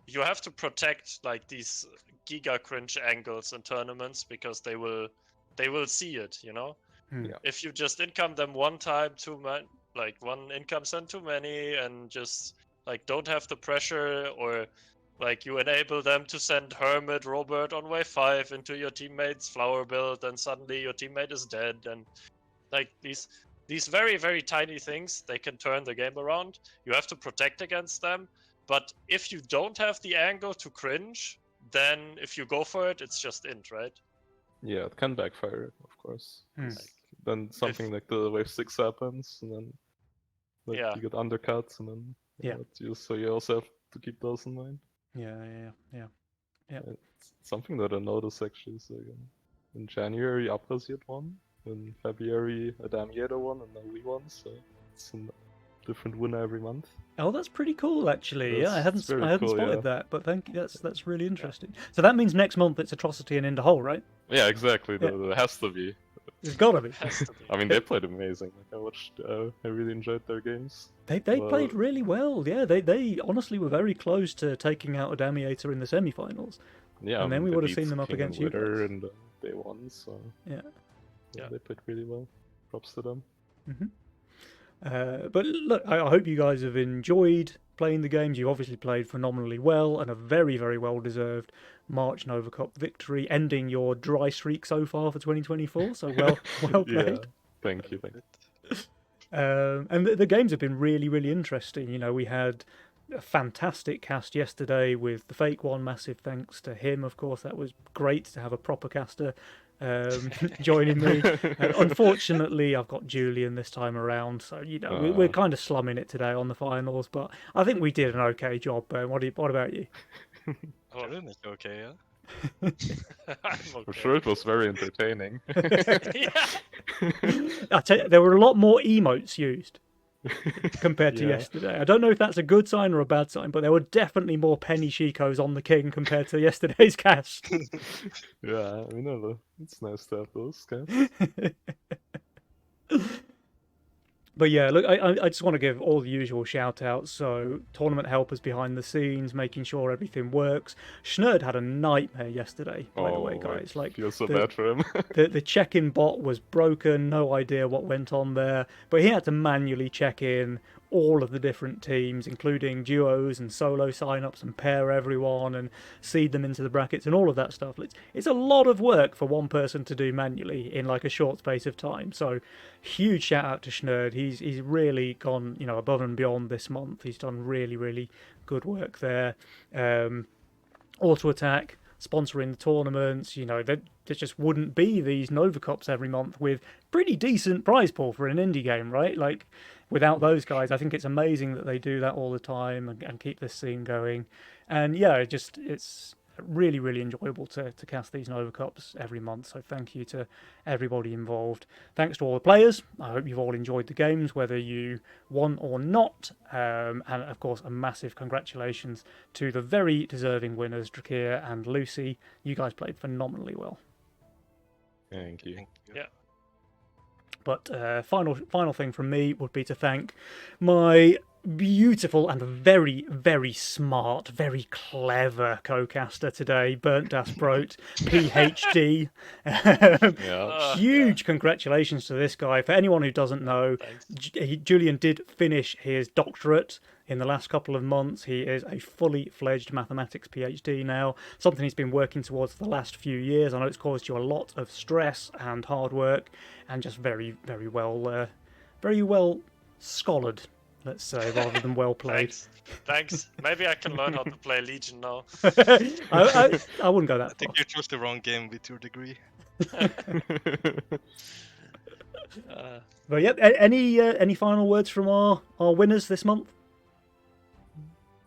you have to protect like these giga cringe angles in tournaments because they will see it, you know. Yeah. If you just income them one time too many, like one income send too many, and just like don't have the pressure, or like you enable them to send Hermit Robert on wave 5 into your teammate's flower build, and suddenly your teammate is dead, and like these very, very tiny things, they can turn the game around. You have to protect against them. But if you don't have the angle to cringe, then if you go for it, it's just int, right? Yeah, it can backfire, of course. 'Cause Hmm. then something like the wave 6 happens, and then like Yeah. you get undercuts, and then Yeah. so you also have to keep those in mind. Yeah. It's something that I noticed actually is like in January Abrasiert won, in February Adamiator won, and now we won, so it's a different winner every month. Oh, that's pretty cool, actually. Yeah, I hadn't It's very cool, spotted yeah. that, but thank you. That's really interesting. So that means next month it's Atrocity and Hole, right? Yeah, exactly. Yeah. There has to be. It's gotta be. Has to be. I mean, they played amazing. Like I watched, I really enjoyed their games. They Well- played really well. Yeah, they honestly were very close to taking out Adamiator in the semi-finals. Yeah, And then I mean, we they would have beat seen them up King against and you Witter, guys. and they won. So Yeah. Yeah. they played really well. Props to them. But look, I hope you guys have enjoyed playing the games. You obviously played phenomenally well, and a very, very well-deserved March Nova Cup victory, ending your dry streak so far for 2024. So well played. Yeah, thank you. And the games have been really, really interesting. You know, we had a fantastic cast yesterday with the fake one. Massive thanks to him, of course. That was great to have a proper caster joining me. Unfortunately, I've got Julian this time around, so you know we're kind of slumming it today on the finals. But I think we did an okay job. What about you? Oh, really? Okay, yeah. I'm For okay. sure, it was very entertaining. Yeah. I tell you, there were a lot more emotes used compared to Yeah. yesterday. I don't know if that's a good sign or a bad sign, but there were definitely more Penny Shikos on the King compared to yesterday's cast. Yeah, I mean, it's nice to have those guys. But yeah, look, I just want to give all the usual shout outs. So, tournament helpers behind the scenes, making sure everything works. Schnerd had a nightmare yesterday, by the way, guys. Like, feel so the- bad for him. the check-in bot was broken, no idea what went on there, but he had to manually check in all of the different teams, including duos and solo sign-ups, and pair everyone and seed them into the brackets and all of that stuff. It's a lot of work for one person to do manually in like a short space of time. So huge shout out to Schnerd. He's really gone, you know, above and beyond this month. He's done really, really good work there. Auto Attack sponsoring the tournaments, you know, there just wouldn't be these Nova Cups every month with pretty decent prize pool for an indie game, right? Like, without those guys, I think it's amazing that they do that all the time and keep this scene going. And yeah, it's really, really enjoyable to cast these Nova Cups every month. So thank you to everybody involved. Thanks to all the players. I hope you've all enjoyed the games, whether you won or not. And of course, a massive congratulations to the very deserving winners, Drakir and Lucy. You guys played phenomenally well. Thank you. Thank you. Yeah. But final thing from me would be to thank my beautiful and very, very smart, very clever co-caster today, Burnt Dasprote, PhD. Yeah. Huge congratulations to this guy. For anyone who doesn't know, Thanks. Julian did finish his doctorate in the last couple of months. He is a fully fledged mathematics PhD now, something he's been working towards for the last few years. I know it's caused you a lot of stress and hard work, and just very, very well scholared, let's say, rather than well played. Thanks. Maybe I can learn how to play Legion now. I wouldn't go I that far. think you chose the wrong game with your degree. But yeah, any final words from our winners this month?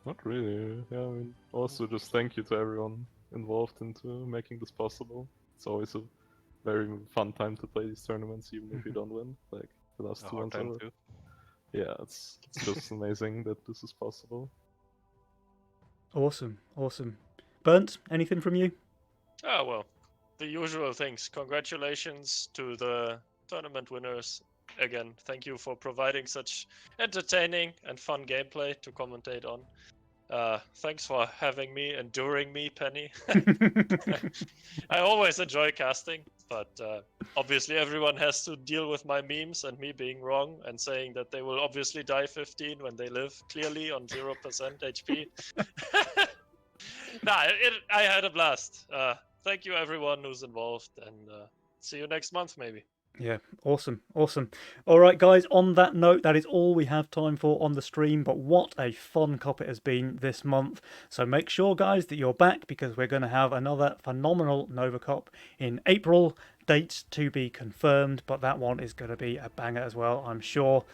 Not really. Yeah, I mean, also just thank you to everyone involved into making this possible. It's always a very fun time to play these tournaments, even if you don't win. Like the last A 2 hard months. time too. Yeah, it's just amazing that this is possible. Awesome, awesome. Burnt, anything from you? Ah, well, the usual things. Congratulations to the tournament winners. Again, thank you for providing such entertaining and fun gameplay to commentate on. Thanks for having me, enduring me, Penny. I always enjoy casting, but obviously everyone has to deal with my memes and me being wrong and saying that they will obviously die 15 when they live clearly on 0% HP. I had a blast. Thank you everyone who's involved, and see you next month maybe. Yeah, awesome, awesome. All right, guys, on that note, that is all we have time for on the stream, but what a fun COP it has been this month. So make sure, guys, that you're back, because we're going to have another phenomenal Nova COP in April. Dates to be confirmed, but that one is going to be a banger as well, I'm sure.